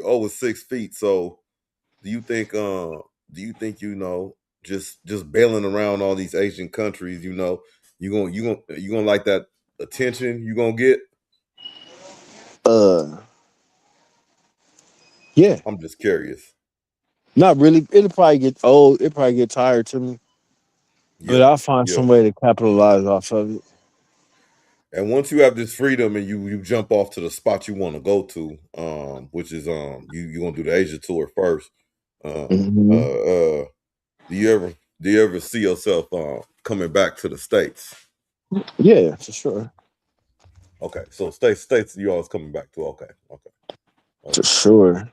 over 6 feet. So do you think just bailing around all these Asian countries, you gonna like that attention you gonna get? Uh yeah. I'm just curious. Not really. It'll probably get old. It'll probably get tired to me. But Yeah, I'll find yeah. some way to capitalize off of it. And once you have this freedom and you jump off to the spot you want to go to, which is you gonna do the Asia tour first. Mm-hmm. Do you ever see yourself coming back to the States? Yeah, for sure. Okay, so states you always coming back to. Okay. For sure.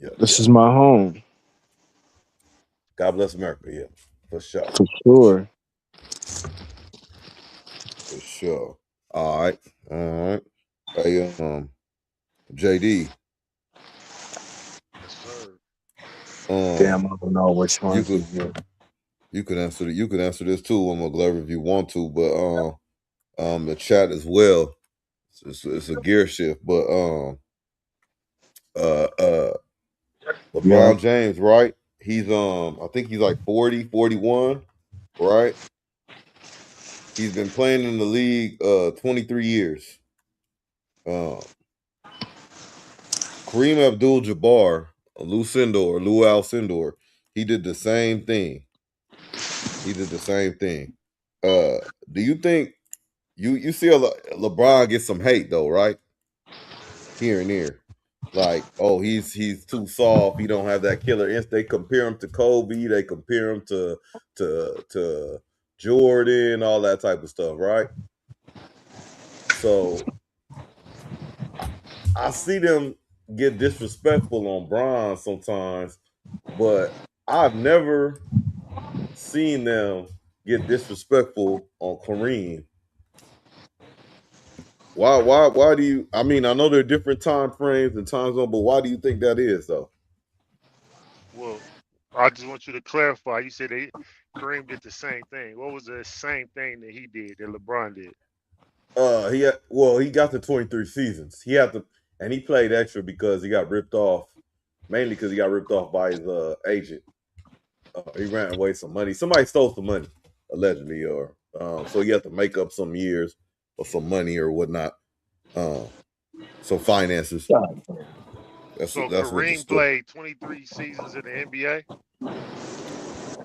Yeah. This is my home. God bless America. Yeah, for sure. For sure. For sure. All right. Hey, JD. Yes, sir. Damn, I don't know which You one to could get. you could answer you could answer this too, I'm Mcglover, if you want to, but the chat as well. It's a gear shift, but uh uh Yeah. LeBron James, right? He's I think he's like 40, 41, right? He's been playing in the league 23 years. Kareem Abdul-Jabbar, Lou Alcindor, he did the same thing. Uh, do you think you see LeBron get some hate though, right? Here and there, like, oh, he's too soft. He don't have that killer instinct. They compare him to Kobe. They compare him to Jordan, all that type of stuff, right? So I see them get disrespectful on Bron sometimes, but I've never seen them get disrespectful on Kareem. Why do you? I mean, I know there are different time frames and time zones, but why do you think that is though? Well, I just want you to clarify. You said Kareem did the same thing. What was the same thing that he did that LeBron did? He got the 23 seasons. He had to, and he played extra because he got ripped off, mainly because he got ripped off by his agent. He ran away some money. Somebody stole some money, allegedly, or so he had to make up some years or some money or whatnot. Some finances. So That's what the Kareem story. played 23 seasons in the NBA.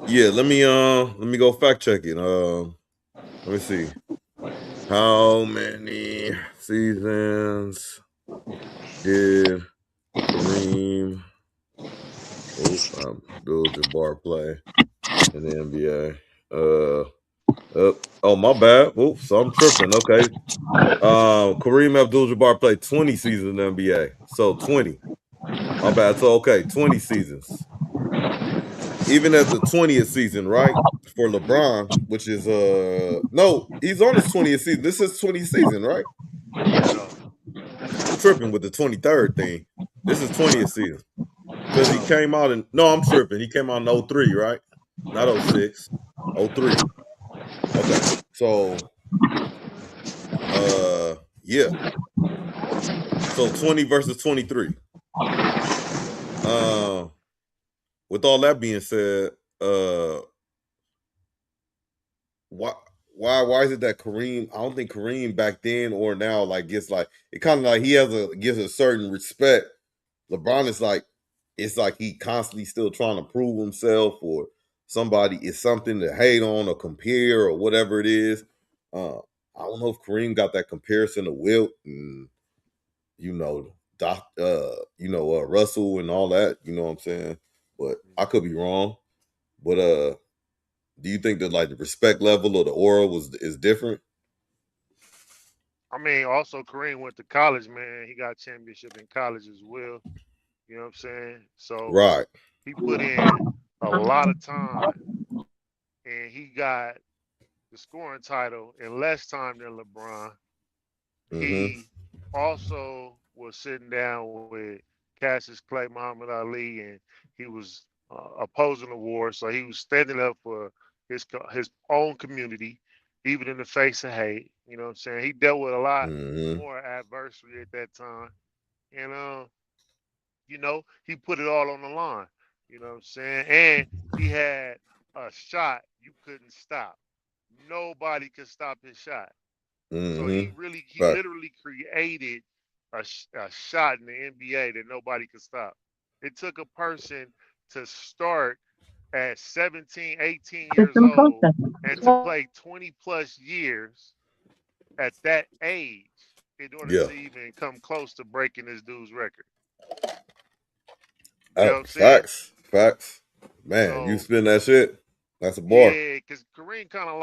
Yeah, let me go fact check it. Let me see. How many seasons did Kareem Abdul-Jabbar play in the NBA? Oh, my bad. Oops, so I'm tripping. Okay. Kareem Abdul-Jabbar played 20 seasons in the NBA. So 20. My bad. So okay, 20 seasons. Even at the 20th season, right? For LeBron, which is no, he's on his 20th season. This is 20th season, right? Yeah. I'm tripping with the 23rd thing. This is 20th season. Because he came out in, no, I'm tripping. He came out in 03, right? Not 06. 03. Okay. So, yeah. So 20 versus 23. With all that being said, why is it that Kareem? I don't think Kareem back then or now gets it kind of like he gives a certain respect. LeBron is it's like he constantly still trying to prove himself, or somebody is something to hate on or compare or whatever it is. I don't know if Kareem got that comparison to Wilt and Russell and all that. You know what I'm saying? But I could be wrong. But do you think that the respect level or the aura is different? I mean, also Kareem went to college, man. He got championship in college as well. You know what I'm saying? So Right. he put in a lot of time, and he got the scoring title in less time than LeBron. He also was sitting down with Cassius Clay, Muhammad Ali, and he was opposing the war. So he was standing up for his own community, even in the face of hate. You know what I'm saying? He dealt with a lot more adversity at that time, and he put it all on the line. You know what I'm saying? And he had a shot you couldn't stop. Nobody could stop his shot. So he literally created a shot in the NBA that nobody could stop. It took a person to start at 17, 18 years old and to play 20 plus years at that age in order to even come close to breaking this dude's record. You know what I'm saying? Facts. Man, you spin that shit. That's a bar. Yeah, because Kareem kind of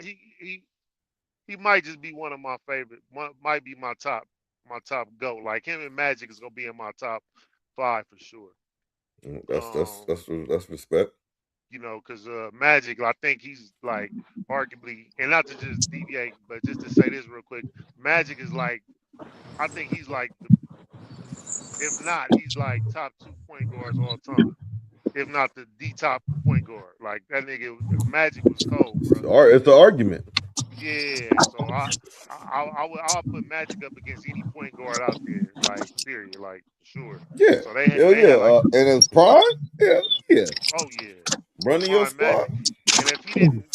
he might just be one of my favorite. Might be my top GOAT. Like him and Magic is gonna be in my top 5 for sure. That's respect. Because Magic, I think he's arguably, and not to just deviate, but just to say this real quick, Magic is I think he's if not, he's top 2 point guards all time. If not the top point guard. Like that nigga Magic was cold, bro. It's the argument. Yeah, so I'll put Magic up against any point guard out there, period, sure. Yeah. So they Had and his prime? Yeah. Oh yeah. Running your squad. And if he didn't,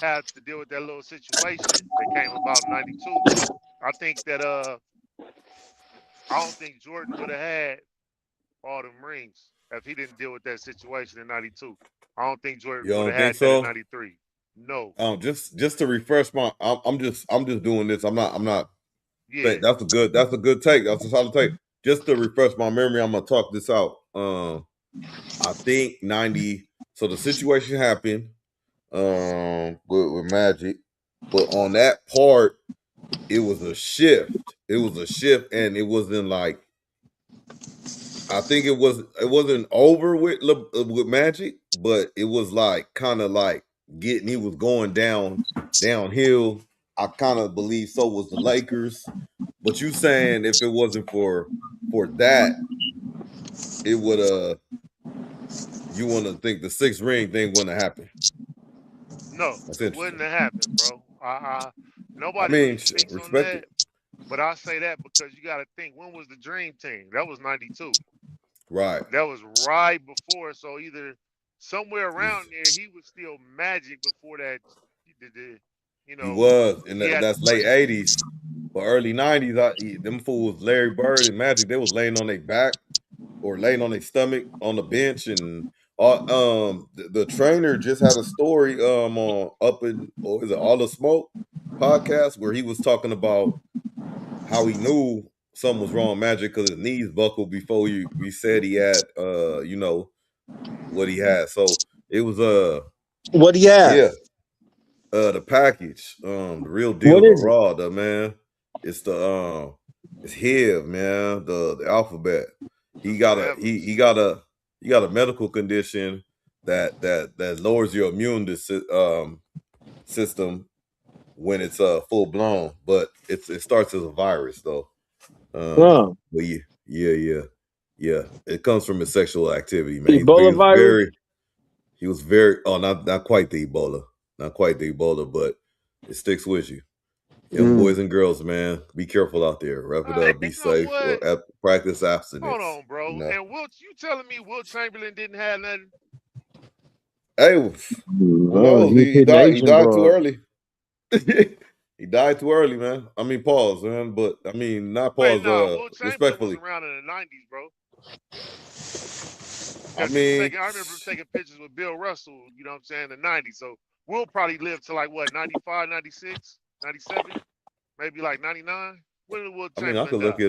have to deal with that little situation that came about in '92, I think that I don't think Jordan would have had all them rings if he didn't deal with that situation in '92. I don't think Jordan would have had that in '93. No. Just to refresh I'm just doing this. I'm not. Yeah. That's a good take. That's a solid take. Just to refresh my memory, I'm gonna talk this out. I think 90. So the situation happened with Magic, but on that part, it was a shift. And it wasn't I think it wasn't over with Magic, but it was kind of he was going downhill. I kind of believe so was the Lakers. But you saying if it wasn't for that, it would you want to think the 6th ring thing wouldn't have happened? No, it wouldn't have happened, bro. Nobody really thinks on that. But I say that because you got to think, when was the Dream Team? That was '92. Right. That was right before. So either somewhere around there, he was still Magic before that. He was, and that's late '80s, but early '90s. Them fools, Larry Bird and Magic, they was laying on their back or laying on their stomach on the bench, and the trainer just had a story on is it All the Smoke podcast where he was talking about how he knew something was wrong with Magic because his knees buckled before we said he had what he had. So it was what he had. Yeah. The package, the real deal, the raw, man. It's the it's HIV, man. The alphabet. He got a medical condition that lowers your immune system when it's full blown, but it starts as a virus though. Yeah. It comes from his sexual activity, man. Ebola virus. He was very. Oh, not quite the Ebola, but it sticks with you. Young boys and girls, man, be careful out there. Wrap it up. Be You know safe. what? Practice abstinence. Hold on, bro. You know? And you telling me Wilt Chamberlain didn't have nothing? Hey, no, he died. He died too early. He died too early, man. I mean, pause, man. But I mean, not pause. Wait, nah, Wilt Chamberlain Respectfully. was around in the 90s, bro. I mean, I remember taking pictures with Bill Russell, you know what I'm saying, in the 90s. So Wilt probably lived to like what, 95, 96, 97, maybe like 99. When did Wilt Chamberlain I could die? look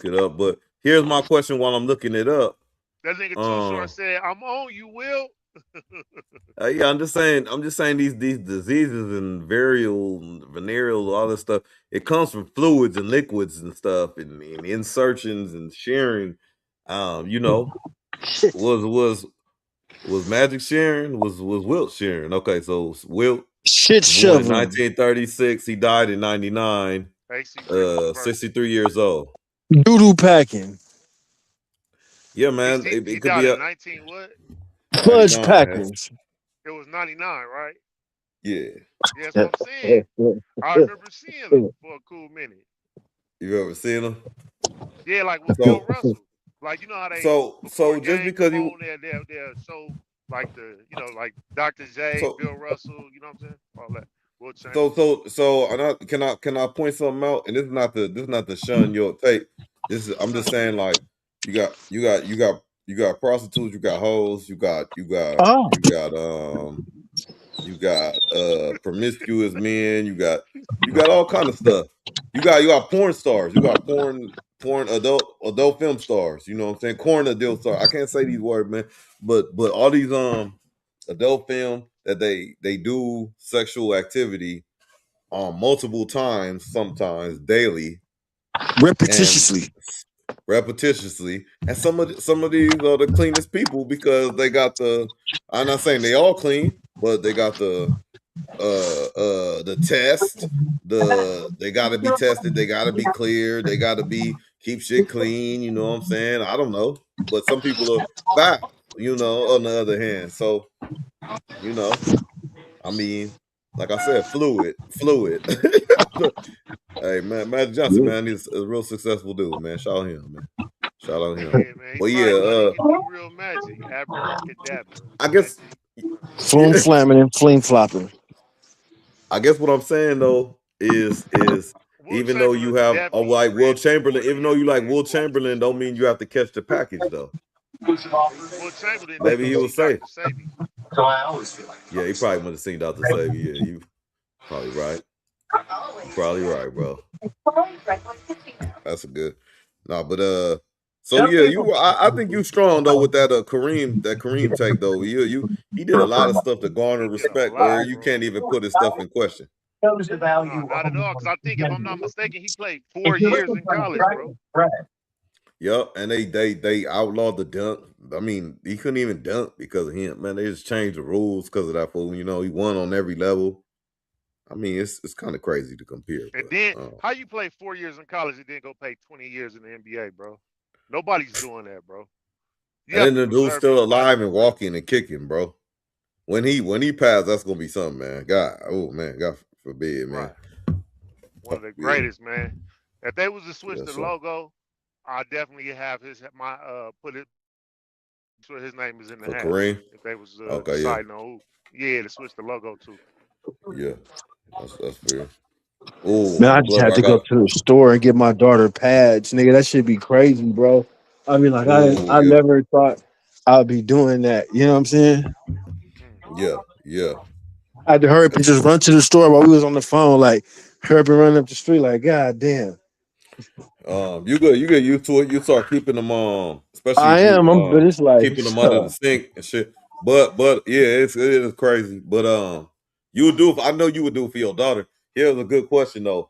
it up. But here's my question while I'm looking it up. That nigga Too Short said, "I'm on you, Wilt." Yeah, I'm just saying these diseases and venereal, all this stuff, it comes from fluids and liquids and stuff and insertions and sharing. You know, was Magic sharing? Was Wilt sharing? Okay, so Wilt shit born in shoveling. 1936. He died in 99. 63 years old. Doodoo packing. Yeah, man. He It could died be in 19 what? Fudge packers. It was 99, right? Yeah. Yeah, that's what I'm saying. I remember seeing him for a cool minute. You ever seen him? Yeah, like with Bill Russell. Like, you know how they so just because you they'll show like like Dr. J, Bill Russell, you know what I'm saying? All that. Can I point something out? And this is not the shun your tape. I'm just saying, like, you got prostitutes, you got hoes, you got promiscuous men, you got all kind of stuff. You got porn stars, you got porn adult film stars, you know what I'm saying? Corn adult stars. I can't say these words, man. But all these adult film that they do sexual activity multiple times, sometimes daily, repetitiously, and some of these are the cleanest people because they got I'm not saying they all clean, but they got the test, they got to be tested, they got to be clear, they got to keep shit clean, you know what I'm saying? I don't know, but some people are foul, you know, on the other hand. So, you know, I mean, like I said, fluid. Hey, man, Magic Johnson, man, he's a real successful dude, man. Shout out him, man. Shout out him. Yeah, man. But yeah, real magic, abracadabra. I guess flim flamming and flim flopping. I guess what I'm saying though is even though you have like Wilt Chamberlain, even though you like Wilt Chamberlain, don't mean you have to catch the package though. Maybe he was safe. So I always feel like he probably would have seen Dr. Sabi. Yeah, you probably right. Probably right, bro. That's a good. No, but so yeah, I think you strong though with that Kareem take though. He did a lot of stuff to garner respect where you can't even put his stuff in question. Not at all, because I think if I'm not mistaken, he played 4 years in college, bro. Yep, and they outlawed the dunk. I mean, he couldn't even dunk because of him. Man, they just changed the rules because of that fool. You know, he won on every level. I mean, it's kind of crazy to compare. And then, how you play 4 years in college and then go play 20 years in the NBA, bro? Nobody's doing that, bro. And then the dude's still alive and walking and kicking, bro. When he passed, that's gonna be something, man. God forbid, man. Right. One of the greatest, man. If they was to switch the logo, I definitely have put it so his name is in the hat. Kareem? If they was deciding on to switch the logo too. Yeah, that's fair. Ooh, man, I just had to go to the store and get my daughter pads, nigga. That should be crazy, bro. I mean, like I never thought I'd be doing that. You know what I'm saying? Yeah. I had to hurry up and just run to the store while we was on the phone, like hurry up and run up the street, like God damn. You get used to it. You start keeping them especially but it's like keeping them under the sink and shit. But yeah, it is crazy. But you would do I know you would do it for your daughter. Here's a good question though.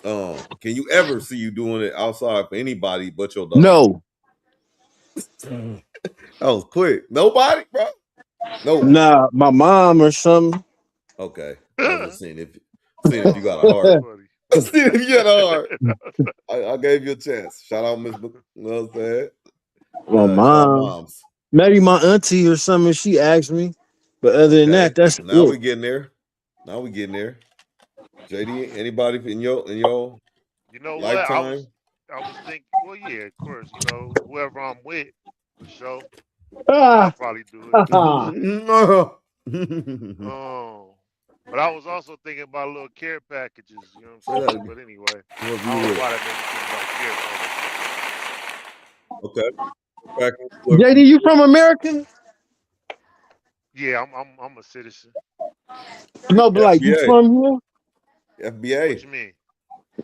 Can you ever see you doing it outside for anybody but your daughter? No. That was quick. Nobody, bro. No. Nah, my mom or something. Okay. I was just seeing if you got a heart. See if you had a heart. I gave you a chance. Shout out Miss. You know what I'm saying? Well, Shout out mom, moms. maybe my auntie or something. She asked me, but other than Okay. that, that's Now it. we getting there. Now we getting there. JD, anybody in your You know what? lifetime? I was thinking. Well, yeah, of course. You know, whoever I'm with, for sure. I'll Ah, probably do it. No. But I was also thinking about little care packages. You know what I'm Say that saying? again. But anyway, Whoever I you don't know with. why that made me think about care packages. Okay. Whoever JD, you from America? Yeah, I'm a citizen. No, but like you FBA. from here? What FBA. you mean?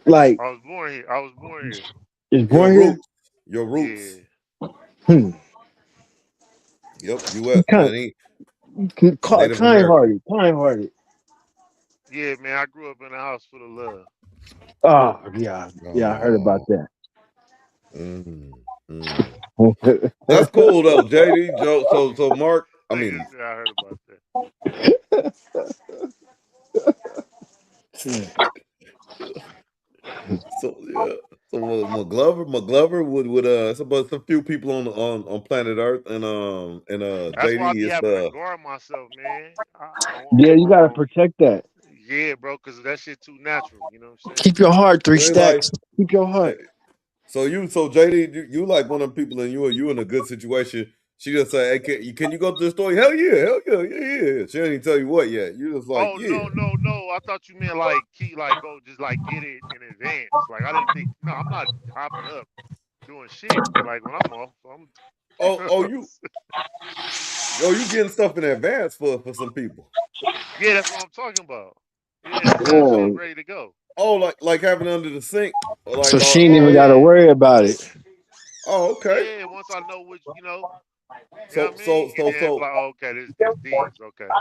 Like I was born here. I was born here. is Your born here? roots. Your roots. Yeah. Hmm. Yep. US, man. He Native Kind American. hearted, kind hearted. Yeah, man. I grew up in a house full of love. Oh yeah, I heard about Oh. that. Mm. That's cool though, JD. Joe. So Mark. I Nigga mean, said I heard about that. so yeah. So Mcglover would it's about some few people on planet Earth and That's why I JD be is having to guard myself, man. Yeah, you gotta protect that. Yeah, bro, because that shit too natural. You know what I'm saying? Keep your heart three so they like stacks. Keep your heart. so JD you like one of the people and you in a good situation. She just say, hey, can you go to the store? Hell yeah, yeah. She ain't even tell you what yet. You just like, Oh yeah. no! I thought you meant like go just like get it in advance. Like I didn't think. No, I'm not hopping up doing shit. Like when I'm off, I'm. You getting stuff in advance for some people. Yeah, that's what I'm talking about. Yeah, just have shit Oh, ready to go. Oh, like having it under the sink, or like so she ain't even gotta Yeah, worry about it. Oh, okay. yeah. Once I know which, you know So what I so mean, and so then be so like, oh, okay, this these, okay.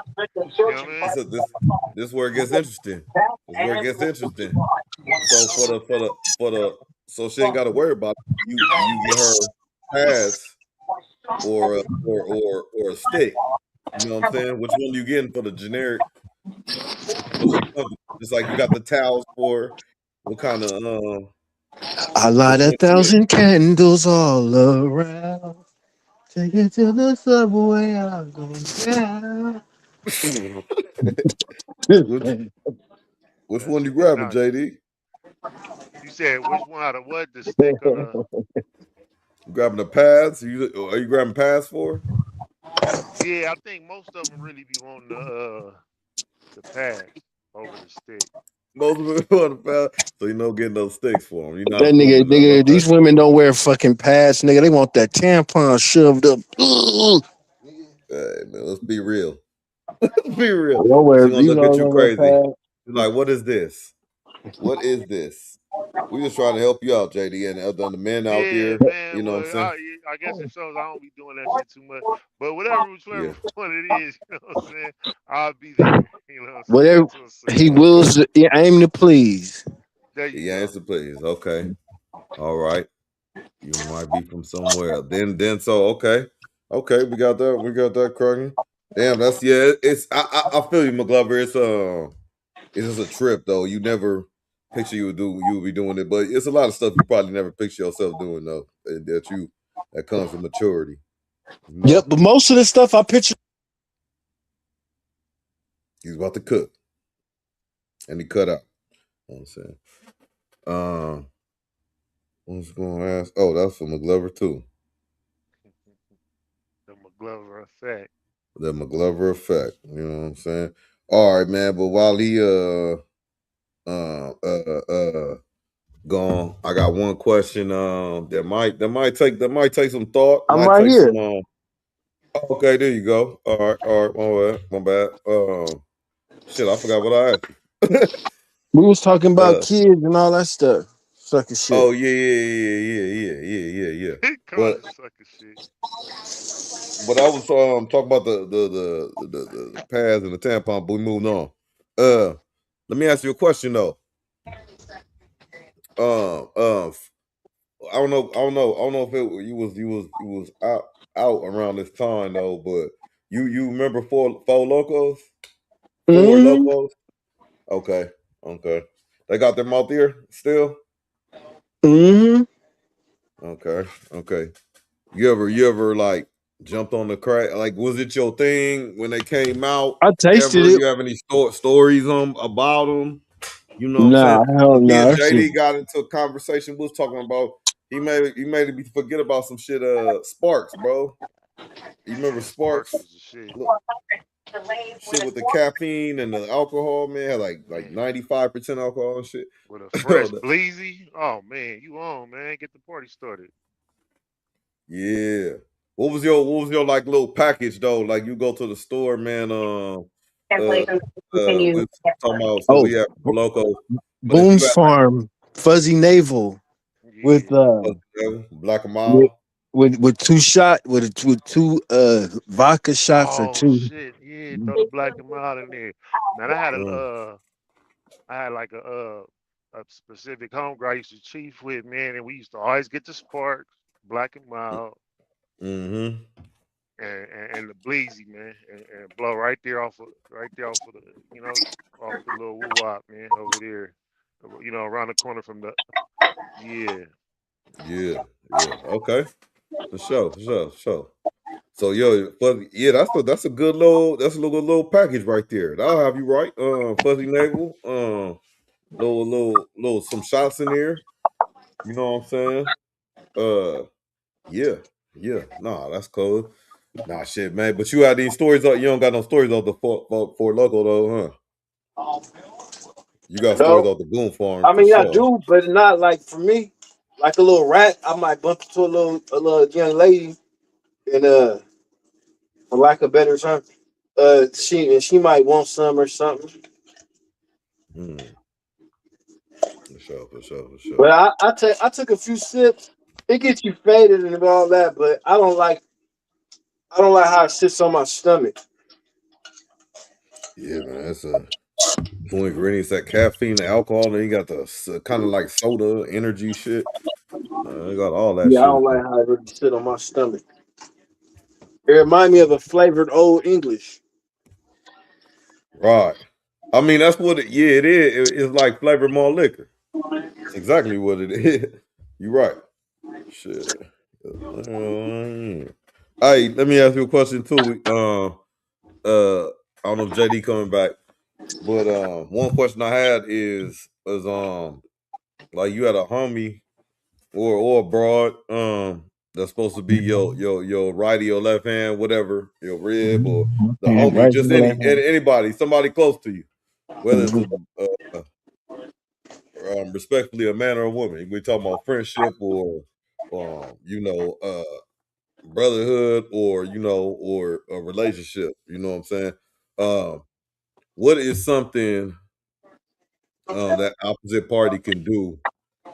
You know what I mean? this is where it gets interesting. This is where it gets interesting. So for the so she ain't got to worry about it. You get her pass or a stick. You know what I'm saying? Which one you getting for the generic? For she comes, just like you got the towels for. What kind of I which light one you 1,000 candles all around. Take it to the subway. I'll go down. getting? Which That one you shit is grabbing, nice. JD? You said which one out of what? The stick or the? You grabbing the pads? Are you grabbing pads for? Yeah, I think most of them really be wanting the pads over the stick. Most of it on the pads, so getting those sticks for them. You're not That assuming that. nigga, Okay. these women don't wear fucking pads, nigga. They want that tampon shoved up. Ugh. Hey, man, let's be real. Let's be real. Don't wear She gonna these look at all you don't wear crazy. pads. She's like, "What is this? What is this?" We just trying to help you out, JD, and the men out Yeah, there. man. You know what I'm Well, saying? I guess it shows I don't be doing that shit too much. But whichever Yeah. one it is, you know what I'm saying? I'll be there. You know what I'm saying? Whatever To he assist. Okay. wills, aim to please. There you Yeah, go. answer please. Okay. All right. You might be from somewhere. So okay. Okay, we got that. We got that cracking. Damn, that's it's I feel you, Mcglover. It's just a trip though. You never picture you would be doing it, but it's a lot of stuff you probably never picture yourself doing though. That comes with maturity. You Yep, know? but most of the stuff I picture. He's about to cook. And he cut out. You know what I'm saying? I was gonna ask. Oh, that's for Mcglover too. The Mcglover effect. The Mcglover effect. You know what I'm saying? All right, man. But while he uh uh gone, I got one question. That might take some thought. I'm Might right take here. some Okay, there you go. All right, my bad. Shit, I forgot what I asked you. We was talking about uh kids and all that stuff. Sucker shit. oh yeah. Call But it sucker shit. I was talking about the pads and the tampon, but we moving on. Let me ask you a question though. I don't know if you was out around this time though, but you remember four locos? Four Mm-hmm. locos? Okay. They got them out there still? Mm-hmm. Okay. You ever like jumped on the crack? Like, was it your thing when they came out? I tasted Ever? it. You have any stories about them? You know what I'm saying? Nah, hell Me no. and That shit. JD got into a conversation. We was talking about he made me forget about some shit. Sparks, bro. You remember Yeah, Sparks Sparks? was the shit. Look, shit with the caffeine and the alcohol, man, had like Man, 95% alcohol and shit. with a fresh bleezy. Oh man, you on, man. Get the party started. Yeah. What was your like little package though? Like you go to the store, man. We're talking about so we Oh, have Loco, but if you Boone's Farm, Fuzzy Navel with Yeah. Black and with Mild. with two vodka shots or Oh two. shit, yeah. Throw the black and mild in there. Man, I had like a specific homegirl I used to chief with, man, and we used to always get the Sparks, black and mild, Mm-hmm. and the bleezy, man, and blow right there off of the off the little woo wop, man, over there, around the corner from the yeah. Yeah. Okay. For sure. So that's a good little package right there. That'll have you right. Fuzzy navel. Little some shots in there. You know what I'm saying? Uh yeah. Nah, that's cool. Nah, shit, man. But you had these stories you don't got no stories of the Fort Loco though, huh? You got stories No, of the Boom Farm I for mean I sure. do, but not like for me. Like a little rat, I might bump into a little young lady, and for lack of better term, she might want some or something. Mm, for But sure. I took a few sips. It gets you faded and all that, but I don't like how it sits on my stomach. Yeah, man, that's a two ingredients: that caffeine, the alcohol, and you got the kind of like soda, energy shit. I got all that Yeah, I shit in don't like there. how it really sit on my stomach. It reminds me of a flavored Old English. Right. I mean, that's what it is. It's like flavored malt liquor. That's exactly what it is. You're right. Shit. Hey, let me ask you a question too. I don't know if JD coming back, but one question I had is like you had a homie or a broad that's supposed to be your right or your left hand, whatever, your rib or the Hand, homie, right just hand, left hand. anybody, somebody close to you, whether it's respectfully a man or a woman. We talking about friendship or brotherhood or or a relationship. You know what I'm saying? Um, what is something that opposite party can do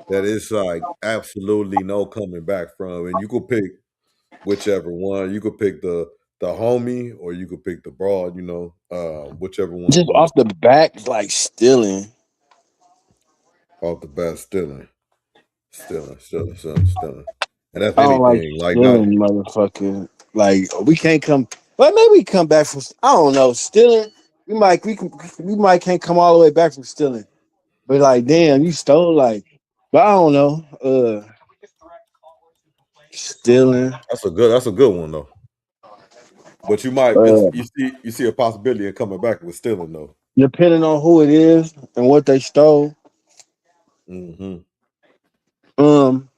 that is like absolutely no coming back from, and you could pick whichever one. You could pick the homie, or you could pick the broad. Whichever one Just you off the back, like stealing. off the bat, stealing, and that's I don't like anything. Like not stealing, motherfucker. Like we can't come. Well, maybe we come back from. I don't know stealing. We might can't come all the way back from stealing. But like, damn, you stole like. But I don't know. Stealing. that's a good one though. But you might Uh, you see a possibility of coming back with stealing though. depending on who it is and what they stole. Mm-hmm. Um,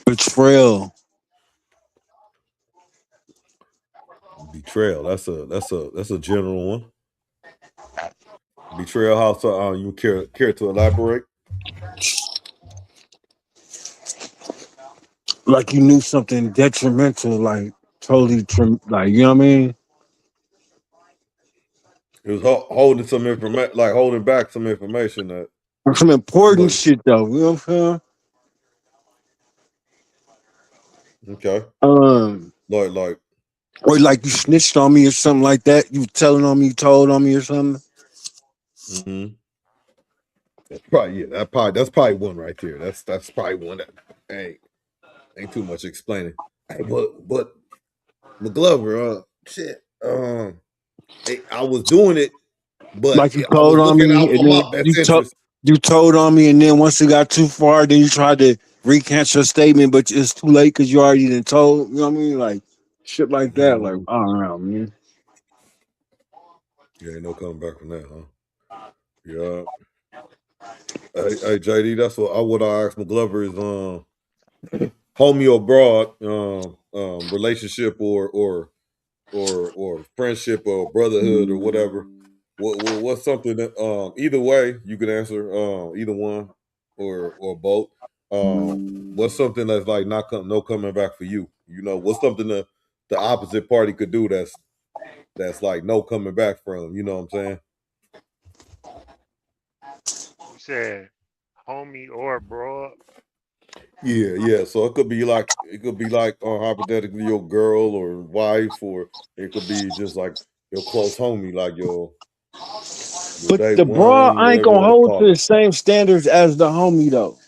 betrayal. Betrayal. That's a general one. Betrayal. How so? You care to elaborate? Like you knew something detrimental, like totally, like you know what I mean. It was holding some information, like holding back some information that Some important was shit though. You know what I'm saying? okay. Um, Like or like you snitched on me or something like that. You telling on me, you told on me or something. mm-hmm. Probably that's probably one right there. That's probably one that ain't too much explaining. Hey, but Mcglover, shit. I was doing it, but Like you I was told on looking me, out and for my then best interest. you told on me, and then once it got too far, then you tried to recant your statement, but it's too late because you already done told. You know what I mean? Like shit like that. Like I don't know, man. Yeah, ain't no coming back from that, huh? Yeah. Hey, JD, that's what I asked Mcglover is homie or broad relationship or friendship or brotherhood or whatever. What's something that either way you can answer either one or both. What's something that's like no coming back for you? You know, what's something the opposite party could do that's like no coming back from? You know what I'm saying? You said homie or broad. Yeah. So it could be like hypothetically your girl or wife, or it could be just like your close homie, like your But day the broad, one, I ain't whatever you gonna want to hold to call the it. same standards as the homie though.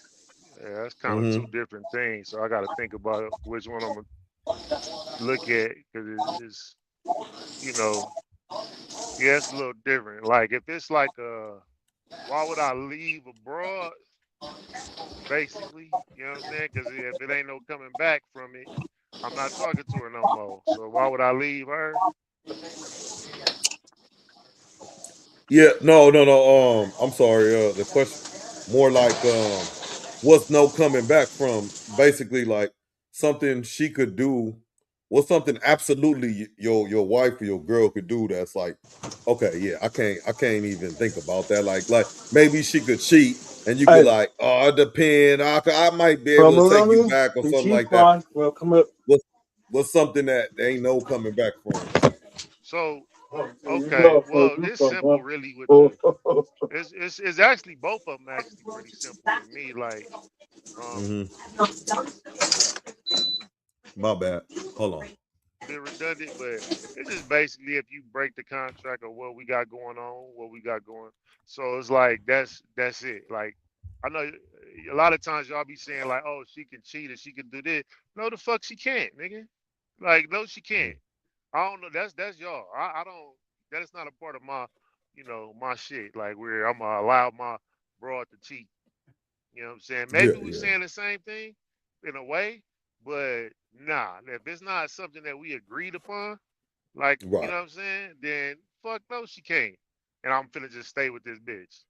Yeah, that's kind of Mm-hmm. two different things. So I got to think about which one I'm gonna look at because it's you know yeah, it's a little different. Like if it's like why would I leave abroad? Basically, you know what I'm saying? Because if it ain't no coming back from it, I'm not talking to her no more. So why would I leave her? Yeah, no. I'm sorry. The question more like what's no coming back from? Basically, like something she could do. What's something absolutely your wife or your girl could do that's like, okay, yeah, I can't even think about that. Like maybe she could cheat and you could Hey, like, oh, it depend. I might be able from to take you around back or me, something she's like that. fine. Well, come up. What's something that ain't no coming back from? So You okay, go well first. You it's go, simple really with huh? the it's actually both of them actually pretty simple with me. Like um Hmm. My bad. Hold on. bit redundant, but it's just basically if you break the contract of what we got going on, what we got going. So it's like that's it. Like I know a lot of times y'all be saying like, oh, she can cheat or she can do this. No, the fuck she can't, nigga. Like no, she can't. I don't know. That's y'all. I don't. That is not a part of my, my shit. Like where I'm gonna allow my broad to cheat. You know what I'm saying? Yeah, Maybe we yeah. saying the same thing in a way, but nah. If it's not something that we agreed upon, like you Right. know what I'm saying, then fuck no, she can't. And I'm finna just stay with this bitch.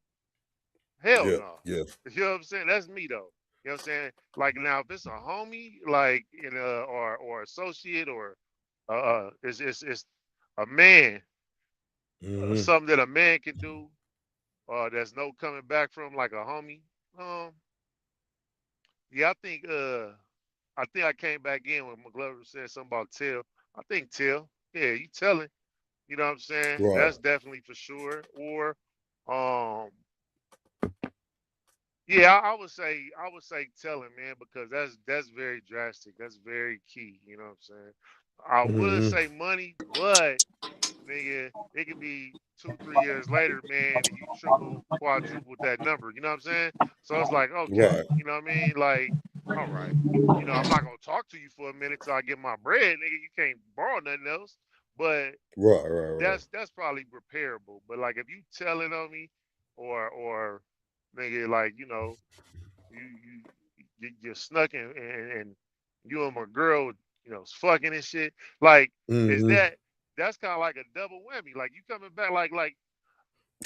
Hell Yeah, no. yeah. You know what I'm saying? That's me though. You know what I'm saying? Like now, if it's a homie, like or associate or it's a man, Hmm. something that a man can do, there's no coming back from, like a homie. Um, yeah, I think I came back in when McGlover said something about Till. I think Till. Yeah, you telling. You know what I'm saying? Right. That's definitely for sure. Or, um, yeah, I would say telling, man, because that's very drastic. That's very key. You know what I'm saying? I would Hmm. say money, but nigga, it could be 2, 3 years later, man, and you triple, quadruple that number. You know what I'm saying? So it's like, okay, Right. you know what I mean? Like, all right, I'm not gonna talk to you for a minute till I get my bread, nigga. You can't borrow nothing else. But Right. that's probably repairable. But like if you telling on me, or nigga, like you snuck and you and my girl, is fucking and shit. Like, is Hmm. that's kind of like a double whammy. Like you coming back, like,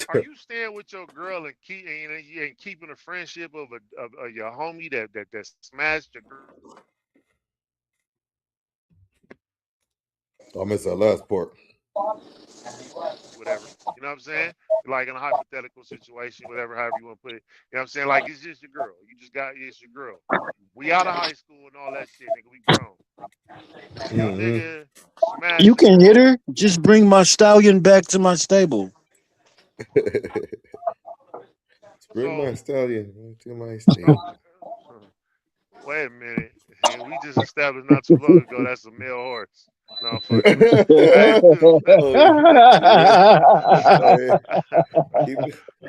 are you staying with your girl and keeping a friendship of your homie that smashed your girl, I missed that last part. whatever? You know what I'm saying? Like in a hypothetical situation, whatever, however you want to put it. You know what I'm saying? Like it's just your girl. It's your girl. We out of high school and all that shit, nigga. We grown. Your Hmm. nigga You smashes can hit your her. Just bring my stallion back to my stable. Bring my so stallion to my state. wait a minute. We just established not too long ago that's a male horse. No, I'm fucking with you. Hey, Oh yeah. Oh yeah. He,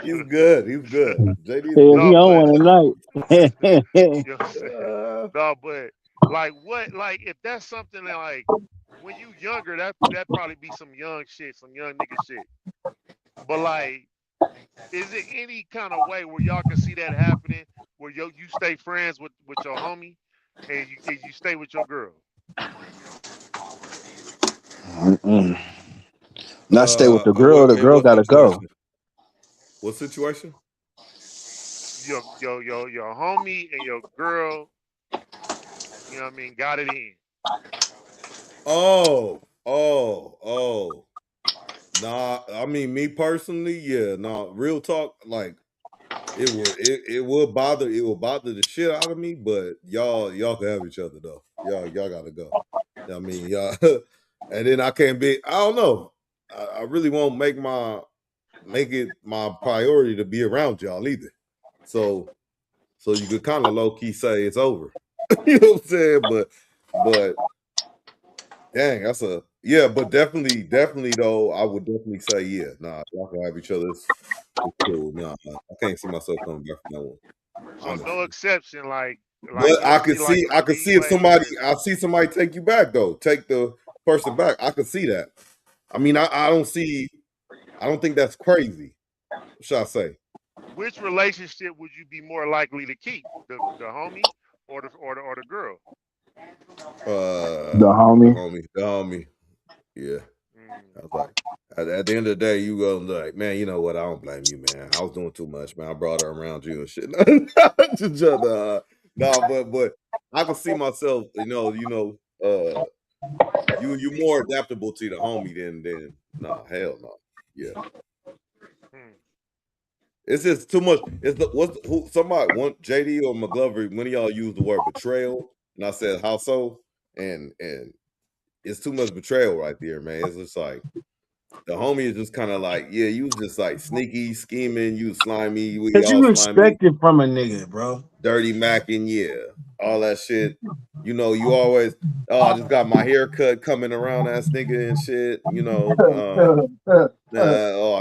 he's good. He's good. JD's Hell, he no, good. on but one tonight. you know what I'm saying? No, but like what? Like if that's something that like when you younger, that probably be some young shit, some young nigga shit. But like, is it any kind of way where y'all can see that happening, where you stay friends with your homie, and you stay with your girl? Not stay with the girl. The In girl what gotta go. situation? What situation? Your homie and your girl, you know what I mean, got it in. Oh. Nah, I mean me personally, yeah. Nah, real talk, like it will bother the shit out of me, but y'all can have each other though. Y'all gotta go. I mean, y'all and then I can't be, I don't know. I really won't make it my priority to be around y'all either. So you could kind of low key say it's over. You know what I'm saying? But dang, that's a yeah, but definitely though, I would definitely say yeah. Nah, y'all can have each other. It's cool. Nah, I can't see myself coming back from that one. So Honestly. no exception, like But you don't see like I a could see if leeway where I see somebody take you back though, take the person back. I could see that. I mean, I don't think that's crazy. What should I say? which relationship would you be more likely to keep, the homie or the girl? The homie. The homie. Yeah. Mm. I was like, at the end of the day, you go like, man, you know what? I don't blame you, man. I was doing too much, man. I brought her around you and shit. No, but I can see myself, you more adaptable to the homie than nah, hell no. Yeah. Hmm. It's just too much. It's somebody JD or Mcglover, when y'all use the word betrayal, and I said how so, and it's too much betrayal right there, man. It's just like the homie is just kind of like, yeah, you was just like sneaky, scheming, you slimy, we Cause all you slimy, expect it from a nigga, bro. dirty macking, yeah, all that shit. You know, you always, oh, I just got my haircut coming around ass nigga and shit. Oh,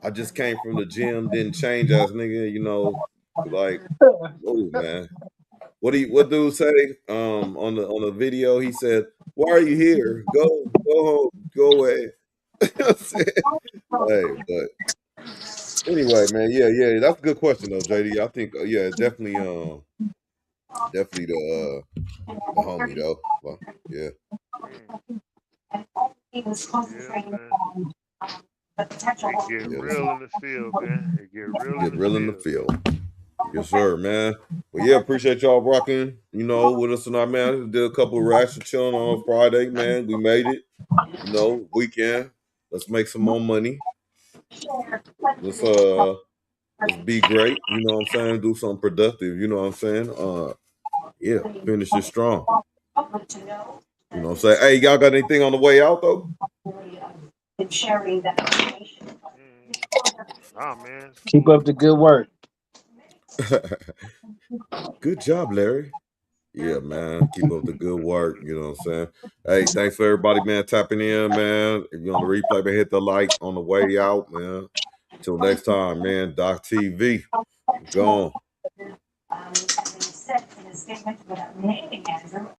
I just came from the gym, didn't change ass nigga. Like, oh man, what dude say? On the video, he said, "Why are you here? Go home, go away." Hey, but anyway, man, yeah, that's a good question though, JD. I think, yeah, definitely the homie though. Well, yeah. Yeah, man. It get Yeah, real in the field, man. It get real in get the real in the field. field. Yes, sir, man. Well, yeah, appreciate y'all rocking, with us tonight, man. Did a couple of racks of chilling on Friday, man. We made it, weekend. Let's make some more money. Let's be great, you know what I'm saying? Do something productive, you know what I'm saying? Yeah, finish it strong. You know what I'm saying? Hey, y'all got anything on the way out though? Oh man, it's Keep cool. up the good work. Good job, Larry. Yeah, man. Keep up the good work. You know what I'm saying? Hey, thanks for everybody, man, tapping in, man. If you're on the replay, man, hit the like on the way out, man. Till next time, man. Doc TV. Gone.